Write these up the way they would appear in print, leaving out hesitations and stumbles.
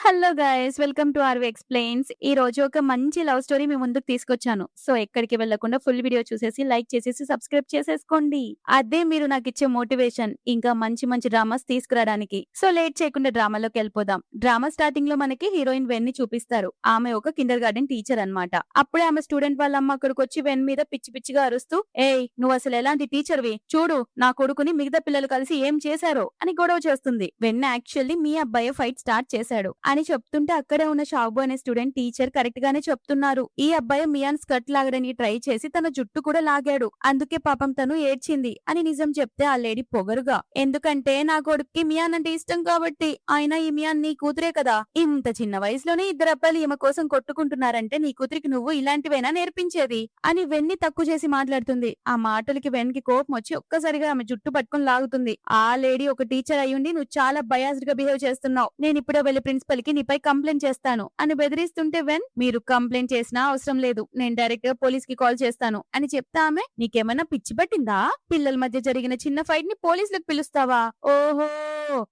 Hello guys, welcome to RV Explains. ఈ రోజు ఒక మంచి లవ్ స్టోరీ మీ ముందుకు తీసుకొచ్చాను. సో ఎక్కడికి వెళ్ళకుండా ఫుల్ వీడియో చూసేసి, లైక్ చేసేసి, సబ్స్క్రైబ్ చేసేసుకోండి. అదే మీరు నాకిచ్చే మోటివేషన్ ఇంకా మంచి మంచి డ్రామాస్ తీసుకురాడానికి. సో లేట్ చేయకుండా డ్రామాలోకెళ్ళిపోదాం. డ్రామా స్టార్టింగ్ లో మనకి హీరోయిన్ వెన్ని చూపిస్తారు. ఆమె ఒక కిండర్ గార్డెన్ టీచర్ అన్నమాట. అప్పుడే ఆమె స్టూడెంట్ వాళ్ళ అమ్మ అక్కడికొచ్చి వెన్ మీద పిచ్చి పిచ్చిగా అరుస్తూ, "ఏయ్, నువ్వు అసలు ఎలాంటి టీచర్‌వి? చూడు నా కొడుకుని మిగతా పిల్లలు కలిసి ఏం చేశారో" అని గొడవ చేస్తుంది. వెన్ యాక్చువల్లీ మీ అబ్బాయి ఫైట్ స్టార్ట్ చేశాడు అని చెప్తుంటే, అక్కడే ఉన్న షాబు అనే స్టూడెంట్ టీచర్ కరెక్ట్ గానే చెప్తున్నారు. ఈ అబ్బాయి మియాన్ స్కర్ట్ లాగడానికి ట్రై చేసి తన జుట్టు కూడా లాగాడు. అందుకే పాపం తను ఏడ్చింది అని నిజం చెప్తే ఆ లేడీ పొగరుగా, ఎందుకంటే నా కొడుక్కి మియాన్ అంటే ఇష్టం కాబట్టి. అయినా ఈ మియాన్ నీ కూతురే కదా, ఇంత చిన్న వయసులోనే ఇద్దరు అబ్బాయిలు ఈమె కోసం కొట్టుకుంటున్నారంటే నీ కూతురికి నువ్వు ఇలాంటివైనా నేర్పించేది అని వెన్ని తక్కువ చేసి మాట్లాడుతుంది. ఆ మాటలకి వెన్కి కోపం వచ్చి ఒక్కసారిగా ఆమె జుట్టు పట్టుకొని లాగుతుంది. ఆ లేడీ ఒక టీచర్ అయ్యుండి నువ్వు చాలా బయాస్డ్ గా బిహేవ్ చేస్తున్నావు, నేను ఇప్పుడే వెళ్లి ప్రిన్సిపల్ కి నీపై కంప్లైంట్ చేస్తాను అని బెదిరిస్తుంటే, వెన్ మీరు కంప్లైంట్ చేసినా అవసరం లేదు, నేను డైరెక్ట్ గా పోలీస్ కి కాల్ చేస్తాను అని చెప్తా ఆమె, నీకేమన్నా పిచ్చి పట్టిందా? పిల్లల మధ్య జరిగిన చిన్న ఫైట్ ని పోలీసులకు పిలుస్తావా? ఓహో,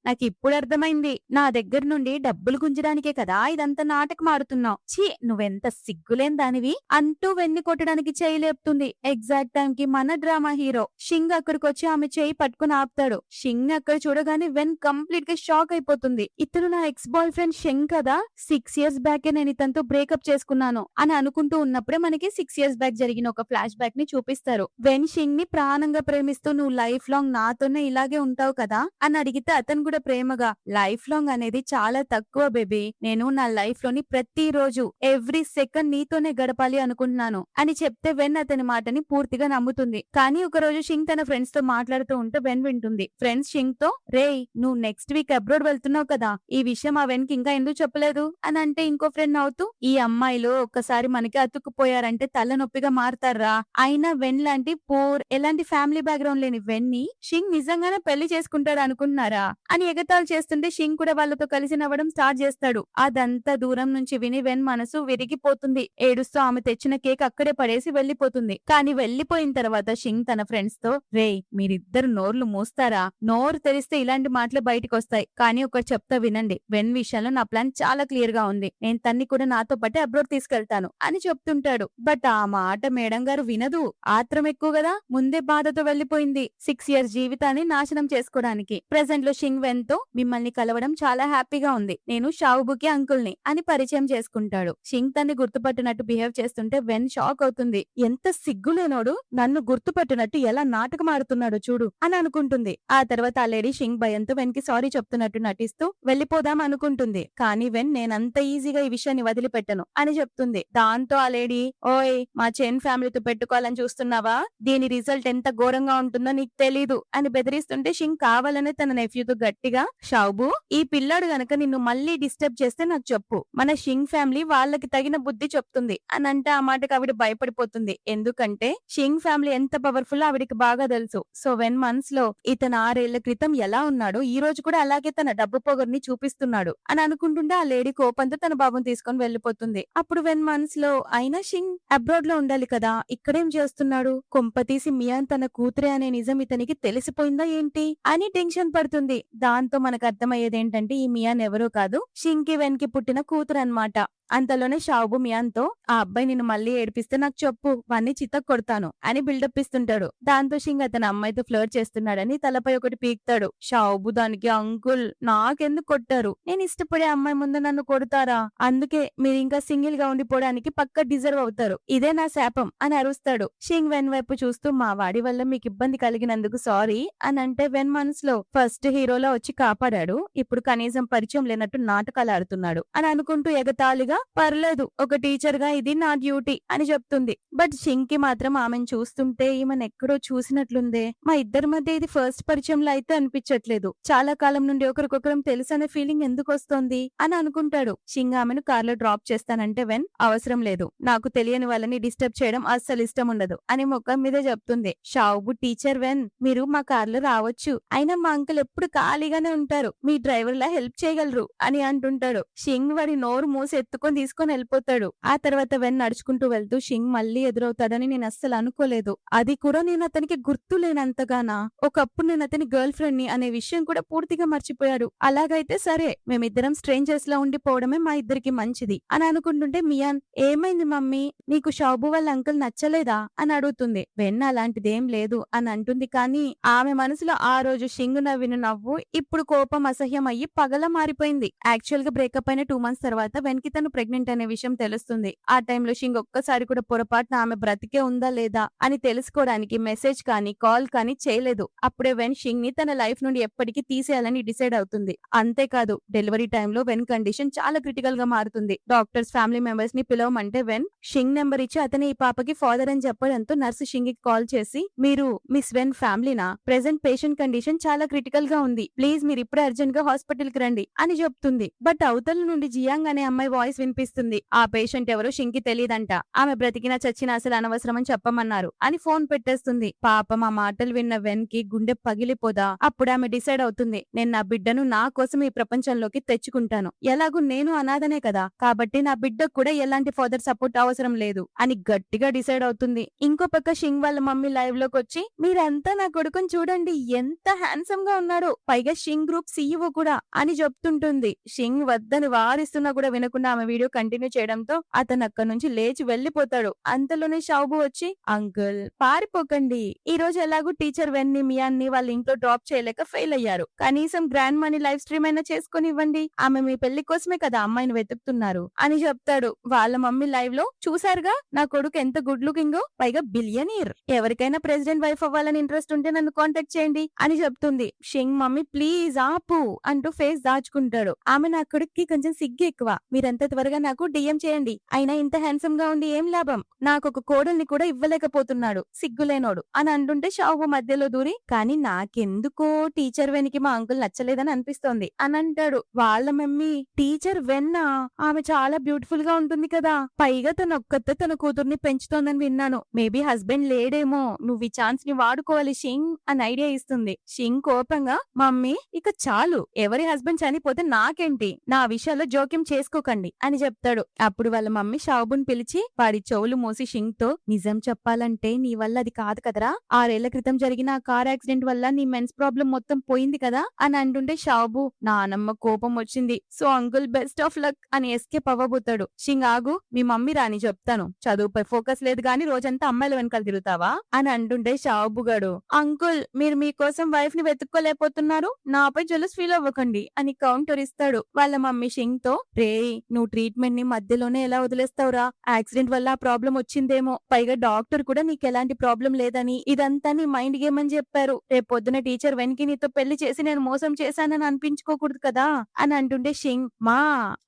నాకు ఇప్పుడు అర్థమైంది. నా దగ్గర నుండి డబ్బులు గుంజడానికే కదా ఇదంతా నాటకం ఆడుతున్నావు. ఛీ, నువ్వెంత సిగ్గులేని దానివి అంటూ వెన్ని కొట్టడానికి చేయి లేపుతుంది. ఎగ్జాక్ట్ టైం కి మన డ్రామా హీరో షింగ్ అక్కడికొచ్చి ఆమె చేయి పట్టుకుని ఆపుతాడు. షింగ్ అక్కడ చూడగానే వెన్ కంప్లీట్ గా షాక్ అయిపోతుంది. ఇతను నా ఎక్స్ బాయ్ ఫ్రెండ్ షింగ్ కదా, 6 ఇయర్స్ బ్యాకే నేను ఇతనితో బ్రేకప్ చేసుకున్నాను అని అనుకుంటూ ఉన్నప్పుడే మనకి 6 ఇయర్స్ బ్యాక్ జరిగిన ఒక ఫ్లాష్ బ్యాక్ ని చూపిస్తారు. వెన్ షింగ్ ని ప్రాణంగా ప్రేమిస్తూ నువ్వు లైఫ్ లాంగ్ నాతోనే ఇలాగే ఉంటావు కదా అని అడిగితే, అతను కూడా ప్రేమగా, లైఫ్ లాంగ్ అనేది చాలా తక్కువ బేబీ, నేను నా లైఫ్ లోని ప్రతి రోజు ఎవ్రీ సెకండ్ నీతోనే గడపాలి అనుకుంటున్నాను అని చెప్తే వెన్ అతని మాటని పూర్తిగా నమ్ముతుంది. కానీ ఒక రోజు షింగ్ తన ఫ్రెండ్స్ తో మాట్లాడుతూ ఉంటే వెన్ వింటుంది. ఫ్రెండ్స్ షింగ్ తో, రేయ్ నువ్వు నెక్స్ట్ వీక్ అబ్రాడ్ వెళ్తున్నావు కదా, ఈ విషయం ఆ వెన్ కి ఇంకా ఎందుకు చెప్పలేదు అని అంటే, ఇంకో ఫ్రెండ్ నవ్వుతూ, ఈ అమ్మాయిలు ఒక్కసారి మనకి అతుక్కుపోయారంటే తలనొప్పిగా మారతారా, అయినా వెన్ లాంటి పూర్ ఎలాంటి ఫ్యామిలీ బ్యాక్గ్రౌండ్ లేని వెన్ని షింగ్ నిజంగానే పెళ్లి చేసుకుంటాడు అనుకుంటున్నారా అని ఎగతాళి చేస్తుంటే, షింగ్ కూడా వాళ్ళతో కలిసి నవ్వడం స్టార్ట్ చేస్తాడు. అదంతా దూరం నుంచి విని వెన్ మనసు విరిగిపోతుంది. ఏడుస్తూ ఆమె తెచ్చిన కేక్ అక్కడే పడేసి వెళ్లిపోతుంది. కానీ వెళ్లిపోయిన తర్వాత షింగ్ తన ఫ్రెండ్స్ తో, రేయ్ మీరిద్దరు నోర్లు మూస్తారా, నోరు తెరిస్తే ఇలాంటి మాటలు బయటకు వస్తాయి, కానీ ఒకటి చెప్తా వినండి, వెన్ విషయంలో నా ప్లాన్ చాలా క్లియర్ గా ఉంది, నేను తన్ని కూడా నాతో పాటే అబ్రాడ్ తీసుకెళ్తాను అని చెప్తుంటాడు. బట్ ఆ మాట మేడం గారు వినదు. ఆత్రం ఎక్కువ కదా, ముందే బాధతో వెళ్లిపోయింది 6 ఇయర్స్ జీవితాన్ని నాశనం చేసుకోవడానికి. ప్రెసెంట్ లో షింగ్ వెన్ తో, మిమ్మల్ని కలవడం చాలా హ్యాపీగా ఉంది, నేను షావుబుకి అంకుల్ ని అని పరిచయం చేసుకుంటాడు. షింగ్ తన్ని గుర్తుపట్టినట్టు బిహేవ్ చేస్తుంటే వెన్ షాక్ అవుతుంది. ఎంత సిగ్గులేనోడు, నన్ను గుర్తుపట్టినట్టు ఎలా నాటకం ఆడుతున్నాడో చూడు అని అనుకుంటుంది. ఆ తర్వాత ఆ లేడీ షింగ్ భయంతో వెన్ కి సారీ చెప్తున్నట్టు నటిస్తూ వెళ్లిపోదాం అనుకుంటుంది. కానీ వెన్ నేనంత ఈజీగా ఈ విషయాన్ని వదిలిపెట్టను అని చెప్తుంది. దాంతో ఆ లేడీ, ఓయ్ మా చెన్ ఫ్యామిలీతో పెట్టుకోవాలని చూస్తున్నావా, దీని రిజల్ట్ ఎంత ఘోరంగా ఉంటుందో నీకు తెలీదు అని బెదిరిస్తుంటే, షింగ్ కావాలనే తన నెఫ్యూతో గట్టిగా, షాబు ఈ పిల్లాడు గనక నిన్ను మళ్ళీ డిస్టర్బ్ చేస్తే నాకు చెప్పు, మన షింగ్ ఫ్యామిలీ వాళ్ళకి తగిన బుద్ధి చెప్తుంది అని అంటే, ఆ మాటకు ఆవిడ భయపడిపోతుంది. ఎందుకంటే షింగ్ ఫ్యామిలీ ఎంత పవర్ఫుల్ ఆవిడికి బాగా తెలుసు. సో వెన్ మనసులో, ఇతను 6 ఏళ్ల క్రితం ఎలా ఉన్నాడో ఈ రోజు కూడా అలాగే తన డబ్బు పొగర్ని చూపిస్తున్నాడు అని అనుకుంటుంటే, ఆ లేడీ కోపంతో తన బాబుని తీసుకొని వెళ్లిపోతుంది. అప్పుడు వెన్ మనసులో, అయినా షింగ్ అబ్రాడ్ లో ఉండాలి కదా, ఇక్కడేం చేస్తున్నాడు, కొంపతీసి మియాన్ తన కూతురే అనే నిజం ఇతనికి తెలిసిపోయిందా ఏంటి అని టెన్షన్ పడుతుంది. దాంతో మనకు అర్థమయ్యేది ఏంటంటే, ఈ మియాన్ ఎవరో కాదు, షింగ్ కి వెన్ కి పుట్టిన కూతురు అన్నమాట. అంతలోనే షాబు మియాన్తో, ఆ అబ్బాయి నిన్ను మళ్ళీ ఏడిపిస్తే నాకు చెప్పు, వాన్ని చితక్ కొడతాను అని బిల్డప్ ఇస్తుంటాడు. దాంతో షింగ్ అతని అమ్మాయితో ఫ్లర్ట్ చేస్తున్నాడని తలపై ఒకటి పీకుతాడు. షాబు దానికి, అంకుల్ నాకెందుకు కొట్టారు, నేను ఇష్టపడే అమ్మాయి ముందు నన్ను కొడతారా, అందుకే మీరు ఇంకా సింగిల్ గా ఉండిపోవడానికి పక్క డిజర్వ్ అవుతారు, ఇదే నా శాపం అని అరుస్తాడు. షింగ్ వెన్ వైపు చూస్తూ, మా వాడి వల్ల మీకు ఇబ్బంది కలిగినందుకు సారీ అని అంటే, వెన్ మనసులో, ఫస్ట్ హీరోలో వచ్చి కాపాడాడు, ఇప్పుడు కనీసం పరిచయం లేనట్టు నాటకాలు ఆడుతున్నాడు అని అనుకుంటూ ఎగతాళిగా, పర్లేదు ఒక టీచర్ గా ఇది నా డ్యూటీ అని చెప్తుంది. బట్ షింగ్ కి మాత్రం ఆమెను చూస్తుంటే ఈమెను ఎక్కడో చూసినట్లుందే, మా ఇద్దరి మధ్య ఇది ఫస్ట్ పరిచయంలో అయితే అనిపించట్లేదు, చాలా కాలం నుండి ఒకరికొకరం తెలుసనే ఫీలింగ్ ఎందుకు వస్తోంది అని అనుకుంటాడు. షింగ్ ఆమెను కార్లో డ్రాప్ చేస్తానంటే వెన్, అవసరం లేదు, నాకు తెలియని వాళ్ళని డిస్టర్బ్ చేయడం అస్సలు ఇష్టం ఉండదు అని ముఖం మీదే చెప్తుంది. షాబు, టీచర్ వెన్ మీరు మా కార్లో రావచ్చు, అయినా మా అంకుల్ ఎప్పుడు ఖాళీగానే ఉంటారు, మీ డ్రైవర్ లా హెల్ప్ చేయగలరు అని అంటుంటాడు. షింగ్ వాడి నోరు మూసి ఎత్తుకొని తీసుకొని వెళ్ళిపోతాడు. ఆ తర్వాత వెన్ నడుచుకుంటూ వెళ్తూ షింగ్ మళ్ళీ ఎదురవుతాడని నేను అస్సలు అనుకోలేదు. అది కూడా నేను అతనికి గుర్తు లేనంతగానా. ఒకప్పుడు నేను అతని గర్ల్ ఫ్రెండ్ ని అనే విషయం కూడా పూర్తిగా మర్చిపోయాడు. అలాగైతే సరే మేమిద్దరం స్ట్రేంజర్స్ లా ఉండిపోవడమే మా ఇద్దరికి మంచిది అని అనుకుంటుంటే మియాన్ ఏమైంది మమ్మీ నీకు షాబు వాళ్ళ అంకుల్ నచ్చలేదా అని అడుగుతుంది. వెన్ అలాంటిదేం లేదు అని అంటుంది. కానీ ఆమె మనసులో ఆ రోజు షింగు నవ్విన నవ్వు ఇప్పుడు కోపం అసహ్యం అయ్యి పగలా మారిపోయింది. యాక్చువల్ గా బ్రేకప్ అయిన 2 months తర్వాత వెన్ కి తను ప్రెగ్నెంట్ అనే విషయం తెలుస్తుంది. ఆ టైంలో షింగ్ ఒక్కసారి కూడా పొరపాటున ఆమె బ్రతికే ఉందా లేదా అని తెలుసుకోవడానికి మెసేజ్ కానీ కాల్ కానీ చేయలేదు. అప్పుడే వెన్ షింగ్ ని తన లైఫ్ నుండి ఎప్పటికీ తీసేయాలని డిసైడ్ అవుతుంది. అంతేకాదు డెలివరీ టైంలో వెన్ కండిషన్ చాలా క్రిటికల్ గా మారుతుంది. డాక్టర్స్ ఫ్యామిలీ మెంబర్స్ ని పిలవమంటే వెన్ షింగ్ నెంబర్ ఇచ్చి అతని ఈ పాపకి ఫాదర్ అని చెప్పడంతో నర్సు షింగ్ కి కాల్ చేసి మీరు మిస్ వెన్ ఫ్యామిలీనా ప్రెసెంట్ పేషెంట్ కండిషన్ చాలా క్రిటికల్ గా ఉంది, ప్లీజ్ మీరు ఇప్పుడే అర్జెంట్ గా హాస్పిటల్ కి రండి అని చెప్తుంది. బట్ అవతల నుండి జియాంగ్ అనే అమ్మాయి వాయిస్ వినిపిస్తుంది. ఆ పేషెంట్ ఎవరో షింగ్ కి తెలియదంట, ఆమె బ్రతికినా చచ్చినా అసలు అనవసరం అని చెప్పమన్నారు అని ఫోన్ పెట్టేస్తుంది. పాపం ఆ మాటలు విన్న వెన్ కి గుండె పగిలిపోదా. అప్పుడు ఆమె డిసైడ్ అవుతుంది, నేను నా బిడ్డను నా కోసం ఈ ప్రపంచంలోకి తెచ్చుకుంటాను, ఎలాగూ నేను అనాథనే కదా, కాబట్టి నా బిడ్డకు కూడా ఎలాంటి ఫాదర్ సపోర్ట్ అవసరం లేదు అని గట్టిగా డిసైడ్ అవుతుంది. ఇంకో పక్క షింగ్ వాళ్ళ మమ్మీ లైవ్ లోకి వచ్చి మీరంతా నా కొడుకుని చూడండి ఎంత హ్యాండ్సమ్ గా ఉన్నాడు, పైగా షింగ్ గ్రూప్ సీఈఓ కూడా అని చెప్తుంటుంది. షింగ్ వద్దని వారిస్తున్నా కూడా వినకుండా ఆమె వీడియో కంటిన్యూ చేయడంతో అతను అక్కడి నుంచి లేచి వెళ్లిపోతాడు. అంతలోనే షాబు వచ్చి అంకుల్ పారిపోకండి, ఈ రోజు ఎలాగూ టీచర్ వెన్ ని మియాన్ ని వాళ్ళ ఇంట్లో డ్రాప్ చేయలేక ఫెయిల్ అయ్యారు, కనీసం గ్రాండ్ మనీ లైవ్ స్ట్రీమ్ అయినా చేసుకుని ఇవ్వండి, ఆమె మీ పెళ్లి కోసమే కదా అమ్మాయిని వెతుకుతున్నారు అని చెప్తాడు. వాళ్ళ మమ్మీ లైవ్ లో చూసారుగా నా కొడుకు ఎంత గుడ్ లుకింగ్, పైగా బిలియనీర్, ఎవరికైనా ప్రెసిడెంట్ వైఫ్ అవ్వాలని ఇంట్రెస్ట్ ఉంటే నన్ను కాంటాక్ట్ చేయండి అని చెప్తుంది. షింగ్ మమ్మీ ప్లీజ్ ఆపు అంటూ ఫేస్ దాచుకుంటాడు. ఆమె నా కొడుక్కి కొంచెం సిగ్గు ఎక్కువ, మీరంత త్వరగా నాకు డిఎం చేయండి, అయినా ఇంత హ్యాండ్సమ్ గా ఉండి ఏం లాభం, నాకు ఒక కోడల్ని కూడా ఇవ్వలేకపోతున్నాడు సిగ్గులేనోడు అని అంటుంటే షాబు మధ్యలో దూరి కానీ నాకెందుకో టీచర్ వెన్కి మా అంకుల్ నచ్చలేదని అనిపిస్తోంది అని అంటాడు. వాళ్ళ మమ్మీ టీచర్ వెన్నా, ఆమె చాలా బ్యూటిఫుల్ గా ఉంటుంది కదా, పైగా తన ఒక్కతే తన కూతుర్ని పెంచుతోందని విన్నాను, మేబీ హస్బెండ్ లేడేమో, నువ్వు ఈ ఛాన్స్ ని వాడుకోవాలి షింగ్ అని ఐడియా ఇస్తుంది. షింగ్ కోపంగా మమ్మీ ఇక చాలు, ఎవరి హస్బెండ్ చనిపోతే నాకేంటి, నా విషయాల్లో జోక్యం చేసుకోకండి అని చెప్తాడు. అప్పుడు వాళ్ళ మమ్మీ షాబుని పిలిచి వాడి చెవులు మోసి షింగ్ తో నిజం చెప్పాలంటే నీ వల్ల అది కాదు కదరా, 6 ఏళ్ల క్రితం జరిగిన ఆ కార్ యాక్సిడెంట్ వల్ల నీ మెన్స్ ప్రాబ్లం మొత్తం పోయింది కదా అని అంటుంటే షాబు నానమ్మ కోపం వచ్చింది, so uncle best of luck అని ఎస్కేప్ అవ్వబోతాడు. షింగ్ ఆగు, మీ మమ్మీ రాని చెప్తాను, చదువుపై ఫోకస్ లేదు గాని రోజంతా అమ్మాయిల వెనకాల తిరుగుతావా అని అంటుంటే షాబుగాడు అంకుల్ మీరు మీకోసం వైఫ్ ని వెతుక్కోలేకపోతున్నారు, నాపై జెలస్ ఫీల్ అవ్వకండి అని కౌంటర్ ఇస్తాడు. వాళ్ళ మమ్మీ షింగ్ తో రే నువ్వు ట్రీట్మెంట్ ని మధ్యలోనే ఎలా వదిలేస్తావురా, యాక్సిడెంట్ వల్ల ఆ ప్రాబ్లం వచ్చిందేమో, పైగా డాక్టర్ కూడా నీకు ఎలాంటి ప్రాబ్లం లేదని ఇదంతా నీ మైండ్ గేమ్ అని చెప్పారు, రేపొద్దున టీచర్ వెనక్కి నీతో పెళ్లి చేసి నేను మోసం చేశానని అనిపించుకోకూడదు కదా అని అంటుంటే షింగ్ మా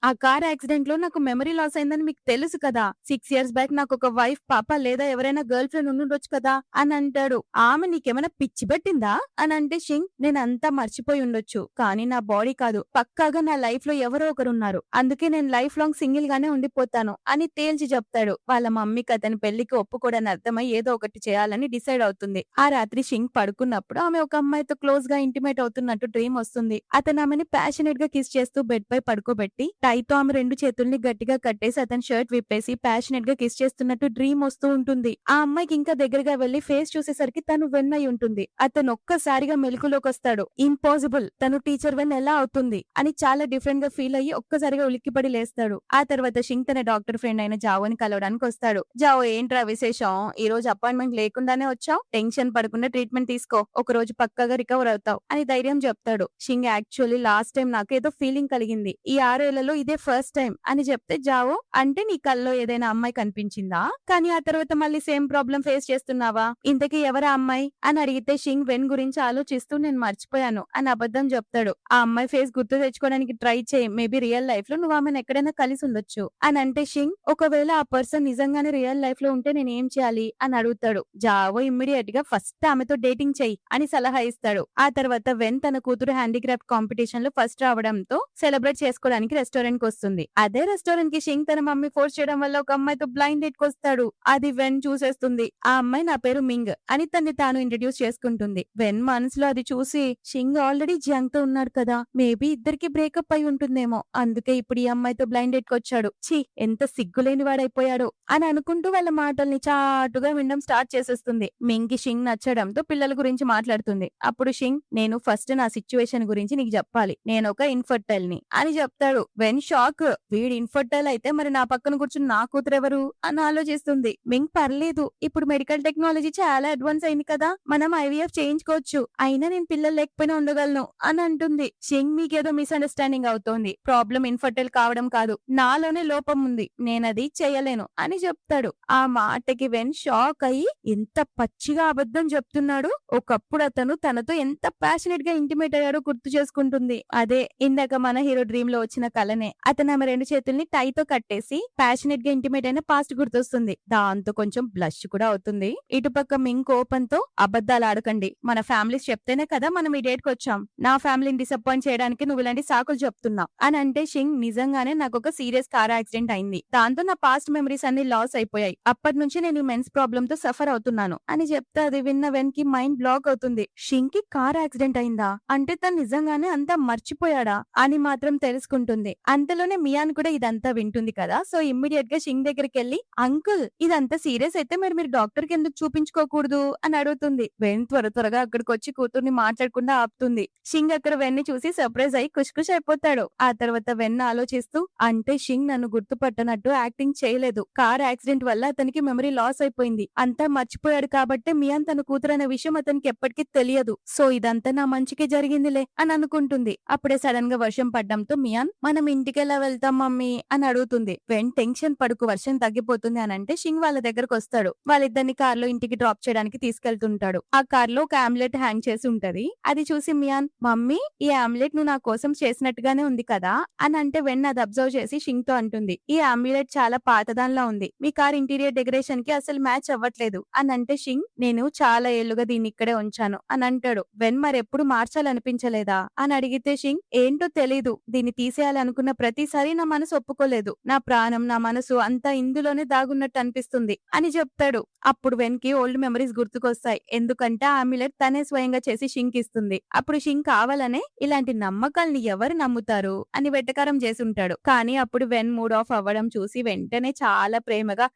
ఆ కార్ యాక్సిడెంట్ లో నాకు మెమరీ లాస్ అయిందని మీకు తెలుసు కదా, 6 years బ్యాక్ నాకు ఒక వైఫ్ పాప లేదా ఎవరైనా గర్ల్ ఫ్రెండ్ ఉండుండొచ్చు కదా అని అంటాడు. ఆమె నీకేమైనా పిచ్చి పెట్టిందా అని అంటే షింగ్ నేనంతా మర్చిపోయి ఉండొచ్చు, కానీ నా బాడీ కాదు, పక్కాగా నా లైఫ్ లో ఎవరో ఒకరు ఉన్నారు, అందుకే నేను లైఫ్ లాంగ్ సింగిల్ గానే ఉండిపోతాను అని తేల్చి చెప్తాడు. వాళ్ళ మమ్మీకి అతని పెళ్లికి ఒప్పుకోవడానికి అర్థమై ఏదో ఒకటి చేయాలని డిసైడ్ అవుతుంది. ఆ రాత్రి షింగ్ పడుకున్నప్పుడు ఆమె ఒక అమ్మాయితో క్లోజ్ గా ఇంటిమేట్ అవుతున్నట్టు డ్రీమ్ వస్తుంది. అతను ఆమెని ప్యాషనేట్ గా కిస్ చేస్తూ బెడ్ పై పడుకోబెట్టి టైతో ఆమె 2 చేతుల్ని గట్టిగా కట్టేసి అతని షర్ట్ విప్పేసి ప్యాషనేట్ గా కిస్ చేస్తున్నట్టు డ్రీమ్ వస్తూ ఉంటుంది. ఆ అమ్మాయికి ఇంకా దగ్గరగా వెళ్లి ఫేస్ చూసేసరికి తను వెన్ అయి ఉంటుంది. అతను ఒక్కసారిగా మెలకులోకి వస్తాడు. ఇంపాసిబుల్, తను టీచర్ వెన్ ఎలా అవుతుంది అని చాలా డిఫరెంట్ గా ఫీల్ అయ్యి ఒక్కసారిగా ఉలిక్కిపడి లేస్తాడు. ఆ తర్వాత షింగ్ తన డాక్టర్ ఫ్రెండ్ అయిన జావోని కలవడానికి వస్తాడు. జావో ఏంట్రా విశేషం, ఈ రోజు అపాయింట్మెంట్ లేకుండానే వచ్చావు, టెన్షన్ పడకుండా ట్రీట్మెంట్ తీసుకో, ఒక రోజు పక్కాగా రికవర్ అవుతావు అని ధైర్యం చెప్తాడు. షింగ్ యాక్చువల్లీ లాస్ట్ టైం నాకు ఏదో ఫీలింగ్ కలిగింది, ఈ 6 ఏళ్లలో ఇదే ఫస్ట్ టైం అని చెప్తే జావో అంటే నీ కల్లో ఏదైనా అమ్మాయి కనిపించిందా, కానీ ఆ తర్వాత మళ్ళీ సేమ్ ప్రాబ్లం ఫేస్ చేస్తున్నావా, ఇంతకీ ఎవరా అమ్మాయి అని అడిగితే షింగ్ వెన్ గురించి ఆలోచిస్తూ నేను మర్చిపోయాను అని అబద్ధం చెప్తాడు. ఆ అమ్మాయి ఫేస్ గుర్తు తెచ్చుకోవడానికి ట్రై చేయి, మేబీ రియల్ లైఫ్ లో నువ్వు ఆమెను ఎక్కడైనా కలిసి ఉండొచ్చు అని అంటే షింగ్ ఒకవేళ ఆ పర్సన్ నిజంగానే రియల్ లైఫ్ లో ఉంటే నేను ఏం చేయాలి అని అడుగుతాడు. జావో ఇమ్మీడియట్ గా ఫస్ట్ ఆమెతో డేటింగ్ చెయ్యి అని సలహా ఇస్తాడు. ఆ తర్వాత వెన్ తన కూతురు హ్యాండీక్రాఫ్ట్ కాంపిటీషన్ లో ఫస్ట్ రావడంతో సెలబ్రేట్ చేసుకోవడానికి రెస్టారెంట్ కి వస్తుంది. అదే రెస్టారెంట్ కి షింగ్ తన మమ్మీ ఫోర్స్ చేయడం వల్ల ఒక అమ్మాయితో బ్లైండ్ డేట్ కి వస్తాడు. అది వెన్ చూసేస్తుంది. ఆ అమ్మాయి నా పేరు మింగ్ అని తన్ని తాను ఇంట్రడ్యూస్ చేసుకుంటుంది. వెన్ మనసులో అది చూసి షింగ్ ఆల్రెడీ జియాంగ్ తో ఉన్నాడు కదా, మేబీ ఇద్దరికి బ్రేకప్ అయి ఉంటుందేమో, అందుకే ఇప్పుడు ఈ అమ్మాయితో బ్లైండ్ ట్రైన్ డేట్ కొచ్చాడు. ఛీ! ఎంత సిగ్గులేని వాడైపోయాడో అని అనుకుంటూ వాళ్ళ మాటల్ని చాటుగా వినడం స్టార్ట్ చేసేస్తుంది. మింగ్‌కి షింగ్ నచ్చడంతో పిల్లల గురించి మాట్లాడుతుంది. అప్పుడు షింగ్, నేను ఫస్ట్ నా సిట్యుయేషన్ గురించి నీకు చెప్పాలి. నేనొక ఇన్‌ఫర్టైల్‌ని అని చెప్తాడు. When shock. వీడు ఇన్‌ఫర్టైల్ అయితే మరి నా పక్కన కూర్చుని నా కూతురెవరు అని ఆలోచిస్తుంది. మింగ్, పర్లేదు, ఇప్పుడు మెడికల్ టెక్నాలజీ చాలా అడ్వాన్స్ అయింది కదా, మనం ఐవీఎఫ్ చేయించుకోవచ్చు. అయినా నేను పిల్లలు లేకపోయినా ఉండగలను అని అంటుంది. షింగ్, మీకేదో మిస్‌అండర్‌స్టాండింగ్ అవుతోంది. ప్రాబ్లమ్ ఇన్‌ఫర్టైల్ కావడం కాదు, నాలోనే లోపం ఉంది. నేనది చేయలేను అని చెప్తాడు. ఆ మాటకి వెన్ షాక్ అయ్యి ఎంత పచ్చిగా అబద్ధం చెప్తున్నాడు. ఒకప్పుడు అతను తనతో ఎంత ప్యాషనేట్ గా ఇంటిమేట్ అయ్యాడో గుర్తు చేసుకుంటుంది. అదే ఇందాక మన హీరో డ్రీమ్ లో వచ్చిన కలనే. అతను ఆమె 2 చేతుల్ని టైతో కట్టేసి ప్యాషనేట్ గా ఇంటిమేట్ అయిన పాస్ట్ గుర్తొస్తుంది. దాంతో కొంచెం బ్లష్ కూడా అవుతుంది. ఇటుపక్క మింగ్ కోపంతో, అబద్ధాలు ఆడకండి, మన ఫ్యామిలీస్ చెప్తేనే కదా మనం ఈ డేట్ కి వచ్చాం. నా ఫ్యామిలీని డిసప్పాయింట్ చేయడానికి నువ్వు ఇలాంటి సాకులు చెప్తున్నావు అని అంటే, షింగ్, నిజంగానే నాకు ఒక సీరియస్ కార్ యాక్సిడెంట్ అయింది. దాంతో నా పాస్ట్ మెమరీస్ అన్ని లాస్ అయిపోయాయి. అప్పటి నుంచి నేను మెన్స్ ప్రాబ్లమ్ తో సఫర్ అవుతున్నాను అని చెప్తే అది విన్న వెన్ కి మైండ్ బ్లాక్ అవుతుంది. షింగ్ కి కార్ యాక్సిడెంట్ అయిందా అంటే తను నిజంగానే అంతా మర్చిపోయాడా అని మాత్రం తెలుసుకుంటుంది. అంతలోనే మియాన్ కూడా ఇదంతా వింటుంది కదా. సో ఇమ్మీడియట్ గా షింగ్ దగ్గరికి వెళ్లి, అంకుల్, ఇదంతా సీరియస్ అయితే మరి మీరు డాక్టర్ కి ఎందుకు చూపించుకోకూడదు అని అడుగుతుంది. వెన్ త్వరగా అక్కడికి వచ్చి కూతుర్ని మాట్లాడకుండా ఆపుతుంది. షింగ్ అక్కడ వెన్ని చూసి సర్ప్రైజ్ అయి ఖుష్ అయిపోతాడు. ఆ తర్వాత వెన్ ఆలోచిస్తూ, అంటే షింగ్ నన్ను గుర్తుపట్టనట్టు యాక్టింగ్ చేయలేదు. కార్ యాక్సిడెంట్ వల్ల అతనికి మెమరీ లాస్ అయిపోయింది. అంతా మర్చిపోయాడు కాబట్టే మియాన్ తన కూతురు అనే విషయం అతనికి ఎప్పటికీ తెలియదు. సో ఇదంతా నా మంచికే జరిగిందిలే అని అనుకుంటుంది. అప్పుడే సడన్ గా వర్షం పడ్డంతో మియాన్, మనం ఇంటికెలా వెళ్తాం మమ్మీ అని అడుగుతుంది. వెన్, టెన్షన్ పడుకు, వర్షం తగ్గిపోతుంది అని అంటే షింగ్ వాళ్ళ దగ్గరకు వస్తాడు. వాళ్ళిద్దరిని కార్ లో ఇంటికి డ్రాప్ చేయడానికి తీసుకెళ్తుంటాడు. ఆ కార్ లో ఒక ఆమ్లెట్ హ్యాంగ్ చేసి ఉంటది. అది చూసి మియాన్, మమ్మీ, ఈ ఆమ్లెట్ నువ్వు నా కోసం చేసినట్టుగానే ఉంది కదా అని అంటే వెన్ అది అబ్జర్వ్ చేసి షింగ్ తో అంటుంది, ఈ ఆమ్లెట్ చాలా పాతదానిలా ఉంది. మీ కార్ ఇంటీరియర్ డెకరేషన్ కి అసలు మ్యాచ్ అవ్వట్లేదు అని అంటే షింగ్, నేను చాలా ఏళ్లుగా దీన్ని ఇక్కడే ఉంచాను అని అంటాడు. వెన్, మరెప్పుడు మార్చాలనిపించలేదా అని అడిగితే షింగ్, ఏంటో తెలీదు, దీన్ని తీసేయాలనుకున్న ప్రతిసారి నా మనసు ఒప్పుకోలేదు. నా ప్రాణం, నా మనసు అంతా ఇందులోనే దాగున్నట్టు అనిపిస్తుంది అని చెప్తాడు. అప్పుడు వెన్ కి ఓల్డ్ మెమరీస్ గుర్తుకొస్తాయి. ఎందుకంటే ఆ ఆమ్లెట్ తనే స్వయంగా చేసి షింగ్ ఇస్తుంది. అప్పుడు షింగ్ కావాలనే ఇలాంటి నమ్మకాల్ని ఎవరు నమ్ముతారు అని వెటకారం చేసి ఉంటాడు. కానీ అప్పుడు వెన్ మూడ్ ఆఫ్ అవ్వడం చూసి వెంటనే చాలా ప్రేమగా,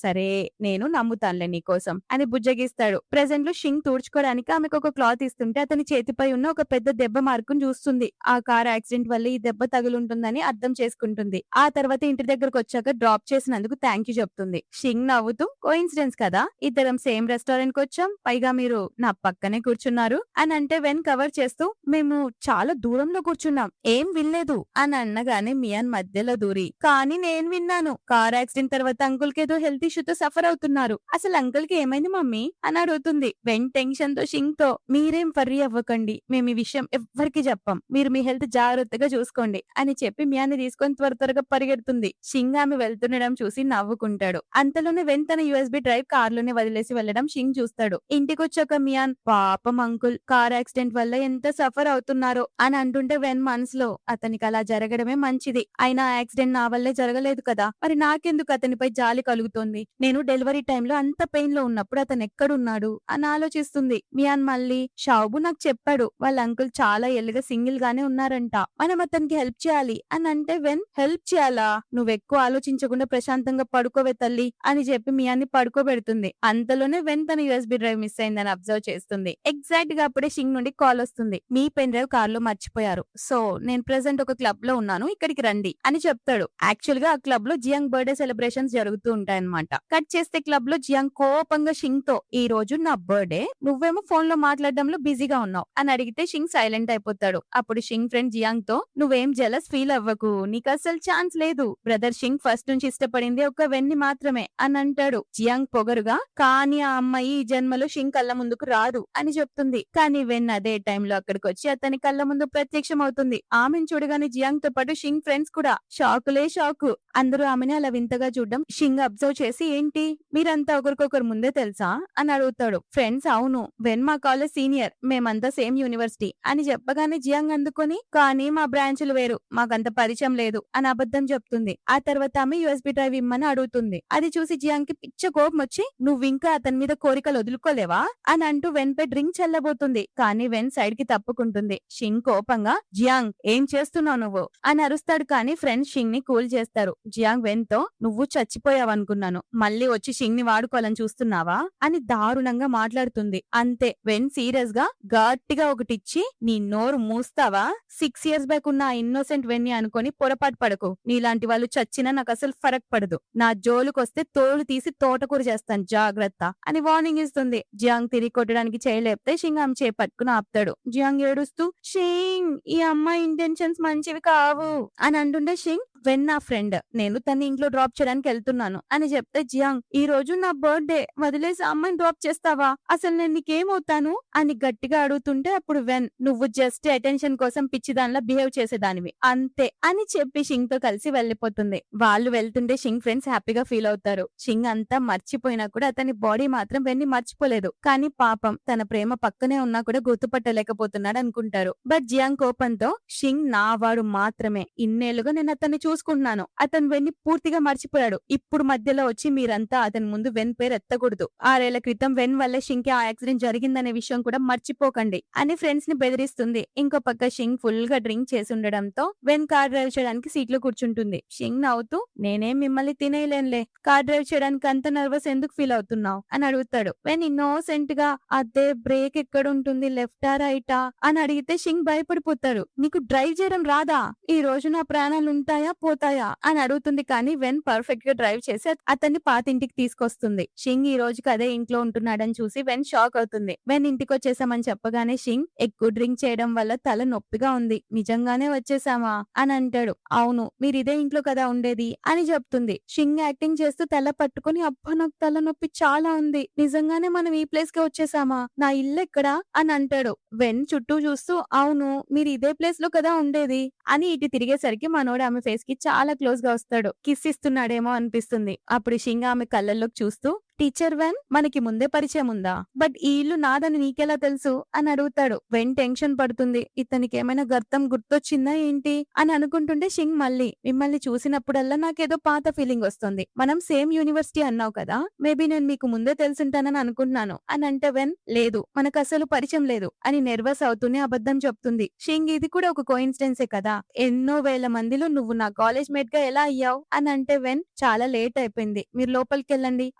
సరే నేను నమ్ముతానులే నీకోసం అని బుజ్జగిస్తాడు. ప్రెజెంట్ లో షింగ్ తుడుచుకోవడానికి ఆమెకు ఒక క్లాత్ ఇస్తుంటే అతని చేతిపై ఉన్న ఒక పెద్ద దెబ్బ మార్కును చూస్తుంది. ఆ కార్ యాక్సిడెంట్ వల్ల ఈ దెబ్బ తగులుంటుందని అర్థం చేసుకుంటుంది. ఆ తర్వాత ఇంటి దగ్గరకు వచ్చాక డ్రాప్ చేసినందుకు థ్యాంక్ యూ చెప్తుంది. షింగ్ నవ్వుతూ, కోఇన్సిడెన్స్ కదా, ఇద్దరం సేమ్ రెస్టారెంట్ కి వచ్చాం, పైగా మీరు నా పక్కనే కూర్చున్నారు అని అంటే వెన్ కవర్ చేస్తూ, మేము చాలా దూరంలో కూర్చున్నాం, ఏం వినలేదు అని అనగానే మియాన్ మధ్యలో దూరి, కానీ నేను విన్నాను, కార్ యాక్సిడెంట్ తర్వాత అంకుల్ కి ఏదో హెల్త్ ఇష్యూతో సఫర్ అవుతున్నారు, అసలు అంకుల్ కి ఏమైంది మమ్మీ అని అడుగుతుంది. వెన్ టెన్షన్ తో షింగ్ తో, మీరేం వర్రీ అవ్వకండి, మేము ఈ విషయం ఎవ్వరికి చెప్పం, మీరు మీ హెల్త్ జాగ్రత్తగా చూసుకోండి అని చెప్పి మియాన్ని తీసుకొని త్వరగా పరిగెడుతుంది. షింగ్ ఆమె వెళ్తుండడం చూసి నవ్వుకుంటాడు. అంతలోనే వెన్ తన యూఎస్బీ డ్రైవ్ కార్ లోనే వదిలేసి వెళ్లడం షింగ్ చూస్తాడు. ఇంటికొచ్చాక మియాన్, పాపం అంకుల్, కార్ యాక్సిడెంట్ వల్ల ఎంత సఫర్ అవుతున్నారో అని అంటుంటే వెన్ మనసులో, అతనికి అలా జరగడమే మంచిది, అయినా యాక్సిడెంట్ నా వల్లే జరగలేదు కదా, మరి నాకెందుకు అతనిపై జాలి కలుగుతోంది, నేను డెలివరీ టైంలో అంత పెయిన్ లో ఉన్నప్పుడు అతను ఎక్కడున్నాడు అని ఆలోచిస్తుంది. మియాన్ మళ్ళీ, షాబు నాకు చెప్పాడు వాళ్ళ అంకుల్ చాలా ఏళ్ళుగా సింగిల్ గానే ఉన్నారంట, మనం అతనికి హెల్ప్ చేయాలి అని అంటే వెన్, హెల్ప్ చేయాలా, నువ్వెక్కువ ఆలోచించకుండా ప్రశాంతంగా పడుకోవే తల్లి అని చెప్పి మియాన్ని పడుకోబెడుతుంది. అంతలోనే వెన్ తన యూఎస్బీ డ్రైవ్ మిస్ అయిందని అబ్జర్వ్ చేస్తుంది. ఎగ్జాక్ట్ గా అప్పుడే షింగ్ నుండి కాల్ వస్తుంది. మీ పెన్ డ్రైవ్ కార్ లో మర్చిపోయారు, సో నేను ప్రెసెంట్ ఒక క్లబ్ లో ఉన్నాను, ఇక్కడికి రండి అని చెప్తాడు. యాక్చువల్ గా ఆ క్లబ్ లో జియాంగ్ బర్త్డే సెలబ్రేషన్స్ జరుగుతూ ఉంటాయన్నమాట. కట్ చేస్తే క్లబ్ లో జియాంగ్ కోపంగా షింగ్ తో, ఈ రోజు నా బర్త్డే, నువ్వేమో ఫోన్ లో మాట్లాడడంలో బిజీగా ఉన్నావు అని అడిగితే షింగ్ సైలెంట్ అయిపోతాడు. అప్పుడు షింగ్ ఫ్రెండ్ జియాంగ్ తో, నువ్వేం జెలస్ ఫీల్ అవ్వకు, నీకు అసలు ఛాన్స్ లేదు, బ్రదర్ షింగ్ ఫస్ట్ నుంచి ఇష్టపడింది ఒక వెన్ని మాత్రమే అని అంటాడు. జియాంగ్ పొగరుగా, కానీ ఆ అమ్మాయి ఈ జన్మలో షింగ్ కళ్ళ ముందుకు రాదు అని చెప్తుంది. కానీ వెన్ అదే టైంలో అక్కడికి వచ్చి అతని కళ్ళ ముందు ప్రత్యక్షం అవుతుంది. ఆమెను చూడగానే జియాంగ్ తో పాటు షింగ్ ఫ్రెండ్స్ కూడా షాకులే షాకు. అందరూ ఆమెని అలా వింతగా చూడడం షింగ్ అబ్జర్వ్ చేసి, ఏంటి మీరంతా ఒకరికొకరు ముందే తెలుసా అని అడుగుతాడు. ఫ్రెండ్స్, అవును, వెన్ మా కాలేజ్ సీనియర్, మేమంతా సేమ్ యూనివర్సిటీ అని చెప్పగానే జియాంగ్ అందుకొని, కానీ మా బ్రాంచ్లు వేరు, మాకంత పరిచయం లేదు అని అబద్ధం చెప్తుంది. ఆ తర్వాత ఆమె యూఎస్బీ డ్రైవ్ ఇమ్మని అడుగుతుంది. అది చూసి జియాంగ్ కి పిచ్చ కోపం వచ్చి, నువ్వు ఇంకా అతని మీద కోరికలు వదులుకోలేవా అని అంటూ వెన్ పై డ్రింక్ చల్లబోతుంది. కానీ వెన్ సైడ్ కి తప్పుకుంటుంది. షింగ్ కోపంగా, జియాంగ్ ఏం చేస్తున్నావు నువ్వు అని అరుస్తాడు. కానీ అని ఫ్రెండ్స్ షింగ్ ని కూల్ చేస్తారు. జియాంగ్ వెన్ తో నువ్వు చచ్చిపోయావనుకున్నాను, మళ్ళీ వచ్చి షింగ్ ని వాడుకోవాలని చూస్తున్నావా అని దారుణంగా మాట్లాడుతుంది. అంతే వెన్ సీరియస్ గా గట్టిగా ఒకటిచ్చి నీ నోరు మూస్తావా, 6 ఇయర్స్ బ్యాక్ ఉన్న ఆ ఇన్నోసెంట్ వెన్ని అనుకొని పొరపాటు పడకు, నీలాంటి వాళ్ళు చచ్చినా నాకు అసలు ఫరక్ పడదు, నా జోలుకొస్తే తోలు తీసి తోటకూర చేస్తాను జాగ్రత్త అని వార్నింగ్ ఇస్తుంది. జియాంగ్ తిరిగి కొట్టడానికి చేయలేపితే షింగ్ ఆమె చేపట్టుకుని ఆపుతాడు. జియాంగ్ ఏడుస్తూ షింగ్ ఈ అమ్మాయి ఇంటెన్షన్స్ మంచివి కావు అని అంటుండే షింగ్ వెన్ నా ఫ్రెండ్, నేను తన్ని ఇంట్లో డ్రాప్ చేయడానికి వెళ్తున్నాను అని చెప్తే జియాంగ్ ఈ రోజు నా బర్త్డే, వదిలేసి అమ్మాయిని డ్రాప్ చేస్తావా, అసలు నేను నీకేమవుతాను అని గట్టిగా అడుగుతుంటే అప్పుడు వెన్ నువ్వు జస్ట్ అటెన్షన్ కోసం పిచ్చిదానిలా బిహేవ్ చేసేదానివి అంతే అని చెప్పి షింగ్ తో కలిసి వెళ్లిపోతుంది. వాళ్ళు వెళ్తుంటే షింగ్ ఫ్రెండ్స్ హ్యాపీగా ఫీల్ అవుతారు. షింగ్ అంతా మర్చిపోయినా కూడా అతని బాడీ మాత్రం వెన్ని మర్చిపోలేదు. కానీ పాపం తన ప్రేమ పక్కనే ఉన్నా కూడా గుర్తుపట్టలేకపోతున్నాడు అనుకుంటారు. బట్ జియాంగ్ కోపంతో షింగ్ నా వాడు మాత్రమే, ఇన్నేళ్లుగా నేను అతన్ని చూసుకుంటున్నాను, అతను వెన్ని పూర్తిగా మర్చిపోయాడు, ఇప్పుడు మధ్యలో వచ్చి మీరంతా అతని ముందు వెన్ పేరు ఎత్తకూడదు, 6 ఏళ్ల క్రితం వెన్ వల్లే షింగ్ కి ఆ యాక్సిడెంట్ జరిగిందనే విషయం కూడా మర్చిపోకండి అని ఫ్రెండ్స్ ని బెదిరిస్తుంది. ఇంకో పక్క షింగ్ ఫుల్ గా డ్రింక్ చేసి ఉండడంతో వెన్ కార్ డ్రైవ్ చేయడానికి సీట్ లో కూర్చుంటుంది. షింగ్ నవ్వుతూ నేనేం మిమ్మల్ని తినేయలేనులే, కార్ డ్రైవ్ చేయడానికి అంత నర్వస్ ఎందుకు ఫీల్ అవుతున్నావు అని అడుగుతాడు. వెన్ ఇన్నోసెంట్ గా అదే బ్రేక్ ఎక్కడ ఉంటుంది, లెఫ్టా రైటా అని అడిగితే షింగ్ భయపడిపోతారు. నీకు డ్రైవ్ చేయడం రాదా, ఈ రోజు నా ప్రాణాలు ఉంటాయా పోతాయా అని అడుగుతుంది. కానీ వెన్ పర్ఫెక్ట్ గా డ్రైవ్ చేసి అతన్ని పాతింటికి తీసుకొస్తుంది. షింగ్ ఈ రోజుకి అదే ఇంట్లో ఉంటున్నాడని చూసి వెన్ షాక్ అవుతుంది. వెన్ ఇంటికి వచ్చేసామని చెప్పగానే షింగ్ ఎక్కువ డ్రింక్ చేయడం వల్ల తల నొప్పిగా ఉంది, నిజంగానే వచ్చేసామా అని అంటాడు. అవును మీరు ఇదే ఇంట్లో కదా ఉండేది అని చెప్తుంది. షింగ్ యాక్టింగ్ చేస్తూ తల పట్టుకుని అబ్బా నాకు తల నొప్పి చాలా ఉంది, నిజంగానే మనం ఈ ప్లేస్ కి వచ్చేసామా, నా ఇల్లు ఎక్కడా అని అంటాడు. వెన్ చుట్టూ చూస్తూ అవును మీరు ఇదే ప్లేస్ లో కదా ఉండేది అని ఇటు తిరిగేసరికి మనోడు ఆమె ఫేస్ కి చాలా క్లోజ్ గా వస్తాడు. కిస్ ఇస్తున్నాడేమో అనిపిస్తుంది. అప్పుడు షింగ్ ఆమె కళ్ళల్లోకి చూస్తూ టీచర్ వెన్ మనకి ముందే పరిచయం ఉందా, బట్ ఈ ఇల్లు నాదని నీకెలా తెలుసు అని అడుగుతాడు. వెన్ టెన్షన్ పడుతుంది, ఇతనికి ఏమైనా గర్తం గుర్తొచ్చిందా ఏంటి అని అనుకుంటుంటే షింగ్ మళ్ళీ మిమ్మల్ని చూసినప్పుడల్లా నాకేదో పాత ఫీలింగ్ వస్తుంది, మనం సేమ్ యూనివర్సిటీ అన్నావు కదా, మేబీ నేను మీకు ముందే తెలుసుంటానని అనుకుంటున్నాను అని అంటే వెన్ లేదు మనకు అసలు పరిచయం లేదు అని నెర్వస్ అవుతూనే అబద్ధం చెప్తుంది. షింగ్ ఇది కూడా ఒక కోఇన్సిడెన్సే కదా, ఎన్నో వేల మందిలో నువ్వు నా కాలేజ్ మేట్ గా ఎలా అయ్యావు అని అంటే వెన్ చాలా లేట్ అయిపోయింది మీరు లోపలికి వెళ్ళండి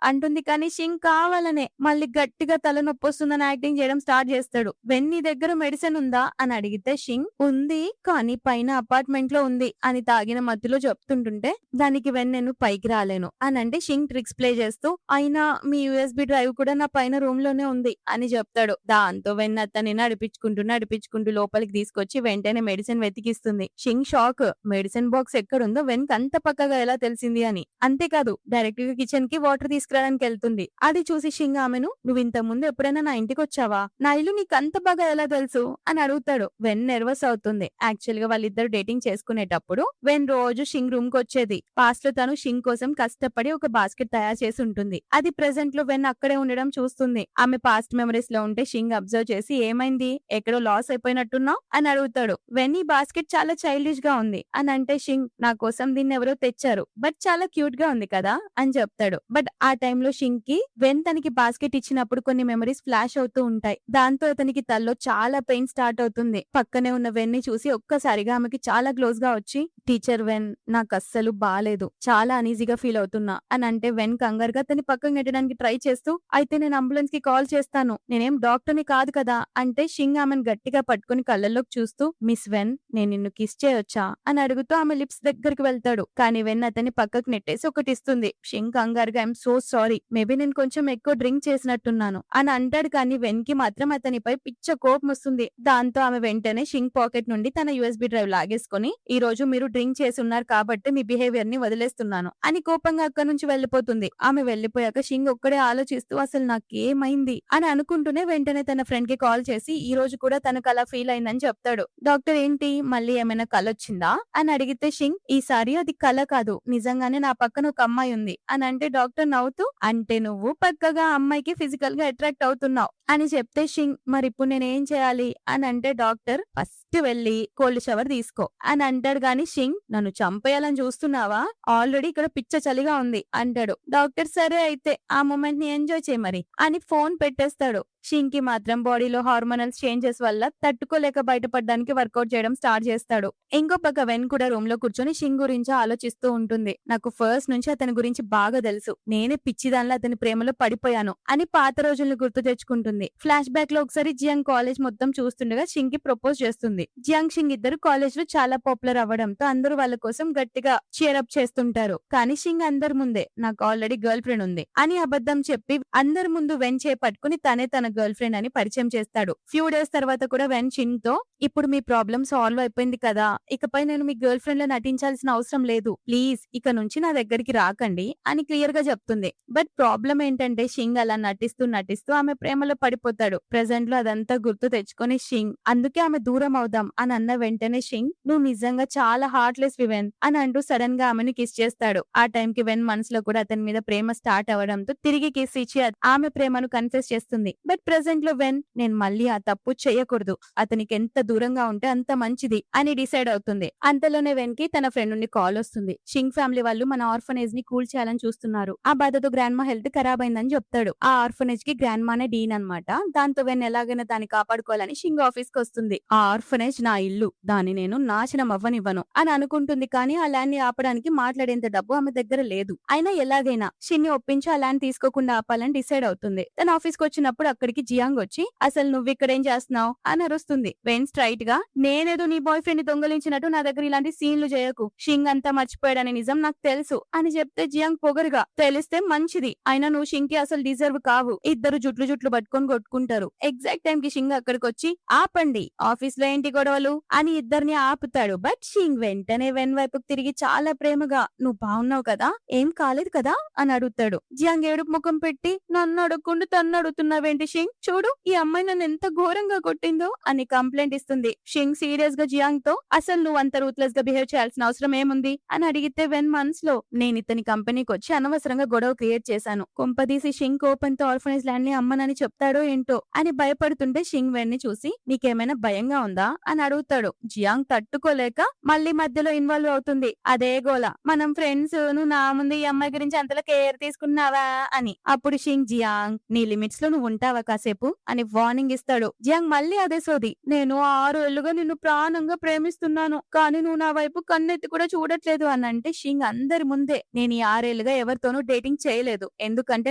అంటుంది. కానీ షింగ్ కావాలనే మళ్ళీ గట్టిగా తలనొప్పి వస్తుందని యాక్టింగ్ చేయడం స్టార్ట్ చేస్తాడు. వెన్ నీ దగ్గర మెడిసిన్ ఉందా అని అడిగితే షింగ్ ఉంది కానీ పైన అపార్ట్మెంట్ లో ఉంది అని తాగిన మత్తులో చెప్తుంటుంటే దానికి వెన్ నేను పైకి రాలేను అని అంటే షింగ్ ట్రిక్స్ ప్లే చేస్తూ అయినా మీ యూఎస్బి డ్రైవ్ కూడా నా పైన రూమ్ లోనే ఉంది అని చెప్తాడు. దాంతో వెన్ అతన్ని నడిపించుకుంటూ లోపలికి తీసుకొచ్చి వెంటనే మెడిసిన్ వెతికిస్తుంది. షింగ్ షాక్, మెడిసిన్ బాక్స్ ఎక్కడుందో వెన్ అంత పక్కగా ఎలా తెలిసింది అని. అంతేకాదు డైరెక్ట్ గా కిచెన్ కి వాటర్ తీసుకురావడానికి వెళ్తుంది. అది చూసి షింగ్ ఆమెను నువ్వు ఇంత ముందు ఎప్పుడైనా నా ఇంటికి వచ్చావా, నా ఇల్లు నీకు అంత బాగా ఎలా తెలుసు అని అడుగుతాడు. వెన్ నెర్వస్ అవుతుంది. యాక్చువల్ గా వాళ్ళిద్దరు డేటింగ్ చేసుకునేటప్పుడు వెన్ రోజు షింగ్ రూమ్ కి వచ్చేది. పాస్ట్ లో తను షింగ్ కోసం కష్టపడి ఒక బాస్కెట్ తయారు చేసి ఉంటుంది. అది ప్రెసెంట్ లో వెన్ అక్కడే ఉండడం చూస్తుంది. ఆమె పాస్ట్ మెమరీస్ లో ఉంటే షింగ్ అబ్జర్వ్ చేసి ఏమైంది ఎక్కడో లాస్ అయిపోయినట్టున్నావు అని అడుగుతాడు. వెన్ ఈ బాస్కెట్ చాలా చైల్డిష్ గా ఉంది అని అంటే షింగ్ నా కోసం దీన్ని ఎవరో తెచ్చారు బట్ చాలా క్యూట్ గా ఉంది కదా అని చెప్తాడు. బట్ ఆ టైంలో షింగ్ కి వెన్ తనకి బాస్కెట్ ఇచ్చినప్పుడు కొన్ని మెమరీస్ ఫ్లాష్ అవుతూ ఉంటాయి. దాంతో అతనికి తల్లో చాలా పెయిన్ స్టార్ట్ అవుతుంది. పక్కనే ఉన్న వెన్ ని చూసి ఒక్కసారిగా ఆమెకి చాలా క్లోజ్ గా వచ్చి టీచర్ వెన్ నాకు అస్సలు బాలేదు, చాలా అనీజీగా ఫీల్ అవుతున్నా అని అంటే వెన్ కంగారుగా తన పక్కకు నెట్టడానికి ట్రై చేస్తూ అయితే నేను అంబులెన్స్ కి కాల్ చేస్తాను, నేనేం డాక్టర్ ని కాదు కదా అంటే షింగ్ ఆమెను గట్టిగా పట్టుకుని కళ్ళల్లోకి చూస్తూ మిస్ వెన్ నేను నిన్ను కిస్ చేయొచ్చా అని అడుగుతూ ఆమె లిప్స్ దగ్గరికి వెళ్తాడు. కానీ వెన్ అతన్ని పక్కకు నెట్టేసి ఒకటి ఇస్తుంది. షింగ్ కంగారుగా ఐఎమ్ సో సారీ, మేబీ నేను కొంచెం ఎక్కువ డ్రింక్ చేసినట్టున్నాను అని అంటాడు. కానీ వెన్ కి మాత్రం అతనిపై పిచ్చ కోపం వస్తుంది. దాంతో ఆమె వెంటనే షింగ్ పాకెట్ నుండి తన యూఎస్బి డ్రైవ్ లాగేసుకుని ఈ రోజు మీరు డ్రింక్ చేసి ఉన్నారు కాబట్టి మీ బిహేవియర్ ని వదిలేస్తున్నాను అని కోపంగా అక్కడి నుంచి వెళ్లిపోతుంది. ఆమె వెళ్లిపోయాక షింగ్ ఒక్కడే ఆలోచిస్తూ అసలు నాకేమైంది అని అనుకుంటూనే వెంటనే తన ఫ్రెండ్ కి కాల్ చేసి ఈ రోజు కూడా తనకు అలా ఫీల్ అయిందని చెప్తాడు. డాక్టర్ ఏంటి మళ్ళీ ఏమైనా కల వచ్చిందా అని అడిగితే షింగ్ ఈసారి అది కల కాదు, నిజంగానే నా పక్కన ఒక అమ్మాయి ఉంది అని అంటే డాక్టర్ నవ్వుతూ అంటే నువ్వు పక్కగా అమ్మాయికి ఫిజికల్ గా అట్రాక్ట్ అవుతున్నావు అని చెప్తే షింగ్ మరి ఇప్పుడు నేనేం చేయాలి అని అంటే డాక్టర్ ఫస్ట్ ఫస్ట్ వెళ్ళి కోల్డ్ షవర్ తీసుకో అని అంటాడు గాని షింగ్ నన్ను చంపేయాలని చూస్తున్నావా, ఆల్రెడీ ఇక్కడ పిచ్చ చలిగా ఉంది అంటాడు. డాక్టర్ సరే అయితే ఆ మూమెంట్ ని ఎంజాయ్ చేయి మరి అని ఫోన్ పెట్టేస్తాడు. షింగ్ కి మాత్రం బాడీలో హార్మోనల్ చేంజెస్ వల్ల తట్టుకోలేక బయటపడడానికి వర్కౌట్ చేయడం స్టార్ట్ చేస్తాడు. ఇంకో పక్క వెన్ కూడా రూమ్ లో కూర్చొని షింగ్ గురించి ఆలోచిస్తూ ఉంటుంది. నాకు ఫస్ట్ నుంచి అతని గురించి బాగా తెలుసు, నేనే పిచ్చిదానిలో అతని ప్రేమలో పడిపోయాను అని పాత రోజుల్ని గుర్తు తెచ్చుకుంటుంది. ఫ్లాష్ బ్యాక్ లో ఒకసారి జియాంగ్ కాలేజ్ మొత్తం చూస్తుండగా షింగ్ కి ప్రపోజ్ చేస్తుంది. జియాంగ్ షింగ్ ఇద్దరు కాలేజ్ లో చాలా పాపులర్ అవ్వడంతో అందరూ వాళ్ళ కోసం గట్టిగా చీరప్ చేస్తుంటారు. కానీ షింగ్ అందరి ముందే నాకు ఆల్రెడీ గర్ల్ ఫ్రెండ్ ఉంది అని అబద్ధం చెప్పి అందరి ముందు వెన్ చేపట్టుకుని తనే తన గర్ల్ ఫ్రెండ్ అని పరిచయం చేస్తాడు. ఫ్యూ డేస్ తర్వాత కూడా వెన్ షింగ్ తో ఇప్పుడు మీ ప్రాబ్లం సాల్వ్ అయిపోయింది కదా, ఇకపై నేను మీ గర్ల్ ఫ్రెండ్ లో నటించాల్సిన అవసరం లేదు, ప్లీజ్ ఇక నుంచి నా దగ్గరికి రాకండి అని క్లియర్ గా చెప్తుంది. బట్ ప్రాబ్లం ఏంటంటే షింగ్ అలా నటిస్తూ ఆమె ప్రేమలో పడిపోతాడు. ప్రెసెంట్ లో అదంతా గుర్తు తెచ్చుకొని షింగ్ అందుకే ఆమె దూరం అవుదాం అని అన్న వెంటనే షింగ్ నువ్వు నిజంగా చాలా హార్ట్లెస్ వివెన్ అని అంటూ సడన్ గా ఆమెను కిస్ చేస్తాడు. ఆ టైం కి వెన్ మనసులో కూడా అతని మీద ప్రేమ స్టార్ట్ అవడంతో తిరిగి కిస్ ఇచ్చి ఆమె ప్రేమను కన్ఫెస్ చేస్తుంది. బట్ ప్రెసెంట్ లో వెన్ నేను మళ్ళీ ఆ తప్పు చేయకూడదు, అతనికి ఎంత దూరంగా ఉంటే అంత మంచిది అని డిసైడ్ అవుతుంది. అంతలోనే వెన్ కి తన ఫ్రెండ్ నుండి కాల్ వస్తుంది. షింగ్ ఫ్యామిలీ వాళ్ళు మన ఆర్ఫనేజ్ ని కూల్ చేయాలని చూస్తున్నారు, ఆ బాధతో గ్రాండ్ మా హెల్త్ ఖరాబ్ అయిందని చెప్తాడు. ఆ ఆర్ఫనేజ్ కి గ్రాండ్ మానే డీన్ అన్నమాట. దాంతో వెన్ ఎలాగైనా దాన్ని కాపాడుకోవాలని షింగ్ ఆఫీస్ కి వస్తుంది. ఆ ఆర్ఫనేజ్ నా ఇల్లు, దాన్ని నేను నాశనం అవ్వనివ్వను అని అనుకుంటుంది. కానీ ఆ ల్యాండ్ ని ఆపడానికి మాట్లాడేంత డబ్బు ఆమె దగ్గర లేదు. అయినా ఎలాగైనా షిన్ని ఒప్పించి ఆ ల్యాండ్ తీసుకోకుండా ఆపాలని డిసైడ్ అవుతుంది. తన ఆఫీస్ కి వచ్చినప్పుడు అక్కడికి జియాంగ్ వచ్చి అసలు నువ్వు ఇక్కడ ఏం చేస్తున్నావు అని అరుస్తుంది. వెన్ స్ట్రైట్ గా నేనేదో నీ బాయ్ ఫ్రెండ్ ని దొంగలించినట్టు నా దగ్గర ఇలాంటి సీన్లు చేయకు, షింగ్ అంతా మర్చిపోయాడని నిజం నాకు తెలుసు అని చెప్తే జియాంగ్ పొగరుగా తెలిస్తే మంచిది, అయినా నువ్వు షింగ్ కి అసలు డిజర్వ్ కావు. ఇద్దరు జుట్లు పట్టుకొని కొట్టుకుంటారు. ఎగ్జాక్ట్ టైం కి షింగ్ అక్కడికి వచ్చి ఆపండి ఆఫీస్ లో ఏంటి గొడవలు అని ఇద్దరిని ఆపుతాడు. బట్ షింగ్ వెంటనే వెన్ వైపుకు తిరిగి చాలా ప్రేమగా నువ్వు బాగున్నావు కదా, ఏం కాలేదు కదా అని అడుగుతాడు. జియాంగ్ ఏడుపు ముఖం పెట్టి నన్ను అడగకుండా తన్ను అడుగుతున్నావేంటి షింగ్, చూడు ఈ అమ్మాయి నన్ను ఎంత ఘోరంగా కొట్టిందో అని కంప్లైంట్ ఇస్తుంది. షింగ్ సీరియస్ గా జియాంగ్ తో అసలు నువ్వు అంత రూత్లెస్ గా బిహేవ్ చేయాల్సిన అవసరం ఏముంది అని అడిగితే వెన్ మనసులో నేను ఇతని కంపెనీకి వచ్చి అనవసరంగా గొడవ క్రియేట్ చేశాను, కొంపదీసి షింగ్ కోపంతో ఆర్ఫనేజ్ ల్యాండ్ ని అమ్మనని చెప్తాడో ఏంటో అని భయపడుతుంటే షింగ్ వెన్ ని చూసి నీకేమైనా భయంగా ఉందా అని అడుగుతాడు. జియాంగ్ తట్టుకోలేక మళ్ళీ మధ్యలో ఇన్వాల్వ్ అవుతుంది. అదే గోల మనం ఫ్రెండ్స్, నువ్వు నా ముందు ఈ అమ్మాయి గురించి అంతలా కేర్ తీసుకున్నావా అని. అప్పుడు షింగ్ జియాంగ్ నీ లిమిట్స్ లో నువ్వు ఉంటావా కాసేపు అని వార్నింగ్ ఇస్తాడు. జియాంగ్ మళ్ళీ అదే సోది, నేను 6 ఏళ్లుగా నిన్ను ప్రాణంగా ప్రేమిస్తున్నాను కానీ నువ్వు నా వైపు కన్నెత్తి కూడా చూడట్లేదు అని అంటే షింగ్ అందరి ముందే నేను ఈ 6 ఏళ్లుగా ఎవరితోనూ డేటింగ్ చేయలేదు, ఎందుకంటే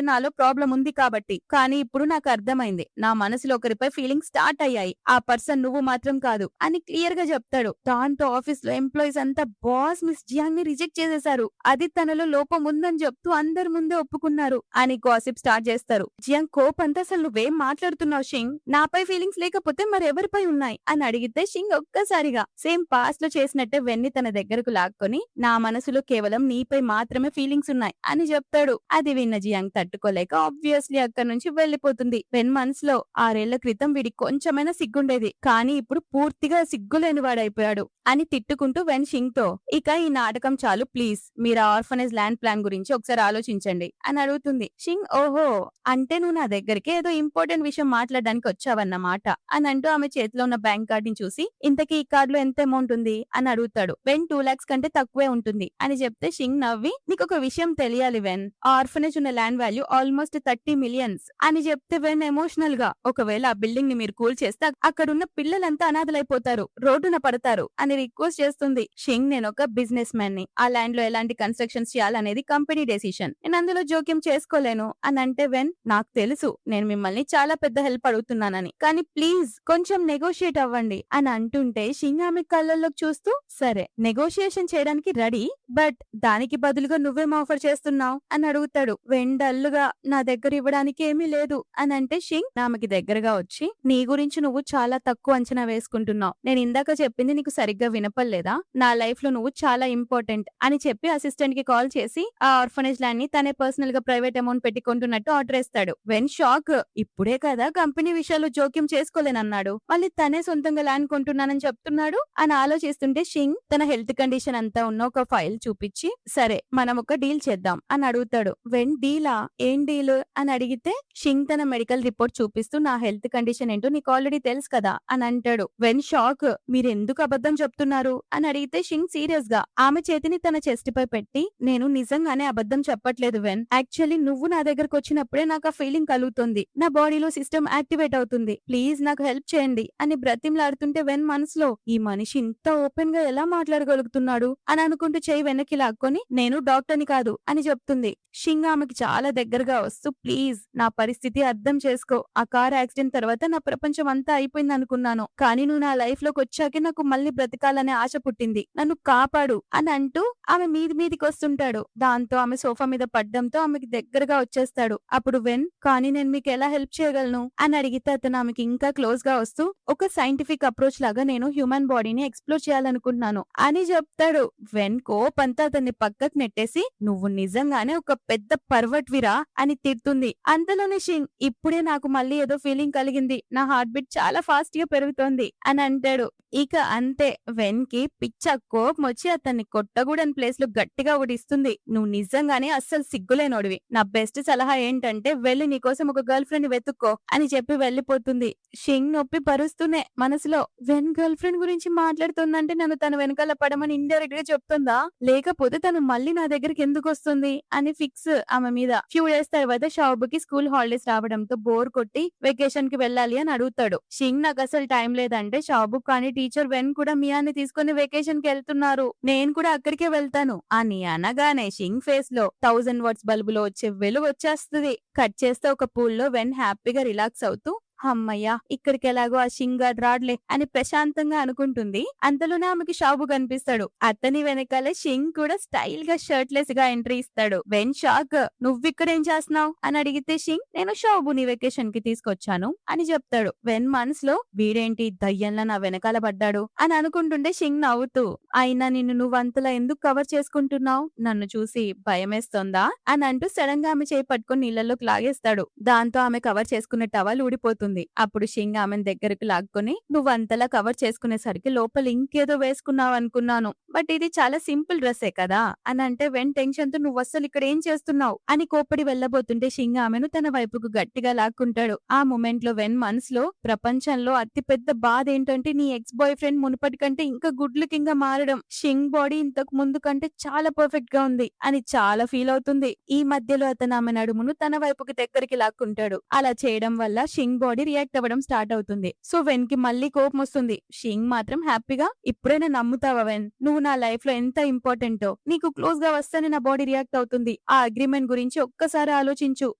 నాలో ప్రాబ్లం ఉంది కాబట్టి, కానీ ఇప్పుడు నాకు అర్థమైంది నా మనసులో ఒకరిపై ఫీలింగ్ స్టార్ట్ అయ్యాయి, ఆ పర్సన్ నువ్వు మాత్రం కాదు అని క్లియర్ గా చెప్తాడు. దాంతో ఆఫీస్ లో ఎంప్లాయీస్ అంతా బాస్ మిస్ జియాంగ్ ని రిజెక్ట్ చేసేశారు, అది తనలో లోపం ఉందని చెప్తూ అందరి ముందే ఒప్పుకున్నారు అని గాసిప్ స్టార్ట్ చేస్తారు. జియాంగ్ కోపంతా అసలు నువ్వేం మాట్లాడుతున్నావు షింగ్, నాపై ఫీలింగ్స్ లేకపోతే మరెవరిపై ఉన్నాయి అని అడిగితే షింగ్ ఒక్కసారిగా సేమ్ పాస్ట్ లో చేసినట్టే వెన్ని తన దగ్గరకు లాక్కొని నా మనసులో కేవలం నీపై మాత్రమే ఫీలింగ్స్ ఉన్నాయి అని చెప్తాడు. అది విన్న జియాంగ్ తట్టుకోలేక ఆబ్వియస్లీ అక్కడి నుంచి వెళ్లిపోతుంది. వెన్ మనసులో 6 ఏళ్ల క్రితం వీడికి కొంచెమైనా సిగ్గుండేది కానీ ఇప్పుడు పూర్తిగా సిగ్గులేని వాడైపోయాడు అని తిట్టుకుంటూ వెన్ షింగ్ తో ఇక ఈ నాటకం చాలు ప్లీజ్, మీరు ఆర్ఫనేజ్ ల్యాండ్ ప్లాన్ గురించి ఒకసారి ఆలోచించండి అని అడుగుతుంది. షింగ్ ఓహో అంటే నువ్వు నా దగ్గరికి ఏదో ఇంపార్టెంట్ విషయం మాట్లాడడానికి వచ్చావన్నమాట అని అంటూ ఆమె చేతిలో ఉన్న బ్యాంక్ కార్డ్ ని చూసి ఇంతకీ ఈ కార్డ్ లో ఎంత అమౌంట్ ఉంది అని అడుగుతాడు. వెన్ 2 lakhs కంటే తక్కువే ఉంటుంది అని చెప్తే షింగ్ నవ్వి నీకు ఒక విషయం తెలియాలి వెన్, ఆర్ఫనేజ్ ఉన్న ల్యాండ్ వాల్యూ ఆల్మోస్ట్ 30 million అని చెప్తే వెన్ ఎమోషనల్ గా ఒకవేళ ఆ బిల్డింగ్ ని మీరు కూల్ చేస్తే అక్కడున్న పిల్లలంతా అనాథలైపోతారు, రోడ్డున పడతారు అని రిక్వెస్ట్ చేస్తుంది. షింగ్ నేను ఒక బిజినెస్ మ్యాన్ ని, ఆ ల్యాండ్ లో ఎలాంటి కన్స్ట్రక్షన్స్ చేయాలనేది కంపెనీ డెసిషన్, నేను అందులో జోక్యం చేసుకోలేను అని అంటే వెన్ నాకు తెలుసు నేను మిమ్మల్ని చాలా పెద్ద హెల్ప్ అడుగుతున్నానని, కానీ ప్లీజ్ కొంచెం నెగోషియేట్ అవ్వండి అని అంటుంటే షింగ్ ఆమె కళ్ళల్లోకి చూస్తూ సరే నెగోషియేషన్ చేయడానికి రెడీ, బట్ దానికి బదులుగా నువ్వేం ఆఫర్ చేస్తున్నావు అని అడుగుతాడు. వెన్ డల్లుగా నా దగ్గర ఇవ్వడానికి ఏమీ లేదు అని అంటే షింగ్ ఆమెకి దగ్గరగా వచ్చి నీ గురించి నువ్వు చాలా తక్కువ అంచనా వేసుకుంటున్నావు, నేను ఇందాక చెప్పింది నీకు సరిగ్గా వినపడలేదా, నా లైఫ్ లో నువ్వు చాలా ఇంపార్టెంట్ అని చెప్పి అసిస్టెంట్ కి కాల్ చేసి ఆ ఆర్ఫనేజ్ ల్యాండ్ ని తనే పర్సనల్ గా ప్రైవేట్ అమౌంట్ పెట్టి కొంటున్నట్టు ఆర్డర్ ఇస్తాడు. వెన్ షాక్, ఇప్పుడే కదా కంపెనీ విషయాలు జోక్యం చేసుకోలేనన్నాడు, మళ్ళీ తనే సొంతంగా ల్యాండ్ కొంటున్నానని చెప్తున్నాడు అని ఆలోచిస్తుంటే షింగ్ తన హెల్త్ కండిషన్ అంతా ఉన్న ఒక ఫైల్ చూపించి సరే మనం ఒక డీల్ చేద్దాం అని అడుగుతాడు. వెన్ డీలా, ఏం డీల్ అని అడిగితే షింగ్ తన మెడికల్ రిపోర్ట్ చూపిస్తూ నా హెల్త్ కండిషన్ ఏంటో నీకు ఆల్రెడీ తెలుసు కదా అని అంటాడు. When shock. మీరెందుకు అబద్ధం చెప్తున్నారు అని అడిగితే షింగ్ సీరియస్ గా ఆమె చేతిని తన చెస్ట్ పై పెట్టి, నేను నిజంగానే అబద్ధం చెప్పట్లేదు వెన్. యాక్చువల్లీ నువ్వు నా దగ్గరకు వచ్చినప్పుడే నాకు ఆ ఫీలింగ్ కలుగుతుంది. నా బాడీలో సిస్టమ్ యాక్టివేట్ అవుతుంది. ప్లీజ్ నాకు హెల్ప్ చేయండి అని బ్రతిమలాడుతుంటే వెన్ మనసులో ఈ మనిషి ఇంత ఓపెన్ గా ఎలా మాట్లాడగలుగుతున్నాడు అని అనుకుంటూ చేయి వెనక్కి లాక్కొని, నేను డాక్టర్ని కాదు అని చెప్తుంది. షింగ్ ఆమెకి చాలా దగ్గరగా వస్తూ, ప్లీజ్ నా పరిస్థితి అర్థం చేసుకో. ఆ కార్ యాక్సిడెంట్ తర్వాత నా ప్రపంచం అంతా అయిపోయింది అనుకున్నాను. కానీ నువ్వు నా లైఫ్ లోకి వచ్చాకే నాకు మళ్ళీ బ్రతకాలనే ఆశ పుట్టింది. నన్ను కాపాడు అని అంటూ ఆమె మీదికి వస్తుంటాడు. దాంతో ఆమె సోఫా మీద పడ్డంతో ఆమెకి దగ్గరగా వచ్చేస్తాడు. అప్పుడు వెన్, కానీ నేను మీకు ఎలా హెల్ప్ చేయగలను అని అడిగితే అతను ఆమెకి ఇంకా క్లోజ్ గా వస్తూ, ఒక సైంటిఫిక్ అప్రోచ్ లాగా నేను హ్యూమన్ బాడీని ఎక్స్ప్లోర్ చేయాలనుకుంటున్నాను అని చెప్తాడు. వెన్ కోపంతా అతన్ని పక్కకు నెట్టేసి, నువ్వు నిజంగానే ఒక పెద్ద పర్వట్విరా అని తిడుతుంది. అంతలోనే షింగ్, ఇప్పుడే నాకు మళ్ళీ ఏదో ఫీలింగ్ కలిగింది. నా హార్ట్ బీట్ చాలా ఫాస్ట్ గా పెరుగుతోంది అని అంటాడు. ఇక అంతే, వెన్ కి పిచ్చ కోపం వచ్చి అతన్ని కొట్టగూడని ప్లేస్ లో గట్టిగా ఒకటి ఇస్తుంది. నువ్వు నిజంగానే అస్సలు సిగ్గులేనోడివి. నా బెస్ట్ సలహా ఏంటంటే వెళ్ళి నీకోసం ఒక గర్ల్ ఫ్రెండ్ వెతుక్కో అని చెప్పి వెళ్లిపోతుంది. షింగ్ నొప్పి పరుస్తూనే మనసులో, వెన్ గర్ల్ ఫ్రెండ్ గురించి మాట్లాడుతుందంటే నన్ను తన వెనకాల పడమని ఇండైరెక్ట్ గా చెప్తుందా, లేకపోతే తను మళ్ళీ నా దగ్గరికి ఎందుకు వస్తుంది అని ఫిక్స్ ఆమె మీద. ఫ్యూ డేస్ తర్వాత షాబుకి స్కూల్ హాలిడేస్ రావడంతో బోర్ కొట్టి వెకేషన్ కి వెళ్ళాలి అని అడుగుతాడు. షింగ్, నాకు అసలు టైం లేదంటే, షాబు కానీ టీచర్ వెన్ కూడా మియాని తీసుకుని వెకేషన్ కి వెళ్తున్నారు, నేను కూడా అక్కడికే వెళ్తాను అని అనగానే షింగ్ ఫేస్ లో 1000 వాట్స్ బల్బులో వచ్చే వెలుగు వచ్చేస్తుంది. కట్ చేస్తే ఒక పూల్ లో వెన్ హ్యాపీగా రిలాక్స్ అవుతూ, అమ్మయ్యా ఇక్కడికి ఎలాగో ఆ షింగాడ్ రాడ్లే అని ప్రశాంతంగా అనుకుంటుంది. అంతలోనే ఆమెకి షాబు కనిపిస్తాడు. అతని వెనకాలే షింగ్ కూడా స్టైల్ గా షర్ట్లెస్ గా ఎంట్రీ ఇస్తాడు. వెన్ షాక్, నువ్విక్కడ ఏం చేస్తున్నావు అని అడిగితే షింగ్, నేను షాబుని వెకేషన్ కి తీసుకొచ్చాను అని చెప్తాడు. వెన్ మనసులో, వీడేంటి దయ్యంలా నా వెనకాల పడ్డాడు అని అనుకుంటుంటే షింగ్ నవ్వుతూ, అయినా నిన్ను నువ్వు అంతలా ఎందుకు కవర్ చేసుకుంటున్నావు, నన్ను చూసి భయమేస్తోందా అని అంటూ సడన్ గా ఆమె చేయి పట్టుకుని నీళ్ళలోకి లాగేస్తాడు. దాంతో ఆమె కవర్ చేసుకునే టవల్ ఊడిపోతుంది. అప్పుడు షింగ్ ఆమెను దగ్గరకు లాక్కొని, నువ్వంతలా కవర్ చేసుకునేసరికి లోపల ఇంకేదో వేసుకున్నావు అనుకున్నాను, బట్ ఇది చాలా సింపుల్ డ్రెస్సే కదా అని అంటే, వెన్ టెన్షన్ తో నువ్వు అస్సలు ఇక్కడ ఏం చేస్తున్నావు అని కోప్పడి వెళ్లబోతుంటే షింగ్ ఆమెను తన వైపుకు గట్టిగా లాక్కుంటాడు. ఆ మూమెంట్ లో వెన్ మనసులో, ప్రపంచంలో అతి పెద్ద బాధ ఏంటంటే నీ ఎక్స్ బాయ్ ఫ్రెండ్ మునుపటి కంటే ఇంకా గుడ్ లుకింగ్ గా మారడం. షింగ్ బాడీ ఇంతకు ముందు కంటే చాలా పర్ఫెక్ట్ గా ఉంది అని చాలా ఫీల్ అవుతుంది. ఈ మధ్యలో అతను ఆమె నడుమును తన వైపుకి దగ్గరికి లాక్కుంటాడు. అలా చేయడం వల్ల షింగ్ బాడీ రియాక్ట్ అవ్వడం స్టార్ట్ అవుతుంది. సో వెన్ కి మళ్ళీ కోపం వస్తుంది. షింగ్ మాత్రం హ్యాపీగా, ఇప్పుడైనా నమ్ముతావా వెన్, నువ్వు నా లైఫ్ లో ఎంత ఇంపార్టెంటో, నీకు క్లోజ్ గా వస్తేనే నా బాడీ రియాక్ట్ అవుతుంది. ఆ అగ్రిమెంట్ గురించి ఒక్కసారి ఆలోచించు,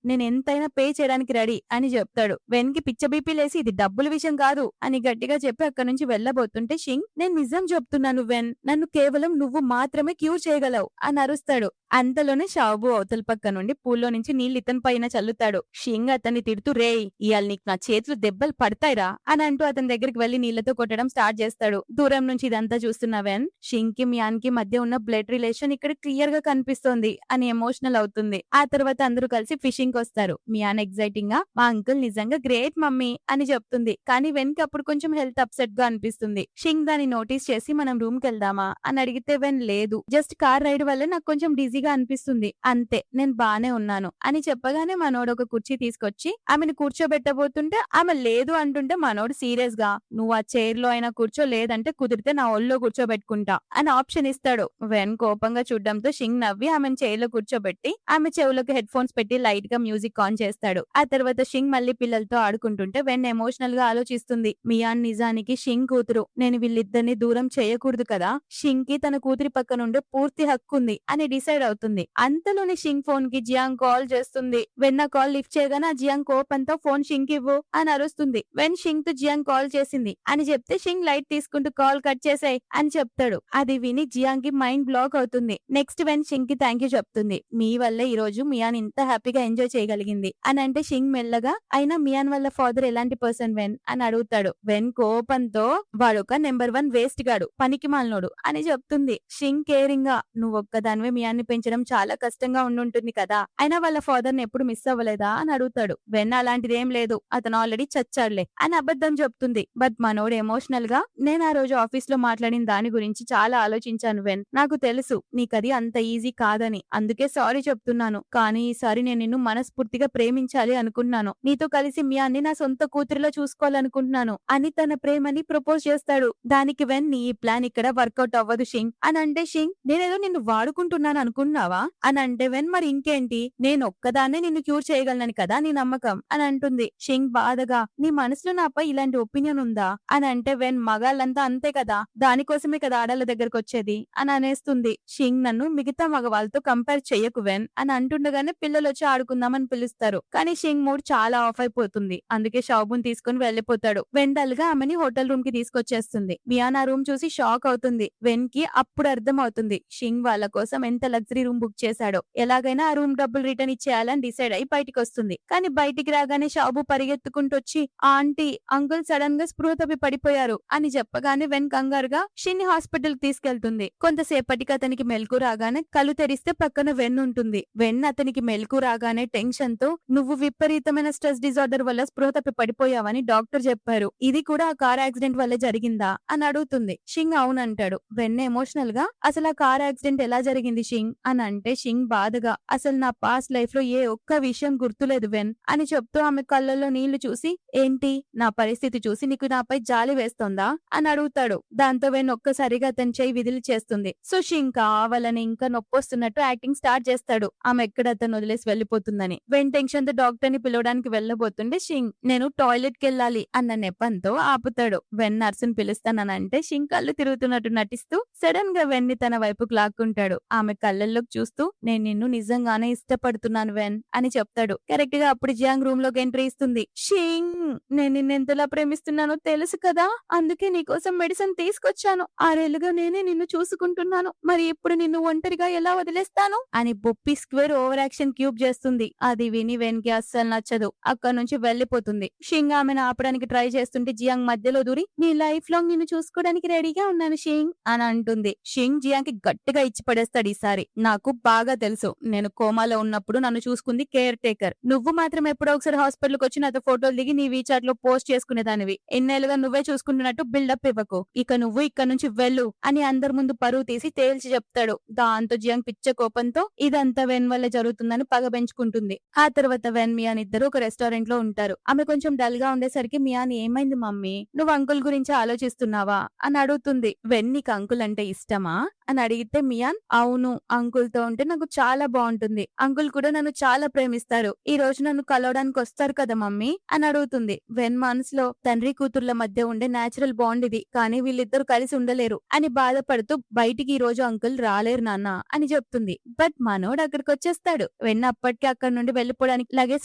నేను ఎంతైనా పే చేయడానికి రెడీ అని చెప్తాడు. వెన్ కి పిచ్చ బీపీ లేసి, ఇది డబ్బుల విషయం కాదు అని గట్టిగా చెప్పి అక్కడి నుంచి వెళ్లబోతుంటే షింగ్, నేను నిజం చెప్తున్నాను వెన్, నన్ను కేవలం నువ్వు మాత్రమే క్యూర్ చేయగలవు అని అరుస్తాడు. అంతలోనే షాబు అవతల పక్క నుండి పూల్లో నుంచి నీళ్లు ఇతని పైన చల్లుతాడు. షింగ్ అతన్ని తిడుతూ, రేయ్ ఇయాల నీకు నా చేతులు దెబ్బలు పడతాయిరా అని అంటూ అతని దగ్గరికి వెళ్లి నీళ్లతో కొట్టడం స్టార్ట్ చేస్తాడు. దూరం నుంచి ఇదంతా చూస్తున్న వెన్, షింగ్ కి మియాన్ కి మధ్య ఉన్న బ్లడ్ రిలేషన్ ఇక్కడ క్లియర్ గా కనిపిస్తోంది అని ఎమోషనల్ అవుతుంది. ఆ తర్వాత అందరూ కలిసి ఫిషింగ్ కి వస్తారు. మియాన్ ఎగ్జైటింగ్ గా, మా అంకుల్ నిజంగా గ్రేట్ మమ్మీ అని చెప్తుంది. కానీ వెన్ కి అప్పుడు కొంచెం హెల్త్ అప్సెట్ గా అనిపిస్తుంది. షింగ్ దాన్ని నోటీస్ చేసి, మనం రూమ్ కి వెళ్దామా అని అడిగితే వెన్, లేదు జస్ట్ కార్ రైడ్ వల్ల నాకు కొంచెం డిజీగా అనిపిస్తుంది అంతే, నేను బానే ఉన్నాను అని చెప్పగానే మనోడు ఒక కుర్చీ తీసుకొచ్చి ఆమెను కూర్చోబెట్టబోతుంటే ఆమె లేదు అంటుంటే మనోడు సీరియస్ గా, నువ్వు ఆ చైర్ లో అయినా కూర్చో, లేదంటే కుదిరితే నా ఒళ్ళో కూర్చోబెట్టుకుంటా అని ఆప్షన్ ఇస్తాడు. వెన్ కోపంగా చూడడంతో షింగ్ నవ్వి ఆమెను చైర్ లో కూర్చోబెట్టి ఆమె చెవులకు హెడ్ ఫోన్స్ పెట్టి లైట్ గా మ్యూజిక్ ఆన్ చేస్తాడు. ఆ తర్వాత షింగ్ మళ్ళీ పిల్లలతో ఆడుకుంటుంటే వెన్ ఎమోషనల్ గా ఆలోచిస్తుంది. మియాన్ నిజానికి షింగ్ కూతురు, నేను వీళ్ళిద్దరిని దూరం చేయకూడదు కదా, షింగ్ కి తన కూతురి పక్క నుండి పూర్తి హక్కు ఉంది అని డిసైడ్ అవుతుంది. అంతలోనే షింగ్ ఫోన్ కి జియాంగ్ కాల్ చేస్తుంది. వెన్ ఆ కాల్ లిఫ్ట్ చేయగానే ఆ జియాంగ్ కోపంతో, ఫోన్ షింగ్ ఇవ్వు అని అరుస్తుంది. వెన్ షింగ్ తో జియాంగ్ కాల్ చేసింది అని చెప్తే షింగ్ లైట్ తీసుకుంటూ కాల్ కట్ చేసాయి అని చెప్తాడు. అది విని జియాంగ్ కి మైండ్ బ్లాక్ అవుతుంది. నెక్స్ట్ వెన్ షింగ్ కి థ్యాంక్ యూ చెప్తుంది. మీ వల్ల ఈ రోజు మియాన్ ఇంత హ్యాపీగా ఎంజాయ్ చేయగలిగింది అని అంటే షింగ్ మెల్లగా, అయినా మియాన్ వల్ల ఫాదర్ ఎలాంటి పర్సన్ వెన్ అని అడుగుతాడు. వెన్ కోపంతో, వాడొక నెంబర్ 1 వేస్ట్ గాడు, పనికి మాలినోడు అని చెప్తుంది. షింగ్ కేరింగ్ గా, నువ్వు ఒక్కదానివే మియాన్ని పెంచడం చాలా కష్టంగా ఉండుంటుంది కదా, అయినా వాళ్ళ ఫాదర్ ని ఎప్పుడు మిస్ అవ్వలేదా అని అడుగుతాడు. వెన్ అలాంటిదేం లేదు, అతను తను ఆల్రెడీ చచ్చాడులే అని అబద్ధం చెప్తుంది. బట్ మనోడు ఎమోషనల్ గా నేను ఆ రోజు ఆఫీస్ లో మాట్లాడిన దాని గురించి చాలా ఆలోచించాను వెన్. నాకు తెలుసు నీకది అంత ఈజీ కాదని. అందుకే సారీ చెప్తున్నాను. కానీ ఈసారి నేను నిన్ను మనస్ఫూర్తిగా ప్రేమించాలి అనుకున్నాను. నీతో కలిసి మియాన్ని నా సొంత కూతురిలో చూసుకోవాలనుకుంటున్నాను అని తన ప్రేమని ప్రపోజ్ చేస్తాడు. దానికి వెన్ నీ ప్లాన్ ఇక్కడ వర్కౌట్ అవ్వదు షింగ్ అని అంటే షింగ్ నేనేదో నిన్ను వాడుకుంటున్నాను అనుకున్నావా అని అంటే వెన్ మరి ఇంకేంటి నేను ఒక్కదాన్నే నిన్ను క్యూర్ చేయగలనని కదా నీ నమ్మకం అని అంటుంది. షింగ్ బాధగా నీ మనసులో నాపై ఇలాంటి ఒపీనియన్ ఉందా అని అంటే వెన్ మగాళ్ళంతా అంతే కదా దానికోసమే కదా ఆడాళ్ళ దగ్గరకు వచ్చేది అని అనేస్తుంది. షింగ్ నన్ను మిగతా మగవాళ్ళతో కంపేర్ చెయ్యకు వెన్ అని అంటుండగానే పిల్లలు వచ్చి ఆడుకుందామని పిలుస్తారు. కానీ షింగ్ మూడ్ చాలా ఆఫ్ అయిపోతుంది. అందుకే షాబున్ తీసుకుని వెళ్లిపోతాడు. వెండల్ గా ఆమెని హోటల్ రూమ్ కి తీసుకొచ్చేస్తుంది. మియాన్ ఆ రూమ్ చూసి షాక్ అవుతుంది. వెన్ కి అప్పుడు అర్థం అవుతుంది షింగ్ వాళ్ళ కోసం ఎంత లగ్జరీ రూమ్ బుక్ చేశాడో. ఎలాగైనా ఆ రూమ్ డబ్బులు రిటర్న్ ఇచ్చేయాలని డిసైడ్ అయి బయటికి వస్తుంది. కానీ బయటికి రాగానే షాబు పరిగెత్తుకుంటూ వచ్చి ఆంటీ అంకుల్ సడన్ గా స్పృహ తప్పి పడిపోయారు అని చెప్పగానే వెన్ కంగారుగా షిన్ని హాస్పిటల్ కి తీసుకెళ్తుంది. కొంతసేపటికి అతనికి మెలకు రాగానే కళ్ళు తెరిస్తే పక్కన వెన్ ఉంటుంది. వెన్ అతనికి మెలకు రాగానే టెన్షన్ తో నువ్వు విపరీతమైన స్ట్రెస్ డిజార్డర్ వల్ల స్పృహ తప్పి పడిపోయావని డాక్టర్ చెప్పారు. ఇది కూడా ఆ కార్ యాక్సిడెంట్ వల్ల జరిగిందా అని అడుగుతుంది. షింగ్ అవునంటాడు. వెన్ ఎమోషనల్ గా అసలు ఆ కార్ యాక్సిడెంట్ ఎలా జరిగింది షింగ్ అని అంటే షింగ్ బాధగా అసలు నా పాస్ట్ లైఫ్ లో ఏ ఒక్క విషయం గుర్తులేదు వెన్ అని చెప్తూ ఆమె కళ్ళల్లో నీళ్లు చూసి ఏంటి నా పరిస్థితి చూసి నీకు నాపై జాలి వేస్తోందా అని అడుగుతాడు. దాంతో వెన్ ఒక్కసారిగా అతని చేయి విదిలి చేస్తుంది. సో షింగ్ కావాలని ఇంకా నొప్పొస్తున్నట్టు యాక్టింగ్ స్టార్ట్ చేస్తాడు ఆమె ఎక్కడ అతను వదిలేసి వెళ్లిపోతుందని. వెన్ టెన్షన్ తో డాక్టర్ ని పిలవడానికి వెళ్ళబోతుండే షింగ్ నేను టాయిలెట్ కి వెళ్ళాలి అన్న నెపంతో ఆపుతాడు. వెన్ నర్సుని పిలుస్తానంటే షింగ్ కళ్ళు తిరుగుతున్నట్టు నటిస్తూ సడన్ గా వెన్ ని తన వైపుకు లాక్కుంటాడు. ఆమె కళ్ళల్లోకి చూస్తూ నేను నిన్ను నిజంగానే ఇష్టపడుతున్నాను వెన్ అని చెప్తాడు. కరెక్ట్ గా అప్పుడు జియాంగ్ రూమ్ లోకి ఎంట్రీ ఇస్తుంది. షింగ్ నేను నిన్ను ఎంతలా ప్రేమిస్తున్నానో తెలుసు కదా అందుకే నీకోసం మెడిసిన్ తీసుకొచ్చాను. 6 ఏళ్లుగా నేనే నిన్ను చూసుకుంటున్నాను. మరి ఇప్పుడు నిన్ను ఒంటరిగా ఎలా వదిలేస్తాను అని బొప్పి స్క్వేర్ ఓవర్ యాక్షన్ క్యూబ్ చేస్తుంది. అది విని వెన్ కి అస్సలు నచ్చదు. అక్కడి నుంచి వెళ్లిపోతుంది. షింగ్ ఆమెను ఆపడానికి ట్రై చేస్తుంటే జియాంగ్ మధ్యలో దూరి నీ లైఫ్ లాంగ్ నిన్ను చూసుకోవడానికి రెడీగా ఉన్నాను షింగ్ అని అంటుంది. షింగ్ జియాంగ్ కి గట్టిగా ఇచ్చి పడేస్తాడు. ఈసారి నాకు బాగా తెలుసు నేను కోమాలో ఉన్నప్పుడు నన్ను చూసుకుంది కేర్ టేకర్. నువ్వు మాత్రం ఎప్పుడో ఒకసారి హాస్పిటల్ కి వచ్చి నాతో ఫోటోలు దిగి నీ వీచాట్ లో పోస్ట్ చేసుకునేదానివి. ఎన్నేళ్లుగా నువ్వే చూసుకుంటున్నట్టు బిల్డప్ ఇవ్వకు. ఇక నువ్వు ఇక్కడ నుంచి వెళ్ళు అని అందరి ముందు పరువు తీసి తేల్చి చెప్తాడు. దాంతో జియాంగ్ పిచ్చ కోపంతో ఇదంతా వెన్ వల్ల జరుగుతుందని పగ పెంచుకుంటుంది. ఆ తర్వాత వెన్ మియాన్ ఇద్దరు ఒక రెస్టారెంట్ లో ఉంటారు. ఆమె కొంచెం డల్ గా ఉండేసరికి మియాన్ ఏమైంది మమ్మీ నువ్వు అంకుల్ గురించి ఆలోచిస్తున్నావా అని అడుగుతుంది. వెన్ నీకు అంకుల్ అంటే ఇష్టమా అని అడిగితే మియాన్ అవును అంకుల్ తో ఉంటే నాకు చాలా బాగుంటుంది. అంకుల్ కూడా నన్ను చాలా ప్రేమిస్తారు. ఈ రోజు నన్ను కలవడానికి వస్తారు కదా మమ్మీ అని అడుగుతుంది. వెన్ మనసులో తండ్రి కూతుర్ల మధ్య ఉండే నేచురల్ బాండ్ ఇది కానీ వీళ్ళిద్దరు కలిసి ఉండలేరు అని బాధపడుతూ బయటికి ఈ రోజు అంకుల్ రాలేరు నాన్న అని చెప్తుంది. బట్ మనోడు అక్కడికి వచ్చేస్తాడు. వెన్ అప్పటికి అక్కడ నుండి వెళ్లిపోవడానికి లగేజ్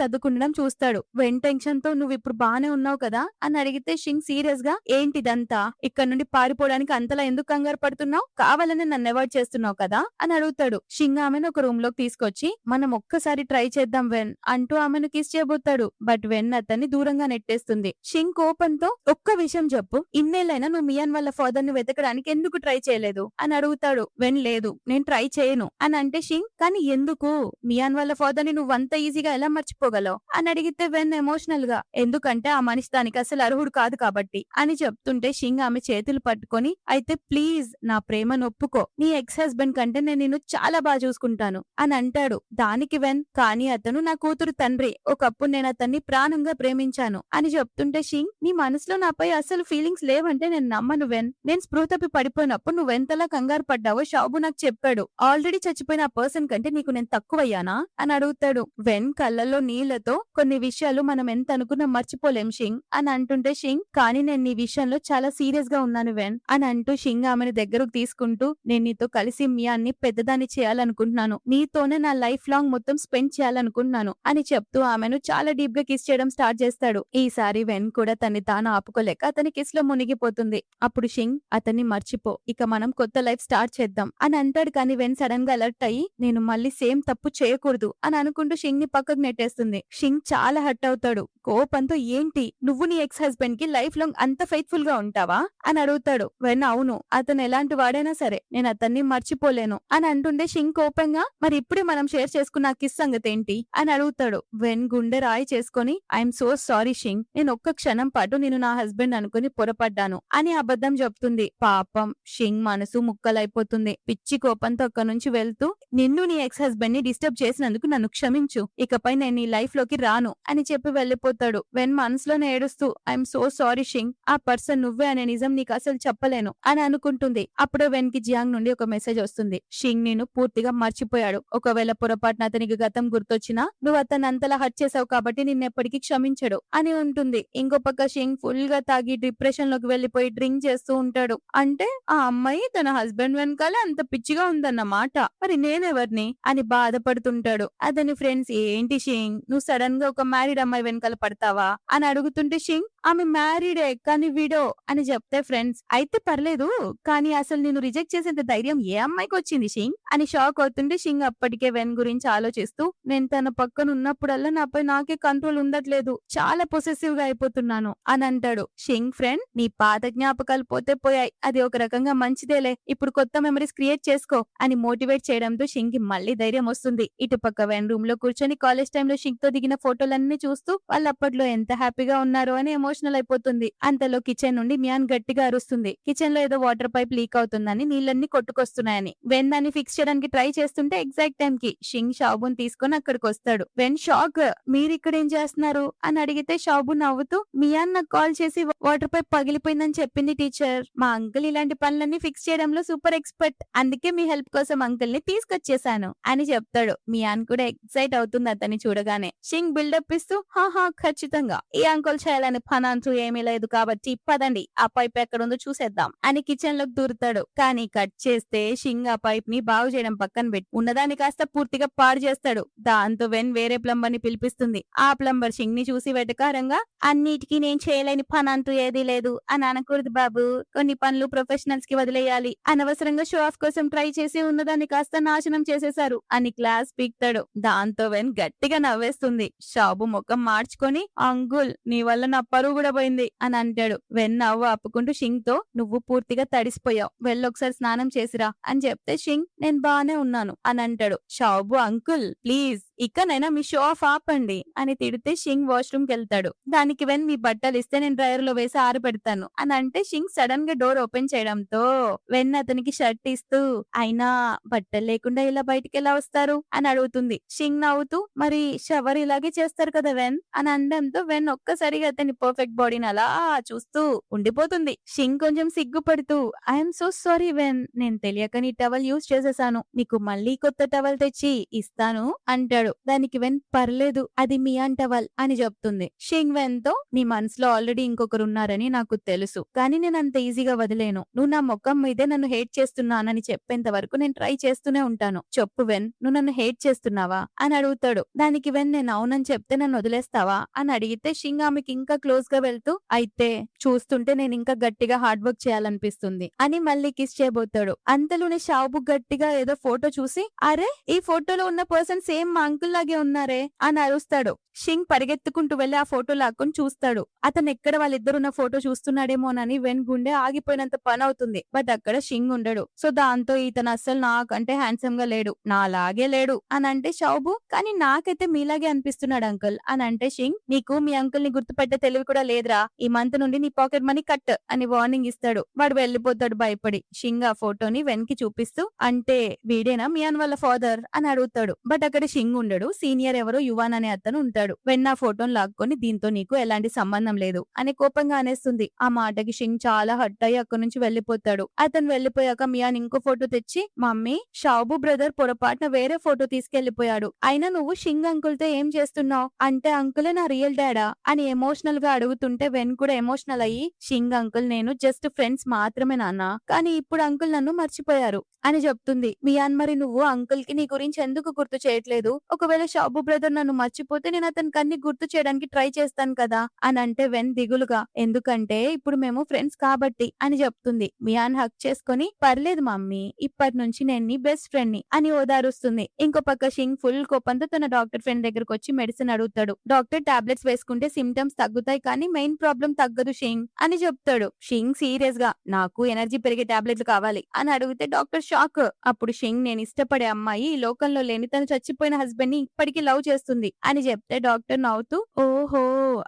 సర్దుకుండడం చూస్తాడు. వెన్ టెన్షన్ తో నువ్వు ఇప్పుడు బానే ఉన్నావు కదా అని అడిగితే షింగ్ సీరియస్ గా ఏంటిదంతా ఇక్కడ నుండి పారిపోవడానికి అంతలా ఎందుకు కంగారు పడుతున్నావు కావాలని నన్ను అవాయిడ్ చేస్తున్నావు కదా అని అడుగుతాడు. షింగ్ ఆమెను ఒక రూమ్ లోకి తీసుకొచ్చి మనం ఒక్కసారి ట్రై చేద్దాం వెన్ అంటూ ఆమెను కిస్ చేయబోతాడు. బట్ వెన్ అతన్ని దూరంగా నెట్టేస్తుంది. షింగ్ కోపంతో ఒక్క విషయం చెప్పు ఇన్నేళ్ళైనా నువ్వు మియాన్ వాళ్ళ ఫాదర్ ని వెతకడానికి ఎందుకు ట్రై చేయలేదు అని అడుగుతాడు. వెన్ లేదు నేను ట్రై చేయను అని అంటే షింగ్ కానీ ఎందుకు మియాన్ వాళ్ళ ఫాదర్ ని నువ్వు అంత ఈజీగా ఎలా మర్చిపోగలవు అని అడిగితే వెన్ ఎమోషనల్ గా ఎందుకంటే ఆ మనిషి దానికి అసలు అర్హుడు కాదు కాబట్టి అని చెప్తుంటే షింగ్ ఆమె చేతులు పట్టుకొని అయితే ప్లీజ్ నా ప్రేమ నొప్పుకో నీ ఎక్స్ హస్బెండ్ కంటే నేను నిన్ను చాలా బాగా చూసుకుంటాను అని అంటాడు. దానికి వెన్ కానీ అతను నా కూతురు తండ్రి ఒకప్పుడు నేను అతన్ని ప్రాణంగా ప్రేమించాను అని చెప్తుంటే షింగ్ నీ మనసులో నాపై అసలు ఫీలింగ్స్ లేవంటే నేను నమ్మను వెన్. నేను స్పృహ తప్పి పడిపోయినప్పుడు నువ్వెంతలా కంగారు పడ్డావో షాబు నాకు చెప్పాడు. ఆల్రెడీ చచ్చిపోయిన ఆ పర్సన్ కంటే నీకు నేను తక్కువయ్యానా అని అడుగుతాడు. వెన్ కళ్ళల్లో నీళ్లతో కొన్ని విషయాలు మనం ఎంత అనుకున్నా మర్చిపోలేం షింగ్ అని అంటుంటే షింగ్ కానీ నేను నీ విషయంలో చాలా సీరియస్ గా ఉన్నాను వెన్ అని అంటూ షింగ్ ఆమెను దగ్గరకు తీసుకుంటూ నేను నీతో కలిసి మియాన్ని పెద్దదాన్ని చేయాలనుకుంటున్నాను. నీతోనే నా లైఫ్ లాంగ్ మొత్తం స్పెండ్ చేయాలనుకుంటున్నాను అని చెప్తూ ఆమెను చాలా డీప్ గా కిస్ చేయడం స్టార్ట్ చేస్తాడు. ఈసారి వెన్ కూడా తన్ని తాను ఆపుకోలేక అతని కిస్ లో మునిగిపోతుంది. అప్పుడు షింగ్ అతన్ని మర్చిపో ఇక మనం కొత్త లైఫ్ స్టార్ట్ చేద్దాం అని అంటాడు. కానీ వెన్ సడన్ గా అలర్ట్ అయ్యి నేను మళ్ళీ సేమ్ తప్పు చేయకూడదు అని అనుకుంటూ షింగ్ ని పక్కకు నెట్టేస్తుంది. షింగ్ చాలా హర్ట్ అవుతాడు. కోపంతో ఏంటి నువ్వు నీ ఎక్స్ హస్బెండ్ కి లైఫ్ లాంగ్ అంత ఫెయిత్ఫుల్ గా ఉంటావా అని అడుగుతాడు. వెన్ అవును అతను ఎలాంటి వాడైనా సరే నేను అతన్ని మర్చిపోలేను అని అంటుండే షింగ్ కోపంగా మరి ఇప్పుడే మనం షేర్ చేసుకున్న కిస్ సంగతి ఏంటి అని అడుగుతాడు. వెన్ గుండె రాయి చేసుకుని ఐఎమ్ సో సారీ షింగ్, నేను ఒక్క క్షణం పాటు నేను నా హస్బెండ్ అనుకుని పొరపడ్డాను అని అబద్ధం చెప్తుంది. పాపం షింగ్ మనసు ముక్కలైపోతుంది. పిచ్చి కోపంతో అక్కడి నుంచి వెళ్తూ నిన్ను నీ ఎక్స్ హస్బెండ్ ని డిస్టర్బ్ చేసినందుకు నన్ను క్షమించు, ఇకపై నేను నీ లైఫ్ లోకి రాను అని చెప్పి వెళ్లిపోతాడు. వెన్ మనసులోనే ఏడుస్తూ ఐఎమ్ సో సారీ షింగ్, ఆ పర్సన్ నువ్వే అనే నిజం నీకు అసలు చెప్పలేను అని అనుకుంటుంది. అప్పుడే వెన్ కి జియాంగ్ నుండి ఒక మెసేజ్ వస్తుంది. షింగ్ నేను పూర్తిగా మర్చిపోయాడు, ఒకవేళ పొరపాటున అతనికి గతం గుర్తొచ్చినా నువ్వు అతన్ని అంతలా హర్ట్ చేసావు కాబట్టి నిన్నెప్పటికీ క్షమించడు అని ఉంటుంది. ఇంకో పక్క షింగ్ ఫుల్ గా తాగి డిప్రెషన్ లోకి వెళ్లిపోయి డ్రింక్ చేస్తూ ఉంటాడు. అంటే ఆ అమ్మాయి తన హస్బెండ్ వెనకాలే అంత పిచ్చిగా ఉందన్నమాట, మరి నేనెవర్ని అని బాధపడుతుంటాడు. అతని ఫ్రెండ్స్ ఏంటి షింగ్ నువ్వు సడన్ గా ఒక మ్యారీడ్ అమ్మాయి వెనకాల పడతావా అని అడుగుతుంటే షింగ్ ఆమె మ్యారీడే కానీ విడో అని చెప్తే ఫ్రెండ్స్ అయితే పర్లేదు, కానీ అసలు నేను రిజెక్ట్ చేసేంత ధైర్యం ఏ అమ్మాయికి వచ్చింది షింగ్ అని షాక్ అవుతుంటే షింగ్ అప్పటికే వెన్ గురించి ఆలోచిస్తూ నేను తన పక్కన ఉన్నప్పుడల్లా నాపై నాకే కంట్రోల్ ఉండట్లేదు, చాలా పొసెసివ్ గా అయిపోతున్నాను అని అంటాడు. షింగ్ ఫ్రెండ్ నీ పాత జ్ఞాపకాలు పోతే పోయాయి, అది ఒక రకంగా మంచిదేలే, ఇప్పుడు కొత్త మెమరీస్ క్రియేట్ చేసుకో అని మోటివేట్ చేయడంతో షింగ్ కి మళ్ళీ ధైర్యం వస్తుంది. ఇటు పక్క వెన్ రూమ్ లో కూర్చొని కాలేజ్ టైమ్ లో షింగ్ తో దిగిన ఫోటోలన్నీ చూస్తూ వాళ్ళు అప్పట్లో ఎంత హ్యాపీగా ఉన్నారో అని ఎమోషనల్ అయిపోతుంది. అంతలో కిచెన్ నుండి మియాన్ గట్టిగా అరుస్తుంది. కిచెన్ లో ఏదో వాటర్ పైప్ లీక్ అవుతుందని నీళ్ళన్నీ కొట్టుకొస్తున్నాయని. వెన్ దాన్ని ఫిక్స్ చేయడానికి ట్రై చేస్తుంటే ఎగ్జాక్ట్ టైం కి షింగ్ షాబున్ తీసుకొని అక్కడికి వస్తాడు. వెన్ షాక్ మీరు ఇక్కడ ఏం చేస్తున్నారు అని అడిగితే షాబు నవ్వుతూ మియాన్ నాకు కాల్ చేసి వాటర్ పైప్ పగిలిపోయిందని చెప్పింది టీచర్, మా అంకుల్ ఇలాంటి పనులన్నీ ఫిక్స్ చేయడంలో సూపర్ ఎక్స్పర్ట్, అందుకే మీ హెల్ప్ కోసం అంకుల్ ని తీసుకొచ్చేసాను అని చెప్తాడు. మియాన్ కూడా ఎక్సైట్ అవుతుంది అతన్ని చూడగానే. షింగ్ బిల్డప్ ఇస్తూ హాహా ఖచ్చితంగా ఈ అంకుల్ చేయాలని పనంటూ ఏమీ లేదు కాబట్టి పదండి ఆ పైప్ ఎక్కడుందో చూసేద్దాం అని కిచెన్ లోకి దూరుతాడు. కానీ కట్ చేస్తే షింగ్ ఆ పైప్ ని బాగు చేయడం పక్కన పెట్టి ఉన్నదాన్ని కాస్త పూర్తిగా పాడు చేస్తాడు. దాంతో వెన్ వేరే ప్లంబర్ ని పిలిపిస్తుంది. ఆ ప్లంబర్ షింగ్ ని చూసి వెటకారంగా అన్నిటికీ నేను చేయలేని పని అంటూ ఏదీ లేదు అని అనకూడదు బాబు, కొన్ని పనులు ప్రొఫెషనల్స్ కి వదిలేయాలి, అనవసరంగా షో ఆఫ్ కోసం ట్రై చేసి ఉన్నదాన్ని కాస్త నాశనం చేసేశారు అని క్లాస్ పీక్తాడు. దాంతో వెన్ గట్టిగా నవ్వేస్తుంది. షాబు ముఖం మార్చుకొని అంకుల్ నీ వల్ల నా పరువు కూడా పోయింది అని అంటాడు. వెన్ నవ్వు ఆపుకుంటూ షింగ్ తో నువ్వు పూర్తిగా తడిసిపోయావు, వెళ్ళొకసారి స్నానం చేసిరా అని చెప్తే షింగ్ నేను బానే ఉన్నాను అని అంటాడు. షాబు అంకుల్ ప్లీజ్ ఇకనైనా మీ షో ఆఫ్ ఆపండి అని తిడితే షింగ్ వాష్రూమ్ కి వెళ్తాడు. దానికి వెన్ మీ బట్టలు ఇస్తే నేను డ్రైవర్ లో వేసి ఆరబెడతాను అని అంటే షింగ్ సడన్ గా డోర్ ఓపెన్ చేయడంతో వెన్ అతనికి షర్ట్ ఇస్తూ అయినా బట్టలు లేకుండా ఇలా బయటికి ఎలా వస్తారు అని అడుగుతుంది. షింగ్ నవ్వుతూ మరి షవర్ ఇలాగే చేస్తారు కదా వెన్ అని అనడంతో వెన్ ఒక్కసారిగా అతని పర్ఫెక్ట్ బాడీని అలా చూస్తూ ఉండిపోతుంది. షింగ్ కొంచెం సిగ్గుపడుతూ ఐఎమ్ సో సారీ వెన్, నేను తెలియక నీ టవల్ యూజ్ చేసేసాను, నీకు మళ్ళీ కొత్త టవల్ తెచ్చి ఇస్తాను అంటాడు. దానికి వెన్ పర్లేదు అది మియాన్ టవల్ అని చెప్తుంది. షింగ్ వెన్ తో నీ మనసులో ఆల్రెడీ ఇంకొకరు ఉన్నారని నాకు తెలుసు, కానీ నేను అంత ఈజీగా వదిలేను, నువ్వు నా ముఖం మీదే నన్ను హేట్ చేస్తున్నానని చెప్పేంత వరకు నేను ట్రై చేస్తూనే ఉంటాను, చెప్పు వెన్ నువ్వు నన్ను హేట్ చేస్తున్నావా అని అడుగుతాడు. దానికి వెన్ నేను అవునని చెప్తే నన్ను వదిలేస్తావా అని అడిగితే షింగ్ ఆమెకి ఇంకా క్లోజ్ గా వెళ్తూ అయితే చూస్తుంటే నేను ఇంకా గట్టిగా హార్డ్ వర్క్ చేయాలనిపిస్తుంది అని మళ్ళీ కిస్ చేయబోతాడు. అంతలోనే షాబు గట్టిగా ఏదో ఫోటో చూసి అరే ఈ ఫోటోలో ఉన్న పర్సన్ సేమ్ మా అంకుల్ లాగే ఉన్నారే అని అరుస్తాడు. షింగ్ పరిగెత్తుకుంటూ వెళ్లి ఆ ఫోటో లాక్కొని చూస్తాడు. అతను ఎక్కడ వాళ్ళిద్దరున్న ఫోటో చూస్తున్నాడేమోనని వెన్ గుండె ఆగిపోయినంత పని అవుతుంది. బట్ అక్కడ షింగ్ ఉండడు. సో దాంతో ఇతను అస్సలు నాకంటే హ్యాండ్సమ్ గా లేడు, నాలాగే లేడు అని అంటే షాబు కానీ నాకైతే మీలాగే అనిపిస్తున్నాడు అంకుల్ అని అంటే షింగ్ నీకు మీ అంకుల్ ని గుర్తుపెట్టే తెలివి కూడా లేదురా, ఈ మంత్ నుండి నీ పాకెట్ మనీ కట్ అని వార్నింగ్ ఇస్తాడు. వాడు వెళ్లిపోతాడు భయపడి. షింగ్ ఆ ఫోటోని వెన్ కి చూపిస్తూ అంటే వీడేనా మియాన్ వాళ్ళ ఫాదర్ అని అడుగుతాడు. బట్ అక్కడ షింగ్ ఉండడు. సీనియర్ ఎవరో యువాన్ అనే అతను ఉంటాడు. వెన్ ఆ ఫోటోను లాక్కొని దీంతో నీకు ఎలాంటి సంబంధం లేదు అని కోపంగా అనేస్తుంది. ఆ మాటకి షింగ్ చాలా హర్ట్ అయ్యి అక్కడి నుంచి వెళ్లిపోతాడు. అతను వెళ్లిపోయాక మియాన్ ఇంకో ఫోటో తెచ్చి మమ్మీ షాబు బ్రదర్ పొరపాటున వేరే ఫోటో తీసుకెళ్లిపోయాడు, అయినా నువ్వు షింగ్ అంకుల్ తో ఏం చేస్తున్నావు అంటే అంకులే నా రియల్ డాడా అని ఎమోషనల్ గా అడుగుతుంటే వెన్ కూడా ఎమోషనల్ అయ్యి షింగ్ అంకుల్ నేను జస్ట్ ఫ్రెండ్స్ మాత్రమే నాన్న, కానీ ఇప్పుడు అంకుల్ నన్ను మర్చిపోయారు అని చెప్తుంది. మియాన్ మరి నువ్వు అంకుల్ కి నీ గురించి ఎందుకు గుర్తు చేయట్లేదు, ఒకవేళ షాబు బ్రదర్ నన్ను మర్చిపోతే నేను అతనికి అన్ని గుర్తు చేయడానికి ట్రై చేస్తాను కదా అని అంటే వెన్ దిగులుగా ఎందుకంటే ఇప్పుడు మేము ఫ్రెండ్స్ కాబట్టి అని చెప్తుంది. మియాన్ హక్ చేసుకొని పర్లేదు మమ్మీ ఇప్పటి నుంచి నేను నీ బెస్ట్ ఫ్రెండ్ ని అని ఓదారుస్తుంది. ఇంకో పక్క షింగ్ ఫుల్ కోపంతో తన డాక్టర్ ఫ్రెండ్ దగ్గరకు వచ్చి మెడిసిన్ అడుగుతాడు. డాక్టర్ టాబ్లెట్స్ వేసుకుంటే సిమ్టమ్స్ తగ్గుతాయి కానీ మెయిన్ ప్రాబ్లం తగ్గదు షింగ్ అని చెప్తాడు. షింగ్ సీరియస్ గా నాకు ఎనర్జీ పెరిగే టాబ్లెట్లు కావాలి అని అడిగితే డాక్టర్ షాక్. అప్పుడు షింగ్ నేను ఇష్టపడే అమ్మాయి ఈ లోకంలో లేని తను చచ్చిపోయిన హస్బెండ్ ని ఇప్పటికీ లవ్ చేస్తుంది అని చెప్తే డాక్టర్ నవ్వుతూ ఓహో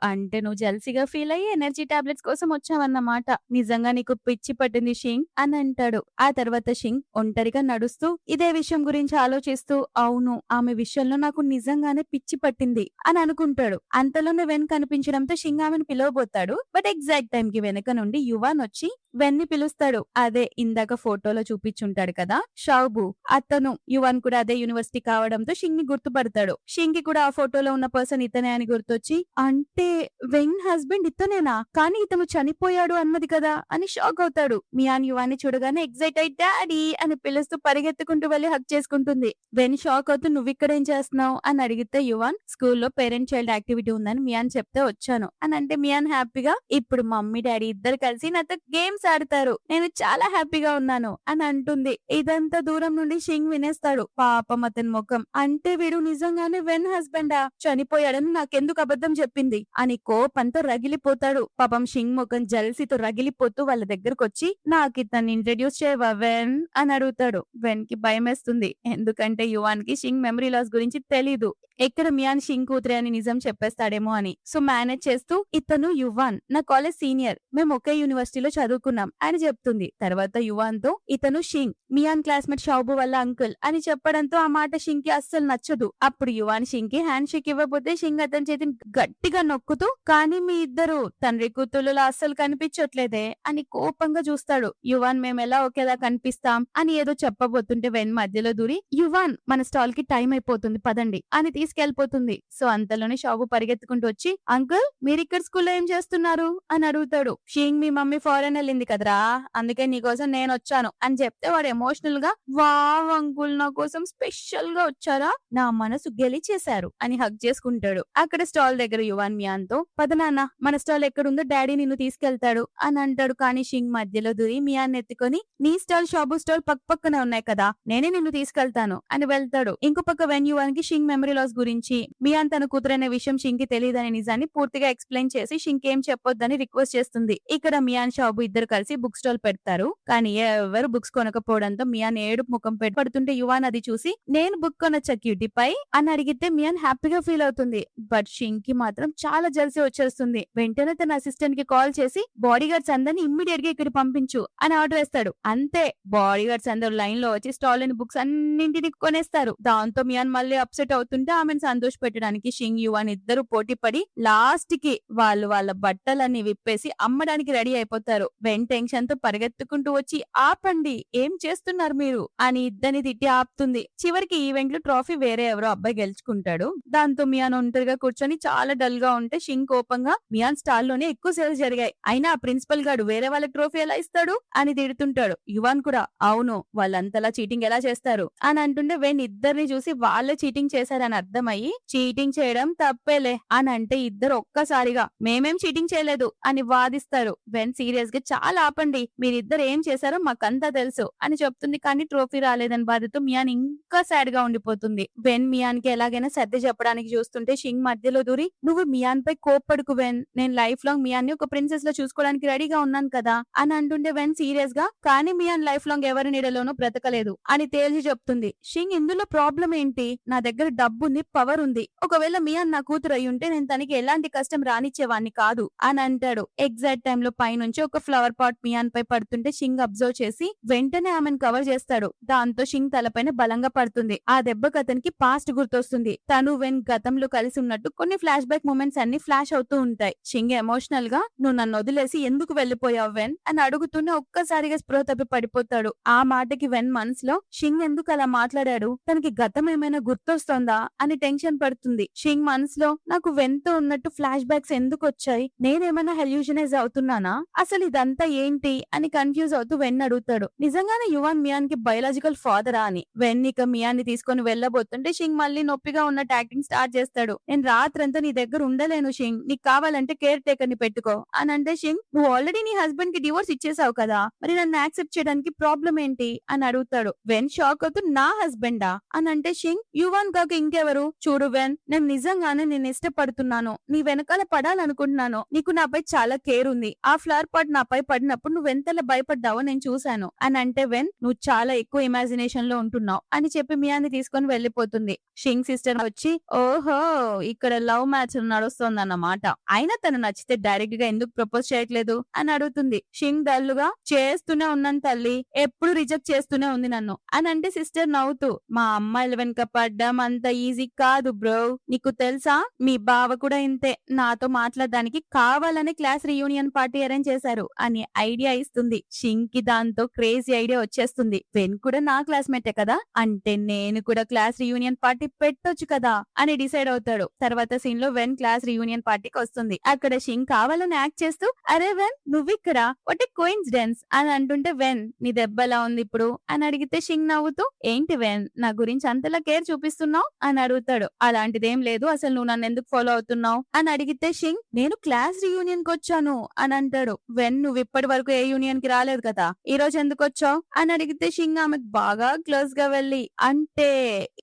అంటే నువ్వు జెల్సీగా ఫీల్ అయ్యి ఎనర్జీ టాబ్లెట్స్ కోసం వచ్చావన్నమాట. నిజంగా నీకు పిచ్చి పట్టింది షింగ్ అని అంటాడు. ఆ తర్వాత షింగ్ ఒంటరిగా నడుస్తూ ఇదే విషయం గురించి ఆలోచిస్తూ అవును ఆమె విషయంలో నాకు నిజంగానే పిచ్చి పట్టింది అని అనుకుంటాడు. అంతలోనే వెన్ కనిపించడంతో షింగ్ ఆమెను పిలవబోతాడు. బట్ ఎగ్జాక్ట్ టైం కి వెనక నుండి యువాన్ వచ్చి వెన్ ని పిలుస్తాడు. అదే ఇందాక ఫోటోలో చూపించుంటాడు కదా షాబు అతను. యువాన్ కూడా అదే యూనివర్సిటీ కావడంతో షింగ్ ని గుర్తుపడతాడు. షింగ్ కి కూడా ఆ ఫోటోలో ఉన్న పర్సన్ ఇతనే అని గుర్తొచ్చి అంటే వెన్ హస్బెండ్ ఇతనేనా కానీ ఇతను చనిపోయాడు అన్నది కదా అని షాక్ అవుతాడు. మియాన్ యువాన్ ని చూడగానే ఎగ్జైట్ అయి డాడీ అని పిలుస్తూ పరిగెత్తుకుంటూ వెళ్లి హక్ చేసుకుంటుంది. వెన్ షాక్ అవుతూ నువ్వు ఇక్కడ ఏం చేస్తున్నావు అని అడిగితే యువాన్ స్కూల్లో పేరెంట్ చైల్డ్ యాక్టివిటీ ఉందని మియాన్ చెప్తే వచ్చాను అని అంటే మియాన్ హ్యాపీగా ఇప్పుడు మమ్మీ డాడీ ఇద్దరు కలిసి నాతో గేమ్స్ ఆడతారు నేను చాలా హ్యాపీగా ఉన్నాను అని అంటుంది. ఇదంతా దూరం నుండి షింగ్ వినేస్తాడు. పాపం అతని ముఖం అంటే వీడు నిజంగానే వెన్ హస్బెండా చనిపోయాడని నాకెందుకు అబద్ధం చెప్పింది అని కోపంతో రగిలిపోతాడు. పాపం షింగ్ ముఖం జల్సీతో రగిలిపోతూ వాళ్ళ దగ్గరకు వచ్చి నాకు ఇతన్ని ఇంట్రడ్యూస్ చేయవా వెన్ అని అడుగుతాడు. వెన్ కి భయమేస్తుంది ఎందుకంటే యువాన్ కి షింగ్ మెమరీ లాస్ గురించి తెలీదు. ఎక్కడ మియాన్ షింగ్ కూతురే అని నిజం చెప్పేస్తాడేమో అని. సో మేనేజ్ చేస్తూ ఇతను యువాన్ నా కాలేజ్ సీనియర్ మేము ఒకే యూనివర్సిటీలో చదువుకున్నాం అని చెప్తుంది. తర్వాత యువాన్ తో ఇతను షింగ్ మియాన్ క్లాస్మేట్ షాబు వల్ల అంకుల్ అని చెప్పడంతో ఆ మాట షింగ్ కి అస్సలు నచ్చదు. అప్పుడు యువాన్ షింగ్ కి హ్యాండ్ షేక్ ఇవ్వబోతే షింగ్ అతని చేతిని గట్టిగా నొక్కుతూ కానీ మీ ఇద్దరు తండ్రి కూతుళ్ళలో అస్సలు కనిపించట్లేదే అని కోపంగా చూస్తాడు. యువాన్ మేము ఎలా ఒకేలా కనిపిస్తాం అని ఏదో చెప్పబోతుంటే వెన్ మధ్యలో దూరి యువాన్ మన స్టాల్ కి టైం అయిపోతుంది పదండి అని తీసుకెళ్లిపోతుంది. సో అంతలోనే షాబు పరిగెత్తుకుంటూ వచ్చి అంకుల్ మీరు ఇక్కడ స్కూల్లో ఏం చేస్తున్నారు అని అడుగుతాడు. షింగ్ మీ మమ్మీ ఫారెన్ వెళ్ళింది కదరా అందుకే నీకోసం నేను వచ్చాను అని చెప్తే వాడు ఎమోషనల్ గా వావ్ అంకుల్ నా కోసం స్పెషల్ గా వచ్చారా నా మనసు గెలిచేశారు అని హగ్ చేసుకుంటాడు. అక్కడ స్టాల్ దగ్గర యువాన్ మియాన్ తో పద నాన్న మన స్టాల్ ఎక్కడుందో డాడీ నిన్ను తీసుకెళ్తాడు అని అంటాడు. కానీ షింగ్ మధ్యలో దూరి మియాన్ ఎత్తుకొని నీ స్టాల్ షాబు స్టాల్ పక్కనే ఉన్నాయి కదా నేనే నిన్ను తీసుకెళ్తాను అని వెళ్తాడు. ఇంకో పక్క వెన్ యువాన్ కి షింగ్ మెమరీ లాస్ గురించి మియాన్ తన కూతురనే విషయం షింగ్ కి తెలియదనే నిజాన్ని పూర్తిగా ఎక్స్ప్లెయిన్ చేసి షింగ్ ఏం చెప్పొద్దని రిక్వెస్ట్ చేస్తుంది. ఇక్కడ మియాన్ షాబు ఇద్దరు కలిసి బుక్ స్టాల్ పెడతారు. కానీ ఎవరు బుక్స్ కొనకపోవడంతో మియాన్ ఏడుపు ముఖం పడుతుంటే యువాన్ అది చూసి నేను బుక్ కొనొచ్చా క్యూటీ పై అని అడిగితే మియాన్ హ్యాపీగా ఫీల్ అవుతుంది. బట్ షింగ్ కి మాత్రం చాలా జల్సీ వచ్చేస్తుంది. వెంటనే తన అసిస్టెంట్ కి కాల్ చేసి బాడీ గార్డ్స్ అందరినీ ఇమ్మీడియట్ గా ఇక్కడ పంపించు అని ఆర్డర్ వేస్తాడు. అంతే బాడీ గార్డ్స్ అందరూ లైన్ లో వచ్చి స్టాల్ లోని బుక్స్ అన్నింటినీ కొనేస్తారు. దాంతో మియాన్ మళ్ళీ అప్సెట్ అవుతుంటే ఆమెను సంతోష పెట్టడానికి షింగ్ యువాన్ ఇద్దరు పోటీ పడి లాస్ట్ కి వాళ్ళు వాళ్ళ బట్టలన్నీ విప్పేసి అమ్మడానికి రెడీ అయిపోతారు. వెన్ టెన్షన్ తో పరిగెత్తుకుంటూ వచ్చి ఆపండి ఏం చేస్తున్నారు మీరు అని ఇద్దరిని తిట్టి ఆపుతుంది. చివరికి ఈవెంట్ లో ట్రోఫీ వేరే ఎవరో అబ్బాయి గెలుచుకుంటాడు. దాంతో మియాన్ ఒంటరిగా కూర్చొని చాలా డల్ గా ఉంటే షింగ్ కోపంగా మియాన్ స్టాల్ లోనే ఎక్కువ సేల్స్ జరిగాయి అయినా ఆ ప్రిన్సిపల్ గాడు వేరే వాళ్ళకి ట్రోఫీ ఎలా ఇస్తాడు అని తిడుతుంటాడు. యువాన్ కూడా అవును వాళ్ళంతలా చీటింగ్ ఎలా చేస్తారు అని అంటుంటే వెన్ ఇద్దరిని చూసి వాళ్ళే చీటింగ్ చేశారని అర్థమయ్యి చీటింగ్ చేయడం తప్పేలే అని అంటే ఇద్దరు ఒక్కసారిగా మేమేం చీటింగ్ చేయలేదు అని వాదిస్తారు. వెన్ సీరియస్ గా చాలా ఆపండి మీరిద్దరు ఏం చేశారో మాకంతా తెలుసు అని చెప్తుంది. కానీ ట్రోఫీ రాలేదని బాధతో మియాన్ ఇంకా సాడ్ గా ఉండిపోతుంది. వెన్ మియాన్ కి ఎలాగైనా సర్ది చెప్పడానికి చూస్తుంటే షింగ్ మధ్యలో దూరి నువ్వు మియాన్ పై కోప్పడుకు వెన్ నేను లైఫ్ లాంగ్ మియాన్ ని ఒక ప్రిన్సెస్ లో చూసుకోవడానికి రెడీగా ఉన్నాను కదా అని అంటుంటే వెన్ సీరియస్ గా కానీ మియాన్ లైఫ్ లాంగ్ ఎవరి నీడలోనూ బ్రతకలేదు అని తేల్చి చెప్తుంది. షింగ్ ఇందులో ప్రాబ్లం ఏంటి నా దగ్గర డబ్బు ఉంది పవర్ ఉంది ఒకవేళ మియాన్ నా కూతురు అయి ఉంటే నేను తనకి ఎలాంటి కష్టం రానిచ్చేవాడిని కాదు అని అంటాడు. ఎగ్జాక్ట్ టైమ్ లో పైనుంచి ఒక ఫ్లవర్ పాట్ మియాన్ పై పడుతుంటే షింగ్ అబ్జర్వ్ చేసి వెంటనే ఆమెను కవర్ చేస్తాడు. దాంతో షింగ్ తలపైన బలంగా పడుతుంది. ఆ దెబ్బకు అతనికి పాస్ట్ గుర్తొస్తుంది. తను వెన్ గతంలో కలిసి ఉన్నట్టు కొన్ని ఫ్లాష్ బ్యాక్ మూమెంట్స్ అన్ని ఫ్లాష్ అవుతూ ఉంటాయి. షింగ్ ఎమోషనల్ గా నువ్వు నన్ను వదిలేసి ఎందుకు వెళ్లిపోయావు వెన్ అని అడుగుతూనే ఒక్కసారిగా స్పృహ తప్పి పడిపోతాడు. ఆ మాటకి వెన్ మనసులో షింగ్ ఎందుకు అలా మాట్లాడాడు తనకి గతం ఏమైనా గుర్తొస్తోందా అని టెన్షన్ పడుతుంది. షింగ్ మనసులో నాకు వెన్ తో ఉన్నట్టు ఫ్లాష్ బ్యాక్స్ ఎందుకు వచ్చాయి నేనేమైనా హెల్యూషనైజ్ అవుతున్నానా అసలు ఇదంతా ఇదంతా ఏంటి అని కన్ఫ్యూజ్ అవుతూ వెన్ అడుగుతాడు. నిజంగానే యువాన్ మియాన్ కి బయోలాజికల్ ఫాదరా అని. వెన్ ఇక మియాన్ని తీసుకొని వెళ్ళబోతుంటే షింగ్ మళ్ళీ నొప్పిగా ఉన్నట్టు యాక్టింగ్ స్టార్ట్ చేస్తాడు. నేను రాత్రంతా నీ దగ్గర ఉండలేను షింగ్, నీకు కావాలంటే కేర్ టేకర్ ని పెట్టుకో అని అంటే షింగ్, నువ్వు ఆల్రెడీ నీ హస్బెండ్ కి డివోర్స్ ఇచ్చేసావు కదా, మరి నన్ను యాక్సెప్ట్ చేయడానికి ప్రాబ్లం ఏంటి అని అడుగుతాడు. వెన్ షాక్ అవుతూ నా హస్బెండా అని అంటే షింగ్, యువాన్ కాక ఇంకెవరు? చూడు వెన్, నేను నిజంగానే నేను ఇష్టపడుతున్నాను, నీ వెనకాల పడాలనుకుంటున్నాను, నీకు నాపై చాలా కేర్ ఉంది. ఆ ఫ్లవర్ పాట్ నాపై పడినప్పుడు నువ్వు ఎంతలా భయపడ్డావో నేను చూశాను అని అంటే వెన్, నువ్వు చాలా ఎక్కువ ఇమాజినేషన్ లో ఉంటున్నావు అని చెప్పి మియాన్ని తీసుకొని వెళ్లిపోతుంది. షింగ్ సిస్టర్ వచ్చి, ఓహో ఇక్కడ లవ్ మ్యాచ్ నడుస్తోంది అన్నమాట, అయినా తను నచ్చితే డైరెక్ట్ గా ఎందుకు ప్రపోజ్ చేయట్లేదు అని అడుగుతుంది. షింగ్ డల్లుగా, చేస్తూనే ఉన్నాను తల్లి, ఎప్పుడు రిజెక్ట్ చేస్తూనే ఉంది నన్ను అని అంటే సిస్టర్ నవ్వుతూ, మా అమ్మాయిల వెనక పడ్డం అంత ఈజీ కాదు బ్రో, నీకు తెలుసా మీ బావ కూడా ఇంతే, నాతో మాట్లాడడానికి కావాలని క్లాస్ రీయూనియన్ పార్టీ అరేంజ్ చేశారు అని ఐడియా ఇస్తుంది. షింగ్ కి దాంతో క్రేజీ ఐడియా వచ్చేస్తుంది. వెన్ కూడా నా క్లాస్మేటే కదా, అంటే నేను కూడా క్లాస్ రీయూనియన్ పార్టీ పెట్టొచ్చు కదా అని డిసైడ్ అవుతాడు. తర్వాత సీన్ లో వెన్ క్లాస్ రీయూనియన్ పార్టీకి వస్తుంది. అక్కడ షింగ్ కావాలని యాక్ట్ చేస్తూ, అరే వెన్ నువ్విక్కడ, వాట్ ఏ కోయిన్సిడెన్స్ అని అంటుంటే వెన్, నీ దెబ్బ ఎలా ఉంది ఇప్పుడు అని అడిగితే షింగ్ నవ్వుతూ, ఏంటి వెన్ నా గురించి అంతలా కేర్ చూపిస్తున్నావు అని అడుగుతాడు. అలాంటిదేం లేదు, అసలు నువ్వు నన్ను ఎందుకు ఫాలో అవుతున్నావు అని అడిగితే షింగ్, నేను క్లాస్ రీయూనియన్ కి వచ్చాను అని అంటాడు. వెన్, నువ్వు ఇప్పటి వరకు ఏ యూనియన్ కి రాలేదు కదా, ఈ రోజు ఎందుకు వచ్చావు అని అడిగితే షింగ్ ఆమెకు బాగా క్లోజ్ గా వెళ్ళి, అంటే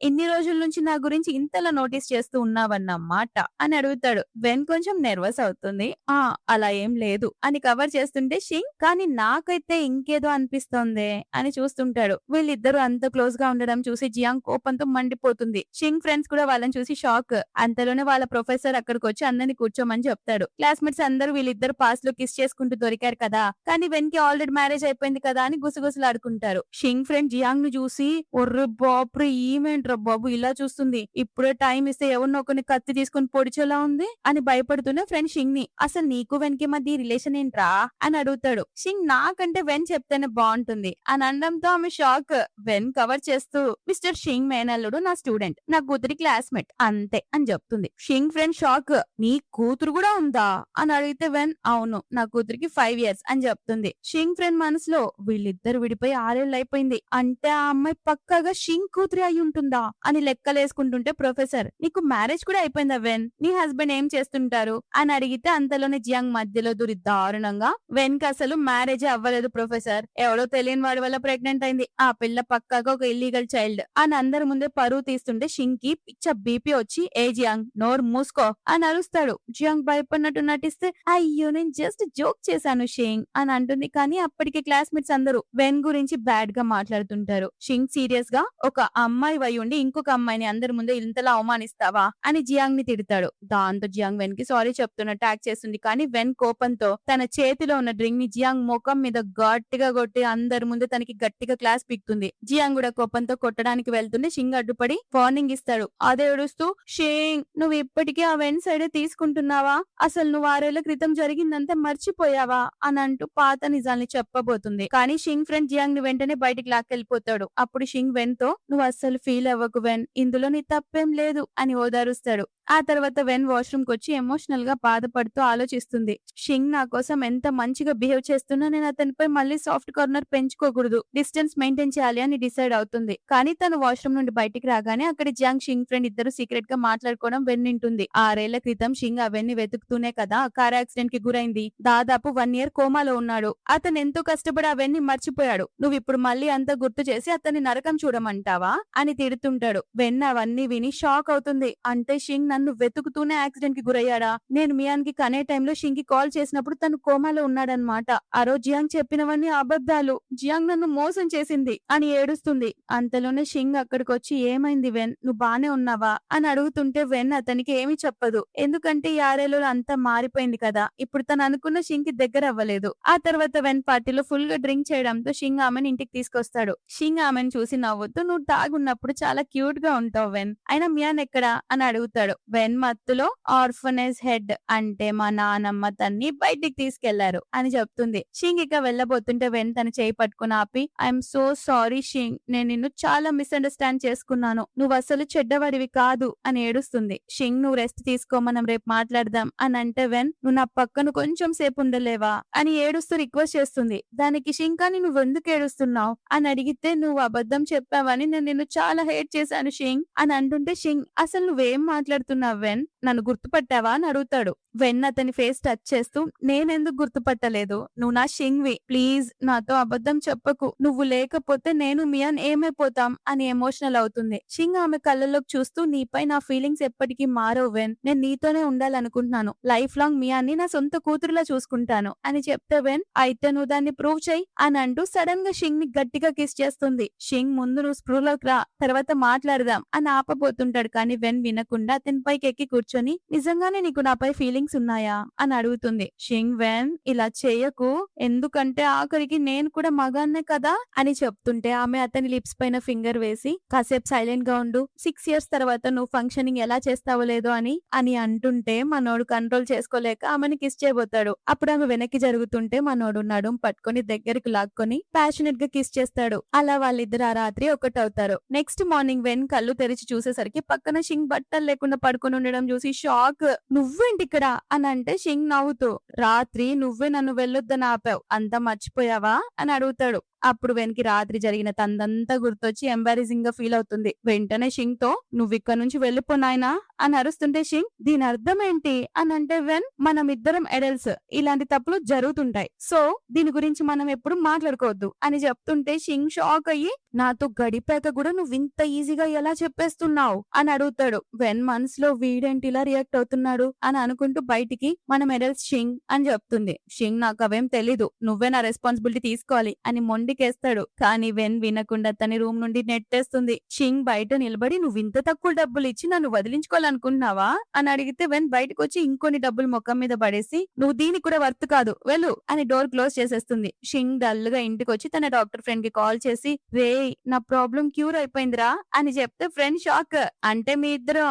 ఇన్ని రోజుల నుంచి నా గురించి ఇంతలా నోటీస్ చేస్తూ ఉన్నావన్నమాట అని అడుగుతాడు. వెన్ కొంచెం నెర్వస్ అవుతుంది. ఆ అలా ఏం లేదు అని కవర్ చేస్తుంటే షింగ్, కానీ నాకైతే ఇంకేదో అనిపిస్తోంది అని చూస్తుంటాడు. వీళ్ళిద్దరూ అంత క్లోజ్ గా ఉండడం చూసి జియాంగ్ కోపంతో మండిపోతుంది. షింగ్ ఫ్రెండ్స్ కూడా వాళ్ళని చూసి షాక్. అంతలోనే వాళ్ళ ప్రొఫెసర్ అక్కడికి వచ్చి అందరిని కూర్చోమని చెప్తాడు. క్లాస్మేట్స్ అందరూ వీళ్ళిద్దరు పాస్ లో కిస్ చేసుకుంటూ దొరికారు కదా, కానీ వెన్ కి ఆల్రెడీ మ్యారేజ్ అయిపోయింది కదా అని గుసగుసలాడుకుంటారు. షింగ్ ఫ్రెండ్ జియాంగ్ ను చూసి, ఒర్రు బాప్రే ఈమెంట్రా బాబు ఇలా చూస్తుంది, ఇప్పుడే టైం ఇస్తే ఎవరినో ఒకరిని కత్తి తీసుకుని పొడిచేలా ఉంది అని భయపడుతున్న ఫ్రెండ్ షింగ్ ని, అసలు నీకు వెన్ కి మధ్య రిలేషన్ ఏంట్రా అని అడుగుతాడు. షింగ్, నాకంటే వెన్ చెప్తేనే బాగుంటుంది అని అనడంతో ఆమె షాక్. వెన్ కవర్ చేస్తూ, మిస్టర్ షింగ్ మేనల్లుడు నా స్టూడెంట్, నా కూతురి క్లాస్మేట్ అంతే అని చెప్తుంది. షింగ్ ఫ్రెండ్ షాక్, నీ కూతురు కూడా ఉందా అని అడిగితే వెన్, అవును నా కూతురికి 5 years అని చెప్తుంది. షింగ్ ఫ్రెండ్ మనసులో, వీళ్ళిద్దరు విడిపోయి 6 ఏళ్ళు అయిపోయింది, అంటే ఆ అమ్మాయి పక్కాగా షింగ్ కూతురి అయి ఉంటుందా అని లెక్కలేసుకుంటుంటే ప్రొఫెసర్, నీకు మ్యారేజ్ కూడా అయిపోయిందా వెన్, నీ హస్బెండ్ ఏం చేస్తుంటారు అని అడిగితే అంతలోనే జియాంగ్ మధ్యలో దూరి దారుణంగా, వెన్ కి అసలు మ్యారేజ్ అవ్వలేదు ప్రొఫెసర్, ఎవడో తెలియని వాడి వల్ల ప్రెగ్నెంట్ అయింది, ఆ పిల్ల పక్కాగా ఒక ఇల్లీగల్ చైల్డ్ అని అందరి ముందే పరువు తీస్తుంటే షింగ్ కి పిచ్చ బీపీ వచ్చి, ఏ జియాంగ్ నోరు మూసుకో అని అరుస్తాడు. జియాంగ్ భయపడినట్టు నటిస్తే, అయ్యో నేను జస్ట్ జోక్ చేశాను షింగ్ అని అంటుంది. కానీ అప్పటికే క్లాస్మేట్స్ అందరూ వెన్ గురించి బ్యాడ్ గా మాట్లాడుతుంటారు. షింగ్ సీరియస్ గా, ఒక అమ్మాయి వై ఉండి ఇంకొక అమ్మాయిని అందరి ముందే ఇంతలా అవమానిస్తావా అని జియాంగ్ ని తిడతాడు. దాంతో జియాంగ్ వెన్ కి సారీ చెప్తున్నట్టు యాక్ట్ చేస్తుంది. కానీ వెన్ కోపంతో తన చేతిలో ఉన్న డ్రింక్ ని జియాంగ్ ముఖం మీద గట్టిగా కొట్టి అందరి ముందు తనకి గట్టిగా క్లాస్ పీకుతుంది. జియాంగ్ కూడా కోపంతో కొట్టడానికి వెళ్తుంటే షింగ్ అడ్డుపడి వార్నింగ్ ఇస్తాడు. అదే ఏడుస్తూ, షింగ్ నువ్వు ఇప్పటికీ ఆ వెన్ సైడే తీసుకుంటున్నావా, అసలు నువ్వు 6 ఏళ్ల క్రితం జరిగిందంతా మర్చిపోయావా అని అంటూ పాత నిజాల్ని చెప్పబోతుంది. కానీ షింగ్ ఫ్రెండ్ జియాంగ్ ని వెంటనే బయటికి లాక్కెళ్ళిపోతాడు. అప్పుడు షింగ్ వెన్ తో, నువ్వు అస్సలు ఫీల్ అవ్వకు వెన్, ఇందులో నీ తప్పేం లేదు అని ఓదారుస్తాడు. ఆ తర్వాత వెన్ వాష్రూమ్ కి వచ్చి ఎమోషనల్ గా బాధపడుతూ ఆలోచిస్తుంది. షింగ్ నా కోసం ఎంత మంచిగా బిహేవ్ చేస్తున్నా నేను అతనిపై మళ్ళీ సాఫ్ట్ కార్నర్ పెంచుకోకూడదు, డిస్టెన్స్ మెయింటైన్ చేయాలి అని డిసైడ్ అవుతుంది. కానీ తను వాష్రూమ్ నుండి బయటికి రాగానే అక్కడ జియాంగ్ షింగ్ ఫ్రెండ్ ఇద్దరు సీక్రెట్ గా మాట్లాడుకోవడం వెన్ వింటుంది. 6 ఏళ్ల క్రితం షింగ్ అవన్నీ వెతుకుతూనే కదా కార్ యాక్సిడెంట్ కి గురైంది, దాదాపు 1 year కోమాలో ఉన్నాడు, అతను ఎంతో కష్టపడి అవన్నీ మర్చిపోయాడు, నువ్వు ఇప్పుడు మళ్ళీ అంతా గుర్తు చేసి అతన్ని నరకం చూడమంటావా అని తిడుతుంటాడు. వెన్ అవన్నీ విని షాక్ అవుతుంది. అంటే షింగ్ నన్ను వెతుకుతూనే యాక్సిడెంట్ కి గురయ్యాడా, నేను మియాన్కి కనే టైంలో షింగ్ కి కాల్ చేసినప్పుడు తను కోమాలో ఉన్నాడనమాట, ఆ రోజు జియాంగ్ చెప్పినవన్నీ అబద్ధాలు, జియాంగ్ నన్ను మోసం చేసింది అని ఏడుస్తుంది. అంతలోనే షింగ్ అక్కడికి వచ్చి, ఏమైంది వెన్, నువ్వు బానే ఉన్నావా అని అడుగుతుంటే వెన్ అతనికి ఏమీ చెప్పదు. ఎందుకంటే ఈ 6 ఏళ్లలో అంతా మారిపోయింది కదా, ఇప్పుడు తను అనుకున్న షింగ్ కి దగ్గర అవ్వలేదు. ఆ తర్వాత వెన్ పార్టీలో ఫుల్ గా డ్రింక్ చేయడంతో షింగ్ ఆమెను ఇంటికి తీసుకొస్తాడు. షింగ్ ఆమెను చూసి నవ్వుతూ, నువ్వు తాగున్నప్పుడు చాలా క్యూట్ గా ఉంటావు వెన్, అయినా మియాన్ ఎక్కడా అని అడుగుతాడు. వెన్ మత్తులో, ఆర్ఫనేజ్ హెడ్ అంటే మా నానమ్మ తన్ని బయటికి తీసుకెళ్లారు అని చెప్తుంది. షింగ్ ఇక వెళ్ళబోతుంటే వెన్ తన చేయి పట్టుకుని ఆపి, ఐఎమ్ సో సారీ షింగ్, నేను నిన్ను చాలా మిస్అండర్స్టాండ్ చేసుకున్నాను, నువ్వు అసలు చెడ్డవాడివి కాదు అని ఏడుస్తుంది. షింగ్ నువ్వు రెస్ట్ తీసుకో, మనం రేపు మాట్లాడదాం అని అంటే వెన్, నువ్వు నా పక్కన కొంచెం సేపు ఉండలేవా అని అని ఏడుస్తూ రిక్వెస్ట్ చేస్తుంది. దానికి షింగ్ కానీ నువ్వెందుకు ఏడుస్తున్నావు అని అడిగితే నువ్వు అబద్ధం చెప్పావని నేను నిన్ను చాలా హేట్ చేశాను షింగ్ అని అంటుంటే షింగ్ అసలు నువ్వేం మాట్లాడుతున్నావు వెన్ నన్ను గుర్తుపట్టావా అని అడుగుతాడు. వెన్ అతని ఫేస్ టచ్ చేస్తూ నేనెందుకు గుర్తుపట్టలేదు నువ్వు నా షింగ్వి ప్లీజ్ నాతో అబద్ధం చెప్పకు నువ్వు లేకపోతే నేను మియాన్ ఏమైపోతాం అని ఎమోషనల్ అవుతుంది. షింగ్ ఆమె కళ్ళలోకి చూస్తూ నీపై నా ఫీలింగ్స్ ఎప్పటికీ మారవు వెన్ నేను నీతోనే ఉండాలనుకుంటున్నాను లైఫ్ లాంగ్ మియాన్ని నా సొంత కూతురులా చూసుకుంటాను అని చెప్తే వెన్ అయితే నువ్వు దాన్ని ప్రూవ్ చెయ్యి అని అంటూ సడన్ గా షింగ్ ని గట్టిగా కిస్ చేస్తుంది. షింగ్ ముందు నువ్వు స్పృహలోకి రా తర్వాత మాట్లాడదాం అని ఆపబోతుంటాడు కానీ వెన్ వినకుండా అతని పైకి ఎక్కి కూర్చొని నిజంగానే నీకు నాపై ఫీలింగ్స్ ఉన్నాయా అని అడుగుతుంది. షింగ్ వెన్ ఇలా చేయకు ఎందుకంటే ఆఖరికి నేను కూడా మగాన్నే కదా అని చెప్తుంటే ఆమె అతని లిప్స్ పైన ఫింగర్ వేసి కాసేపు సైలెంట్ గా ఉండు 6 years తర్వాత నువ్వు ఫంక్షనింగ్ ఎలా చేస్తావో లేదో అని అంటుంటే మనోడు కంట్రోల్ చేసుకోలేక ఆమెను కిస్ చేయబోతాడు. అప్పుడు ఆమె వెనక్కి జరుగుతుంటే మనోడు నడుం పట్టుకొని దగ్గరికి లాక్కొని ప్యాషనెట్ గా కిస్ చేస్తాడు. అలా వాళ్ళిద్దరు ఆ రాత్రి ఒకటవుతారు. నెక్స్ట్ మార్నింగ్ వెన్ కళ్ళు తెరిచి చూసేసరికి పక్కన షింగ్ బట్టలు లేకుండా పడుకొని ఉండడం చూసి షాక్ నువ్వేంటి ఇక్కడ అని అంటే షింగ్ నవ్వుతూ రాత్రి నువ్వే నన్ను వెళ్ళొద్దని ఆపావు అంతా మర్చిపోయావా అని అడుగుతాడు. అప్పుడు వెన్కి రాత్రి జరిగిన తందంతా గుర్తొచ్చి ఎంబారసింగ్ గా ఫీల్ అవుతుంది. వెంటనే షింగ్ తో నువ్వు ఇక్కడ నుంచి వెళ్ళిపో నాయనా అని అరుస్తుంటే షింగ్ దీని అర్థం ఏంటి అని అంటే వెన్ మనం ఇద్దరం ఎడల్స్ ఇలాంటి తప్పులు జరుగుతుంటాయి సో దీని గురించి మనం ఎప్పుడు మాట్లాడుకోవద్దు అని చెప్తుంటే షింగ్ షాక్ అయ్యి నాతో గడిపాక కూడా నువ్వు ఇంత ఈజీగా ఎలా చెప్పేస్తున్నావు అని అడుగుతాడు. వెన్ మనసులో వీడేంటి ఇలా రియాక్ట్ అవుతున్నాడు అని అనుకుంటూ బయటికి మనం ఎడల్స్ షింగ్ అని చెప్తుంది. షింగ్ నాకు అవేం తెలీదు నువ్వే నా రెస్పాన్సిబిలిటీ తీసుకోవాలి అని మొండికేస్తాడు. కానీ వెన్ వినకుండా తన రూమ్ నుండి నెట్టేస్తుంది. షింగ్ బయట నిలబడి నువ్వు ఇంత తక్కువ డబ్బులు ఇచ్చి నన్ను వదిలించుకోవాలనుకుంటున్నావా అని అడిగితే వెన్ బయటకు వచ్చి ఇంకొన్ని డబ్బులు ముఖం మీద పడేసి నువ్వు దీనికి కూడా వర్త్ కాదు వెళ్ళు అని డోర్ క్లోజ్ చేసేస్తుంది. షింగ్ డల్ గా ఇంటికి వచ్చి తన డాక్టర్ ఫ్రెండ్ కి కాల్ చేసి రే నా ప్రాబ్లం క్యూర్ అయిపోయిందిరా అని చెప్తే ఫ్రెండ్ షాక్ అంటే మీ ఇద్దరు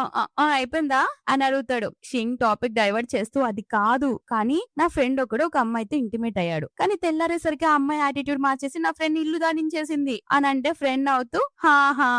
అయిపోయిందా అని అడుగుతాడు. షింగ్ టాపిక్ డైవర్ట్ చేస్తూ అది కాదు కానీ నా ఫ్రెండ్ ఒకడు ఒక అమ్మాయితో ఇంటిమేట్ అయ్యాడు కానీ తెల్లారేసరికి ఆ అమ్మాయి యాటిట్యూడ్ మార్చేసి నా ఫ్రెండ్ ఇల్లు దాడించేసింది అని అంటే ఫ్రెండ్ అవుతూ హాహా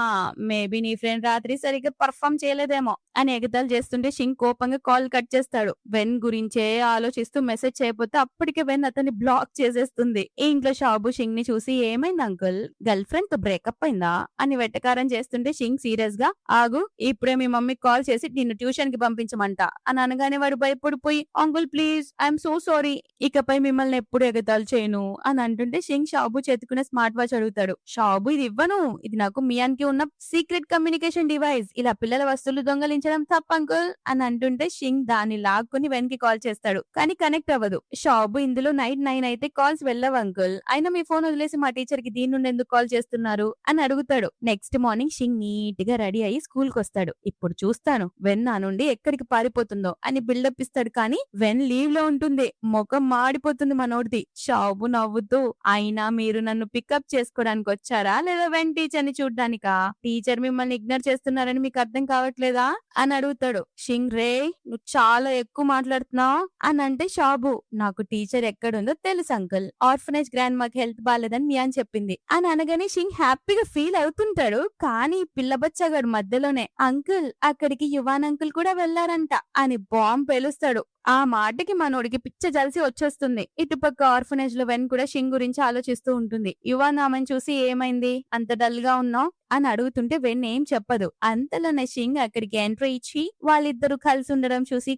మేబీ నీ ఫ్రెండ్ రాత్రి సరిగ్గా పర్ఫామ్ చేయలేదేమో అని ఎగతాలు చేస్తుంటే షింగ్ కోపంగా కాల్ కట్ చేస్తాడు. వెన్ గురించే ఆలోచిస్తూ మెసేజ్ చేయకపోతే అప్పటికే వెన్ అతన్ని బ్లాక్ చేసేస్తుంది. ఈ ఇంట్లో షాబు షింగ్ ని చూసి ఏమైంది అంకుల్ గర్ల్ ఫ్రెండ్ తో బ్రేకప్ అయిందా అని వెటకారం చేస్తుంటే షింగ్ సీరియస్ గా ఆగు ఇప్పుడే మీ మమ్మీకి కాల్ చేసి నిన్ను ట్యూషన్ కి పంపించమంట అని అనగానే వాడు భయపడిపోయి uncle please I'm so sorry ఇకపై మిమ్మల్ని ఎప్పుడు ఎగతాలు చేయను అని అంటుంటే షింగ్ షాబు చేతుకునే స్మార్ట్ వాచ్ అడుగుతాడు. షాబు ఇది ఇవ్వను ఇది నాకు మియాన్ కి ఉన్న సీక్రెట్ కమ్యూనికేషన్ డివైస్ ఇలా పిల్లల వస్తువులు దొంగలించడం తప్ప అంకుల్ అని అంటుంటే షింగ్ దాన్ని లాక్కుని వెన్ కి కాల్ చేస్తాడు కానీ కనెక్ట్ అవ్వదు. షాబు ఇందులో నైట్ 9 అయితే కాల్స్ వెళ్ళవు అంకుల్ అయినా మీ ఫోన్ వదిలేసి మా టీచర్ కి దీని నుండి ఎందుకు కాల్ చేస్తున్నారు అని అడుగుతాడు. నెక్స్ట్ మార్నింగ్ షింగ్ నీట్ గా రెడీ అయ్యి స్కూల్ కి వస్తాడు. ఇప్పుడు చూస్తాను వెన్ నా నుండి ఎక్కడికి పారిపోతుందో అని బిల్డప్ ఇస్తాడు కానీ వెన్ లీవ్ లో ఉంటుంది. ముఖం మాడిపోతుంది మనోడిది. షాబు నవ్వుతూ అయినా మీరు నన్ను పికప్ చేసుకోవడానికి వచ్చారా లేదా వెన్ టీచర్ ని చూడ్డానికా టీచర్ మిమ్మల్ని ఇగ్నోర్ చేస్తున్నారని మీకు అర్థం కావట్లేదా అని అడుగుతాడు. షింగ్ రే నువ్వు చాలా ఎక్కువ మాట్లాడుతున్నావు అని అంటే షాబు నాకు టీచర్ ఎక్కడుందో తెలుసు అంకుల్ ఆర్ఫనేజ్ గ్రాండ్ మాకు హెల్త్ బాగాలేదని మియాన్ చెప్పింది అని అనగానే షింగ్ హ్యాపీగా ఫీల్ అవుతుంటాడు కానీ పిల్లబచ్చగాడు మధ్యలోనే అంకుల్ అక్కడికి యువాన్ అంకుల్ కూడా వెళ్లారంట అని బాంబ్ పేలుస్తాడు. ఆ మాటకి మనోడికి పిచ్చ జలిసి వచ్చేస్తుంది. ఇటుపక్క ఆర్ఫనేజ్ లో వెన్ కూడా షింగ్ గురించి ఆలోచిస్తూ ఉంటుంది. యువాన్ ఆమెను చూసి ఏమైంది అంత డల్ గా ఉన్నావు అని అడుగుతుంటే వెన్ ఏం చెప్పదు. అంతలోనే షింగ్ అక్కడికి ఎంట్రీ ఇచ్చి వాళ్ళిద్దరు కలిసి ఉండడం చూసి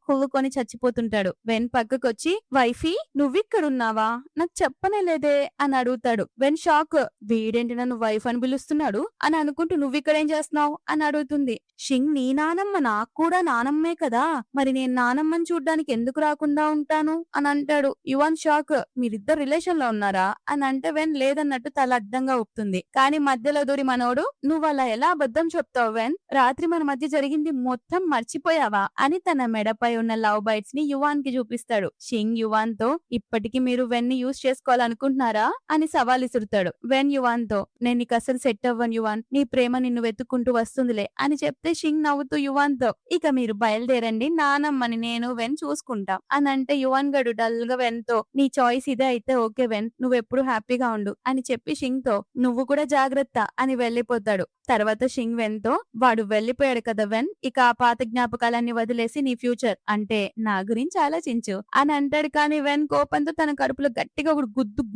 కుళ్ళుకొని చచ్చిపోతుంటాడు. వెన్ పక్కకొచ్చి వైఫీ నువ్విక్కడున్నావా నాకు చెప్పనే లేదే అని అడుగుతాడు. వెన్ షాక్ వీడేంటి నన్ను వైఫ్ అని పిలుస్తున్నాడు అని అనుకుంటూ నువ్విక్కడేం చేస్తున్నావు అని అడుగుతుంది. షింగ్ నీ నానమ్మ నాకు కూడా నానమ్మే కదా మరి నేను నానమ్మని చూడ్డానికి ఎందుకు రాకుండా ఉంటాను అని అంటాడు. యువన్ షాక్ మీరిద్దరు రిలేషన్ లో ఉన్నారా అని అంటే వెన్ లేదన్నట్టు తల అడ్డంగా ఊపుతుంది. కానీ మధ్యలో దూరి మనోడు నువ్వు అలా ఎలా అబద్ధం చెప్తావు వెన్ రాత్రి మన మధ్య జరిగింది మొత్తం మర్చిపోయావా అని తన మెడపై ఉన్న లవ్ బైట్స్ ని యువాన్ కి చూపిస్తాడు. షింగ్ యువాన్ తో ఇప్పటికి మీరు వెన్ ని యూజ్ చేసుకోవాలనుకుంటున్నారా అని సవాల్ ఇసురుతాడు. వెన్ యువాన్ తో నేను నీకు అసలు సెట్ అవ్వను యువాన్ నీ ప్రేమ నిన్ను వెతుక్కుంటూ వస్తుందిలే అని చెప్తే షింగ్ నవ్వుతూ యువాన్ తో ఇక మీరు బయలుదేరండి నానమ్మని నేను వెన్ చూసుకుంటా అని అంటే యువాన్ గడు డల్ గా వెన్ తో నీ చాయిస్ ఇదే అయితే ఓకే వెన్ నువ్వెప్పుడు హ్యాపీగా ఉండు అని చెప్పి షింగ్ తో నువ్వు కూడా జాగ్రత్త అని వెళ్ళిపోతాడు. తర్వాత షింగ్ వెన్‌తో వాడు వెళ్ళిపోయాడు కదా వెన్, ఇక ఆ పాత జ్ఞాపకాలన్నీ వదిలేసి నీ ఫ్యూచర్ అంటే నా గురించి ఆలోచించు అని అంటాడు. కానీ వెన్ కోపంతో తన కడుపులో గట్టిగా ఒక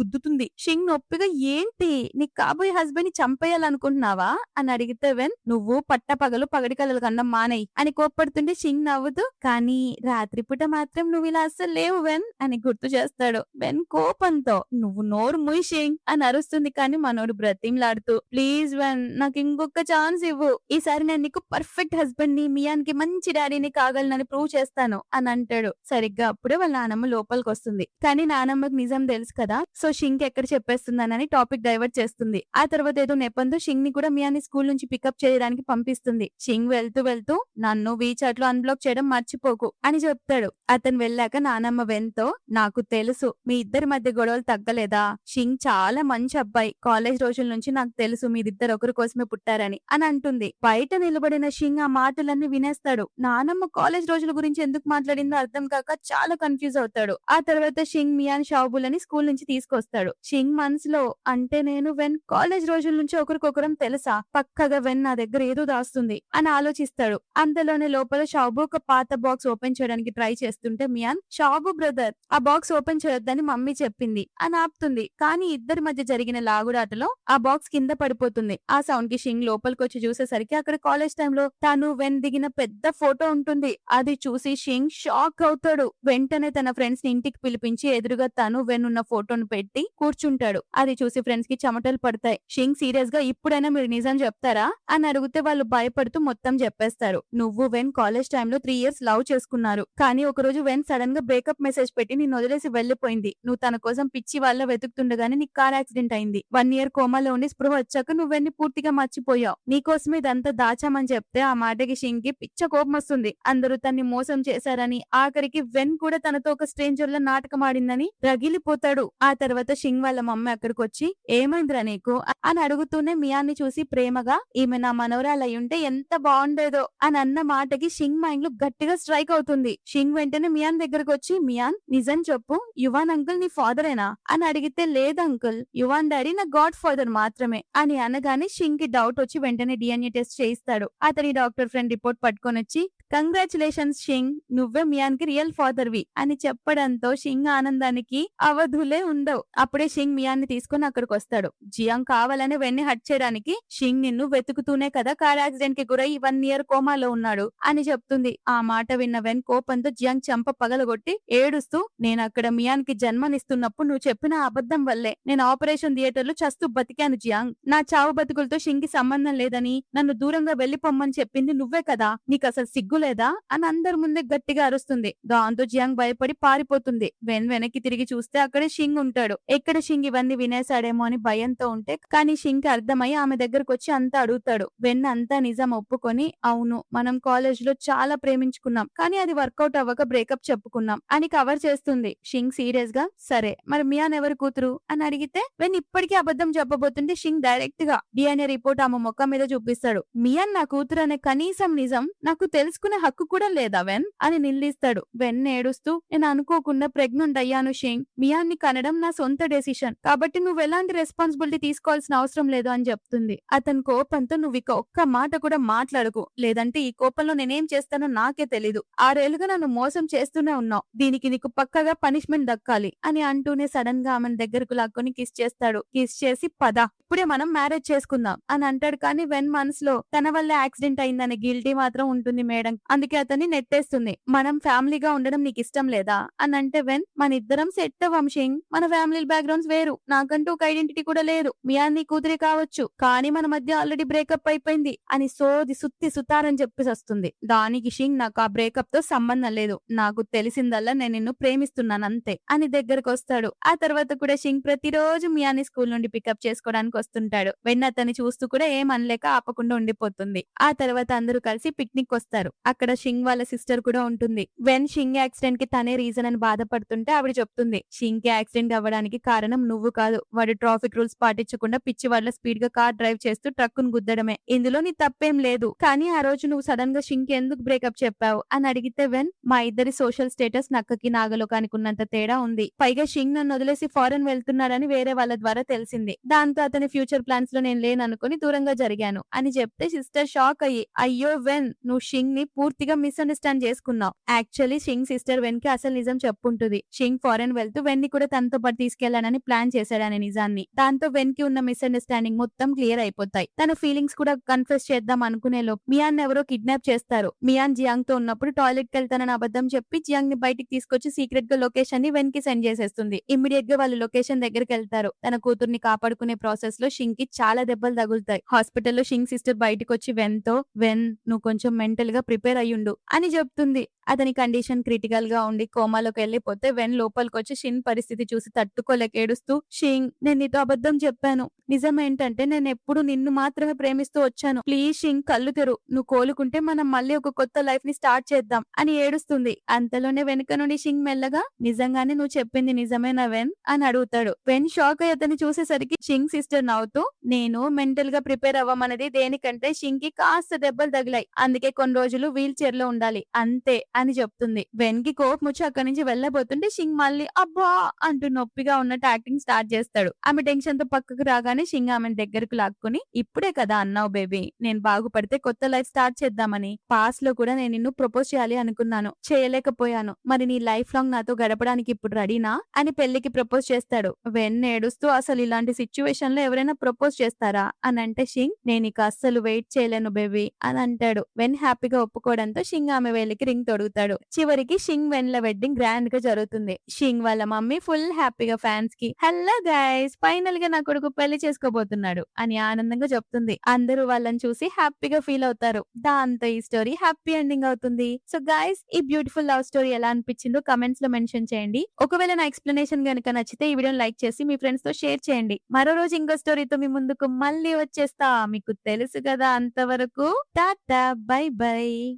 గుద్దుతుంది. షింగ్ నొప్పిగా ఏంటి నీకు కాబోయే హస్బెండ్ ని చంపేయాలనుకుంటున్నావా అని అడిగితే వెన్ నువ్వు పట్టపగలు పగటి కలలు కనడం మానేయ్ అని కోప్పడుతుంటే షింగ్ నవ్వుతూ కానీ రాత్రిపూట మాత్రం నువ్వు ఇలా అస్సలు లేవు వెన్ అని గుర్తు చేస్తాడు. వెన్ కోపంతో నువ్వు నోరు ముయ్ షింగ్ అని అరుస్తుంది. కానీ మనోడు బ్రతిమలాడుతూ ప్లీజ్ వెన్ నాకు ఇంకొక ఛాన్స్ ఇవ్వు, ఈసారి నేను నీకు పర్ఫెక్ట్ హస్బెండ్ ని మియాన్కి మంచి డాడీని కాగలనని ప్రూవ్ చేస్తాను అని అంటాడు. సరిగ్గా అప్పుడే వాళ్ళ నానమ్మ లోపలికి వస్తుంది. కానీ నానమ్మకి నిజం తెలుసు కదా, సో షింగ్ ఎక్కడ చెప్పేస్తుందనని టాపిక్ డైవర్ట్ చేస్తుంది. ఆ తర్వాత ఏదో నెపంతో షింగ్ ని కూడా మియాని స్కూల్ నుంచి పికప్ చేయడానికి పంపిస్తుంది. షింగ్ వెళ్తూ నన్ను వీచాట్ లో అన్బ్లాక్ చేయడం మర్చిపోకు అని చెప్తాడు. అతను వెళ్ళాక నానమ్మ వెన్తో నాకు తెలుసు మీ ఇద్దరి మధ్య గొడవలు తగ్గలేదా, షింగ్ చాలా మంచి అబ్బాయి, కాలేజ్ రోజుల నుంచి నాకు తెలుసు మీరిద్దరు ఒకరి కోసమే పుట్టారని అని అంటుంది. బయట నిలబడిన షింగ్ ఆ మాటలన్నీ వినేస్తాడు. నానమ్మ కాలేజ్ రోజుల గురించి ఎందుకు మాట్లాడిందో అర్థం కాక చాలా కన్ఫ్యూజ్ అవుతాడు. ఆ తర్వాత షింగ్ మియాన్ షాబులని స్కూల్ నుంచి తీసుకొస్తాడు. షింగ్ మనసులో అంటే నేను వెన్ కాలేజ్ రోజుల నుంచి ఒకరికొకరం తెలుసా, పక్కగా వెన్ నా దగ్గర ఏదో దాస్తుంది అని ఆలోచిస్తాడు. అంతలోనే లోపల షాబు ఒక పాత బాక్స్ ఓపెన్ చేయడానికి ట్రై చేస్తుంటే మియాన్ షాబు బ్రదర్ ఆ బాక్స్ ఓపెన్ చేయొద్దని మమ్మీ చెప్పింది అని ఆపుతుంది. కానీ ఇద్దరి మధ్య జరిగిన లాగుడాటలో ఆ బాక్స్ కింద పడిపోతుంది. ఆ సౌండ్ కి షింగ్ లోపలికి వచ్చి చూసేసరికి అక్కడ కాలేజ్ టైంలో తాను వెన్ దిగిన పెద్ద ఫోటో ఉంటుంది. అది చూసి షింగ్ షాక్ అవుతాడు. వెంటనే తన ఫ్రెండ్స్ ని ఇంటికి పిలిపించి ఎదురుగా తను వెన్ ఉన్న ఫోటోను పెట్టి కూర్చుంటాడు. అది చూసి ఫ్రెండ్స్ కి చెమటలు పడతాయి. షింగ్ సీరియస్ గా ఇప్పుడైనా మీరు నిజం చెప్తారా అని అడిగితే వాళ్ళు భయపడుతూ మొత్తం చెప్పేస్తారు. నువ్వు వెన్ కాలేజ్ టైంలో 3 years లవ్ చేసుకున్నారు. కానీ ఒక రోజు వెన్ సడన్ గా బ్రేకప్ మెసేజ్ పెట్టి నిన్ను వదిలేసి వెళ్లిపోయింది. నువ్వు తన కోసం పిచ్చి వాళ్ళ వెతుకుతుండగానే నీకు కార్ యాక్సిడెంట్ అయింది. 1 year కోమాలో ఉండి స్పృహ వచ్చాక నువ్వెన్ని పూర్తిగా మర్చిపోయావు. నీకోసమే ఇదంతా దాచామని చెప్తే ఆ మాటకి షింగ్ కి పిచ్చ కోపం వస్తుంది. అందరూ తన్ని మోసం చేశారని, ఆఖరికి వెన్ కూడా తనతో ఒక స్ట్రేంజర్ లా నాటకం ఆడిందని రగిలిపోతాడు. ఆ తర్వాత షింగ్ వాళ్ళ మమ్మీ అక్కడికి వచ్చి ఏమైందిరా నీకు అని అడుగుతూనే మియాన్ని చూసి ప్రేమగా ఈమె నా మనవరాలు అయ్యుంటే ఎంత బాగుండేదో అని అన్న మాటకి షింగ్ మైండ్ లో గట్టిగా స్ట్రైక్ అవుతుంది. షింగ్ వెంటనే మియాన్ దగ్గరకు వచ్చి మియాన్ నిజం చెప్పు, యువాన్ అంకుల్ నీ ఫాదరేనా అని అడిగితే లేదు అంకుల్, యువాన్ డాడీ నా గాడ్ ఫాదర్ మాత్రమే అని అనగానే షింగ్ కి డౌట్ వచ్చి వెంటనే DNA టెస్ట్ చేయిస్తాడు. అతని డాక్టర్ ఫ్రెండ్ రిపోర్ట్ పట్టుకొని వచ్చి కంగ్రాచులేషన్స్ షింగ్, నువ్వే మియాన్ కి రియల్ ఫాదర్ వి అని చెప్పడంతో షింగ్ ఆనందానికి అవధులే ఉండవు. అప్పుడే షింగ్ మియాన్ ని తీసుకుని అక్కడికి వస్తాడు. జియాంగ్ కావాలని వెన్ని హట్ చేయడానికి షింగ్ నిన్ను వెతుకుతూనే కదా కార్ యాక్సిడెంట్ కి గురై 1 year కోమాలో ఉన్నాడు అని చెప్తుంది. ఆ మాట విన్న వెన్ కోపంతో జియాంగ్ చెంప పగలగొట్టి ఏడుస్తూ నేను అక్కడ మియాన్ కి జన్మనిస్తున్నప్పుడు నువ్వు చెప్పిన అబద్ధం వల్లే నేను ఆపరేషన్ థియేటర్ లో చస్తూ బతికాను జియాంగ్, నా చావు బతుకులతో షింగ్ కి సంబంధం లేదని నన్ను దూరంగా వెళ్లిపోమ్మని చెప్పింది నువ్వే కదా, నీకు అసలు సిగ్గు లేదా అని అందరి ముందే గట్టిగా అరుస్తుంది. దాంతో జియాంగ్ భయపడి పారిపోతుంది. వెన్ వెనక్కి తిరిగి చూస్తే అక్కడే షింగ్ ఉంటాడు. ఎక్కడ షింగ్ ఇవన్నీ వినేశాడేమో అని భయంతో ఉంటే కానీ షింగ్ కి అర్థమై ఆమె దగ్గరకు వచ్చి అంతా అడుగుతాడు. వెన్ అంతా నిజం ఒప్పుకొని అవును మనం కాలేజ్ లో చాలా ప్రేమించుకున్నాం కానీ అది వర్కౌట్ అవ్వక బ్రేకప్ చెప్పుకున్నాం అని కవర్ చేస్తుంది. షింగ్ సీరియస్ గా సరే మరి మియాన్ ఎవరి కూతురు అని అడిగితే వెన్ ఇప్పటికీ అబద్ధం చెప్పబోతుంటే షింగ్ డైరెక్ట్ గా DNA రిపోర్ట్ ఆమె మొక్క మీద చూపిస్తాడు. మియాన్ నా కూతురు అనే కనీసం నిజం నాకు తెలుసుకునే హక్కు కూడా లేదా వెన్ అని నిలదీస్తాడు. వెన్ ఏడుస్తూ నేను అనుకోకుండా ప్రెగ్నెంట్ అయ్యాను షింగ్, మియాన్ని కనడం నా సొంత డెసిషన్ కాబట్టి నువ్వు ఎలాంటి రెస్పాన్సిబిలిటీ తీసుకోవాల్సిన అవసరం లేదు అని చెప్తుంది. అతని కోపంతో నువ్వు ఇక ఒక్క మాట కూడా మాట్లాడకు, లేదంటే ఈ కోపంలో నేనేం చేస్తానో నాకే తెలీదు, 6 ఏళ్లుగా నన్ను మోసం చేస్తూనే ఉన్నావు, దీనికి నీకు పక్కగా పనిష్మెంట్ దక్కాలి అని అంటూనే సడన్ గా ఆమెను దగ్గరకు లాక్కొని కిస్ చేస్తాడు. కిస్ చేసి పద ఇప్పుడే మనం మ్యారేజ్ చేసుకుందాం అని అంటాడు. కానీ వెన్ మనసులో తన వల్ల యాక్సిడెంట్ అయిందనే గిల్టీ మాత్రం ఉంటుంది మేడం, అందుకే అతన్ని నెట్టేస్తుంది. మనం ఫ్యామిలీగా ఉండడం నీకు ఇష్టం లేదా అని అంటే వెన్ మన ఇద్దరం సెట్ అవ్వం షింగ్, మన ఫ్యామిలీ బ్యాక్గ్రౌండ్స్ వేరు, నాకంటూ ఒక ఐడెంటిటీ కూడా లేదు, మియాన్ నీ కూతురే కావచ్చు కానీ మన మధ్య ఆల్రెడీ బ్రేకప్ అయిపోయింది అని సోది సుత్తి సుతారని చెప్పేసి వస్తుంది. దానికి షింగ్ నాకు ఆ బ్రేకప్ తో సంబంధం లేదు, నాకు తెలిసిందల్లా నేను నిన్ను ప్రేమిస్తున్నాను అంతే అని దగ్గరకు వస్తాడు. ఆ తర్వాత కూడా షింగ్ ప్రతిరోజు మియాని స్కూల్ నుండి పికప్ చేసుకోవడానికి వస్తుంటాడు. వెన్ అతన్ని చూస్తూ కూడా ఏం అనలేక ఆపకుండా ఉండిపోతుంది. ఆ తర్వాత అందరూ కలిసి పిక్నిక్ వస్తారు. అక్కడ షింగ్ వాళ్ళ సిస్టర్ కూడా ఉంటుంది. వెన్ షింగ్ యాక్సిడెంట్ కి తనే రీజన్ అని బాధపడుతుంటే ఆవిడ చెప్తుంది షింగ్ కి యాక్సిడెంట్ అవ్వడానికి కారణం నువ్వు కాదు, వాడు ట్రాఫిక్ రూల్స్ పాటించకుండా పిచ్చి వాళ్ళ స్పీడ్ గా కార్ డ్రైవ్ చేస్తూ ట్రక్కును గుద్దడమే, ఇందులో నీ తప్పేం లేదు, కానీ ఆ రోజు నువ్వు సడన్ గా షింగ్ కి ఎందుకు బ్రేకప్ చెప్పావు అని అడిగితే వెన్ మా ఇద్దరి సోషల్ స్టేటస్ నక్కకి నాగలోకానికి ఉన్నంత తేడా ఉంది, పైగా షింగ్ నన్ను వదిలేసి ఫారెన్ వెళ్తున్నాడని వేరే వాళ్ళ ద్వారా తెలిసింది, దాంతో అతని ఫ్యూచర్ ప్లాన్స్ లో నేను లేననుకుని దూరంగా జరిగాను అని చెప్తే సిస్టర్ షాక్ అయ్యి, అయ్యో వెన్, నువ్వు షింగ్ ని పూర్తిగా మిస్అండర్స్టాండ్ చేసుకున్నావు. యాక్చువల్లీ షింగ్ సిస్టర్ వెన్ కి అసలు నిజం చెప్పుంటుంది. షింగ్ ఫారెన్ వెళ్తూ వెన్ ని కూడా తనతో పాటు తీసుకెళ్లానని ప్లాన్ చేశాడనే నిజాన్ని. దాంతో వెన్ కి ఉన్న మిస్అండర్స్టాండింగ్ మొత్తం క్లియర్ అయిపోతాయి. తన ఫీలింగ్స్ కూడా కన్ఫెస్ చేద్దాం అనుకునేలో మియాన్ ఎవరో కిడ్నాప్ చేస్తారు. మియాన్ జియాంగ్ తో ఉన్నప్పుడు టాయిలెట్ కి వెళ్తానని అబద్ధం చెప్పి జియాంగ్ ని బయటికి తీసుకొచ్చి సీక్రెట్ గా లొకేషన్ ని వెన్ కి సెండ్ చేసేస్తుంది. ఇమ్మీడియట్ గా వాళ్ళు లొకేషన్ దగ్గరికి వెళ్తారు. తన కూతుర్ని కాపాడుకునే ప్రాసెస్ లో షింగ్ కి చాలా దెబ్బలు తగులుతాయి. హాస్పిటల్లో షింగ్ సిస్టర్ బయటకు వచ్చి వెన్ తో, వెన్ నువ్వు కొంచెం మెంటల్ గా ప్రిపేర్ అయ్యుండు అని చెప్తుంది. అతని కండిషన్ క్రిటికల్ గా ఉండి కోమాలోకి వెళ్లిపోతే వెన్ లోపలికొచ్చి షిన్ పరిస్థితి చూసి తట్టుకోలేక ఏడుస్తూ, షింగ్ నేను నీతో అబద్ధం చెప్పాను. నిజమేంటంటే నేను ఎప్పుడు నిన్ను మాత్రమే ప్రేమిస్తూ వచ్చాను. ప్లీజ్ షింగ్ కళ్ళు తెరు. నువ్వు కోలుకుంటే మనం మళ్ళీ ఒక కొత్త లైఫ్ ని స్టార్ట్ చేద్దాం అని ఏడుస్తుంది. అంతలోనే వెనుక నుండి షింగ్ మెల్లగా, నిజంగానే నువ్వు చెప్పింది నిజమేనా వెన్ అని అడుగుతాడు. వెన్ షాక్ అయ్యి అతన్ని చూసేసరికి షింగ్ సిస్టర్ నవ్వుతూ, నేను మెంటల్ గా ప్రిపేర్ అవ్వమన్నది దేనికంటే షింగ్ కి కాస్త దెబ్బలు తగిలాయి, అందుకే కొన్ని రోజులు వీల్ చైర్ లో ఉండాలి అంతే అని చెప్తుంది. వెన్ కి కోపం వచ్చి అక్కడి నుంచి వెళ్ళబోతుంటే షింగ్ మళ్ళీ అబ్బా అంటూ నొప్పిగా ఉన్నట్టు యాక్టింగ్ స్టార్ట్ చేస్తాడు. ఆమె టెన్షన్ తో పక్కకు రాగానే షింగ్ ఆమెను దగ్గరకు లాక్కుని, ఇప్పుడే కదా అన్నావు బేబీ నేను బాగుపడితే కొత్త లైఫ్ స్టార్ట్ చేద్దామని. పాస్ లో కూడా నేను నిన్ను ప్రపోజ్ చేయాలి అనుకున్నాను, చేయలేకపోయాను. మరి నీ లైఫ్ లాంగ్ నాతో గడపడానికి ఇప్పుడు రెడీనా అని పెళ్లికి ప్రపోజ్ చేస్తాడు. వెన్ ఏడుస్తూ, అసలు ఇలాంటి సిచ్యువేషన్ లో ఎవరైనా ప్రపోజ్ చేస్తారా అని అంటే షింగ్, నేను ఇక అస్సలు వెయిట్ చేయలేను బేబీ అని అంటాడు. వెన్ హ్యాపీగా ఒప్పుకోవడంతో షింగ్ ఆమె వేలికి రింగ్ తొడుగుతాడు. చివరికి షింగ్ వెన్ ల వెడ్డింగ్ గ్రాండ్ గా జరుగుతుంది. షింగ్ వాళ్ళ మమ్మీ ఫుల్ హ్యాపీగా ఫ్యాన్స్ కి, హలో గైస్ ఫైనల్ గా నా కొడుకు పెళ్లి చేసుకోబోతున్నాడు అని ఆనందంగా చెప్తుంది. అందరూ వాళ్ళని చూసి హ్యాపీగా ఫీల్ అవుతారు. దాంతో ఈ స్టోరీ హ్యాపీ ఎండింగ్ అవుతుంది. సో గైస్ ఈ బ్యూటిఫుల్ లవ్ స్టోరీ ఎలా అనిపించిందో కమెంట్స్ లో మెన్షన్ చేయండి. ఒకవేళ నా ఎక్స్ప్లెనేషన్ గనుక నచ్చితే ఈ వీడియోని లైక్ చేసి మీ ఫ్రెండ్స్ తో షేర్ చేయండి. మరో రోజు ఇంకో స్టోరీతో మీ ముందుకు మళ్ళీ వచ్చేస్తా. మీకు తెలుసు కదా, అంతవరకు టాటా బై బై.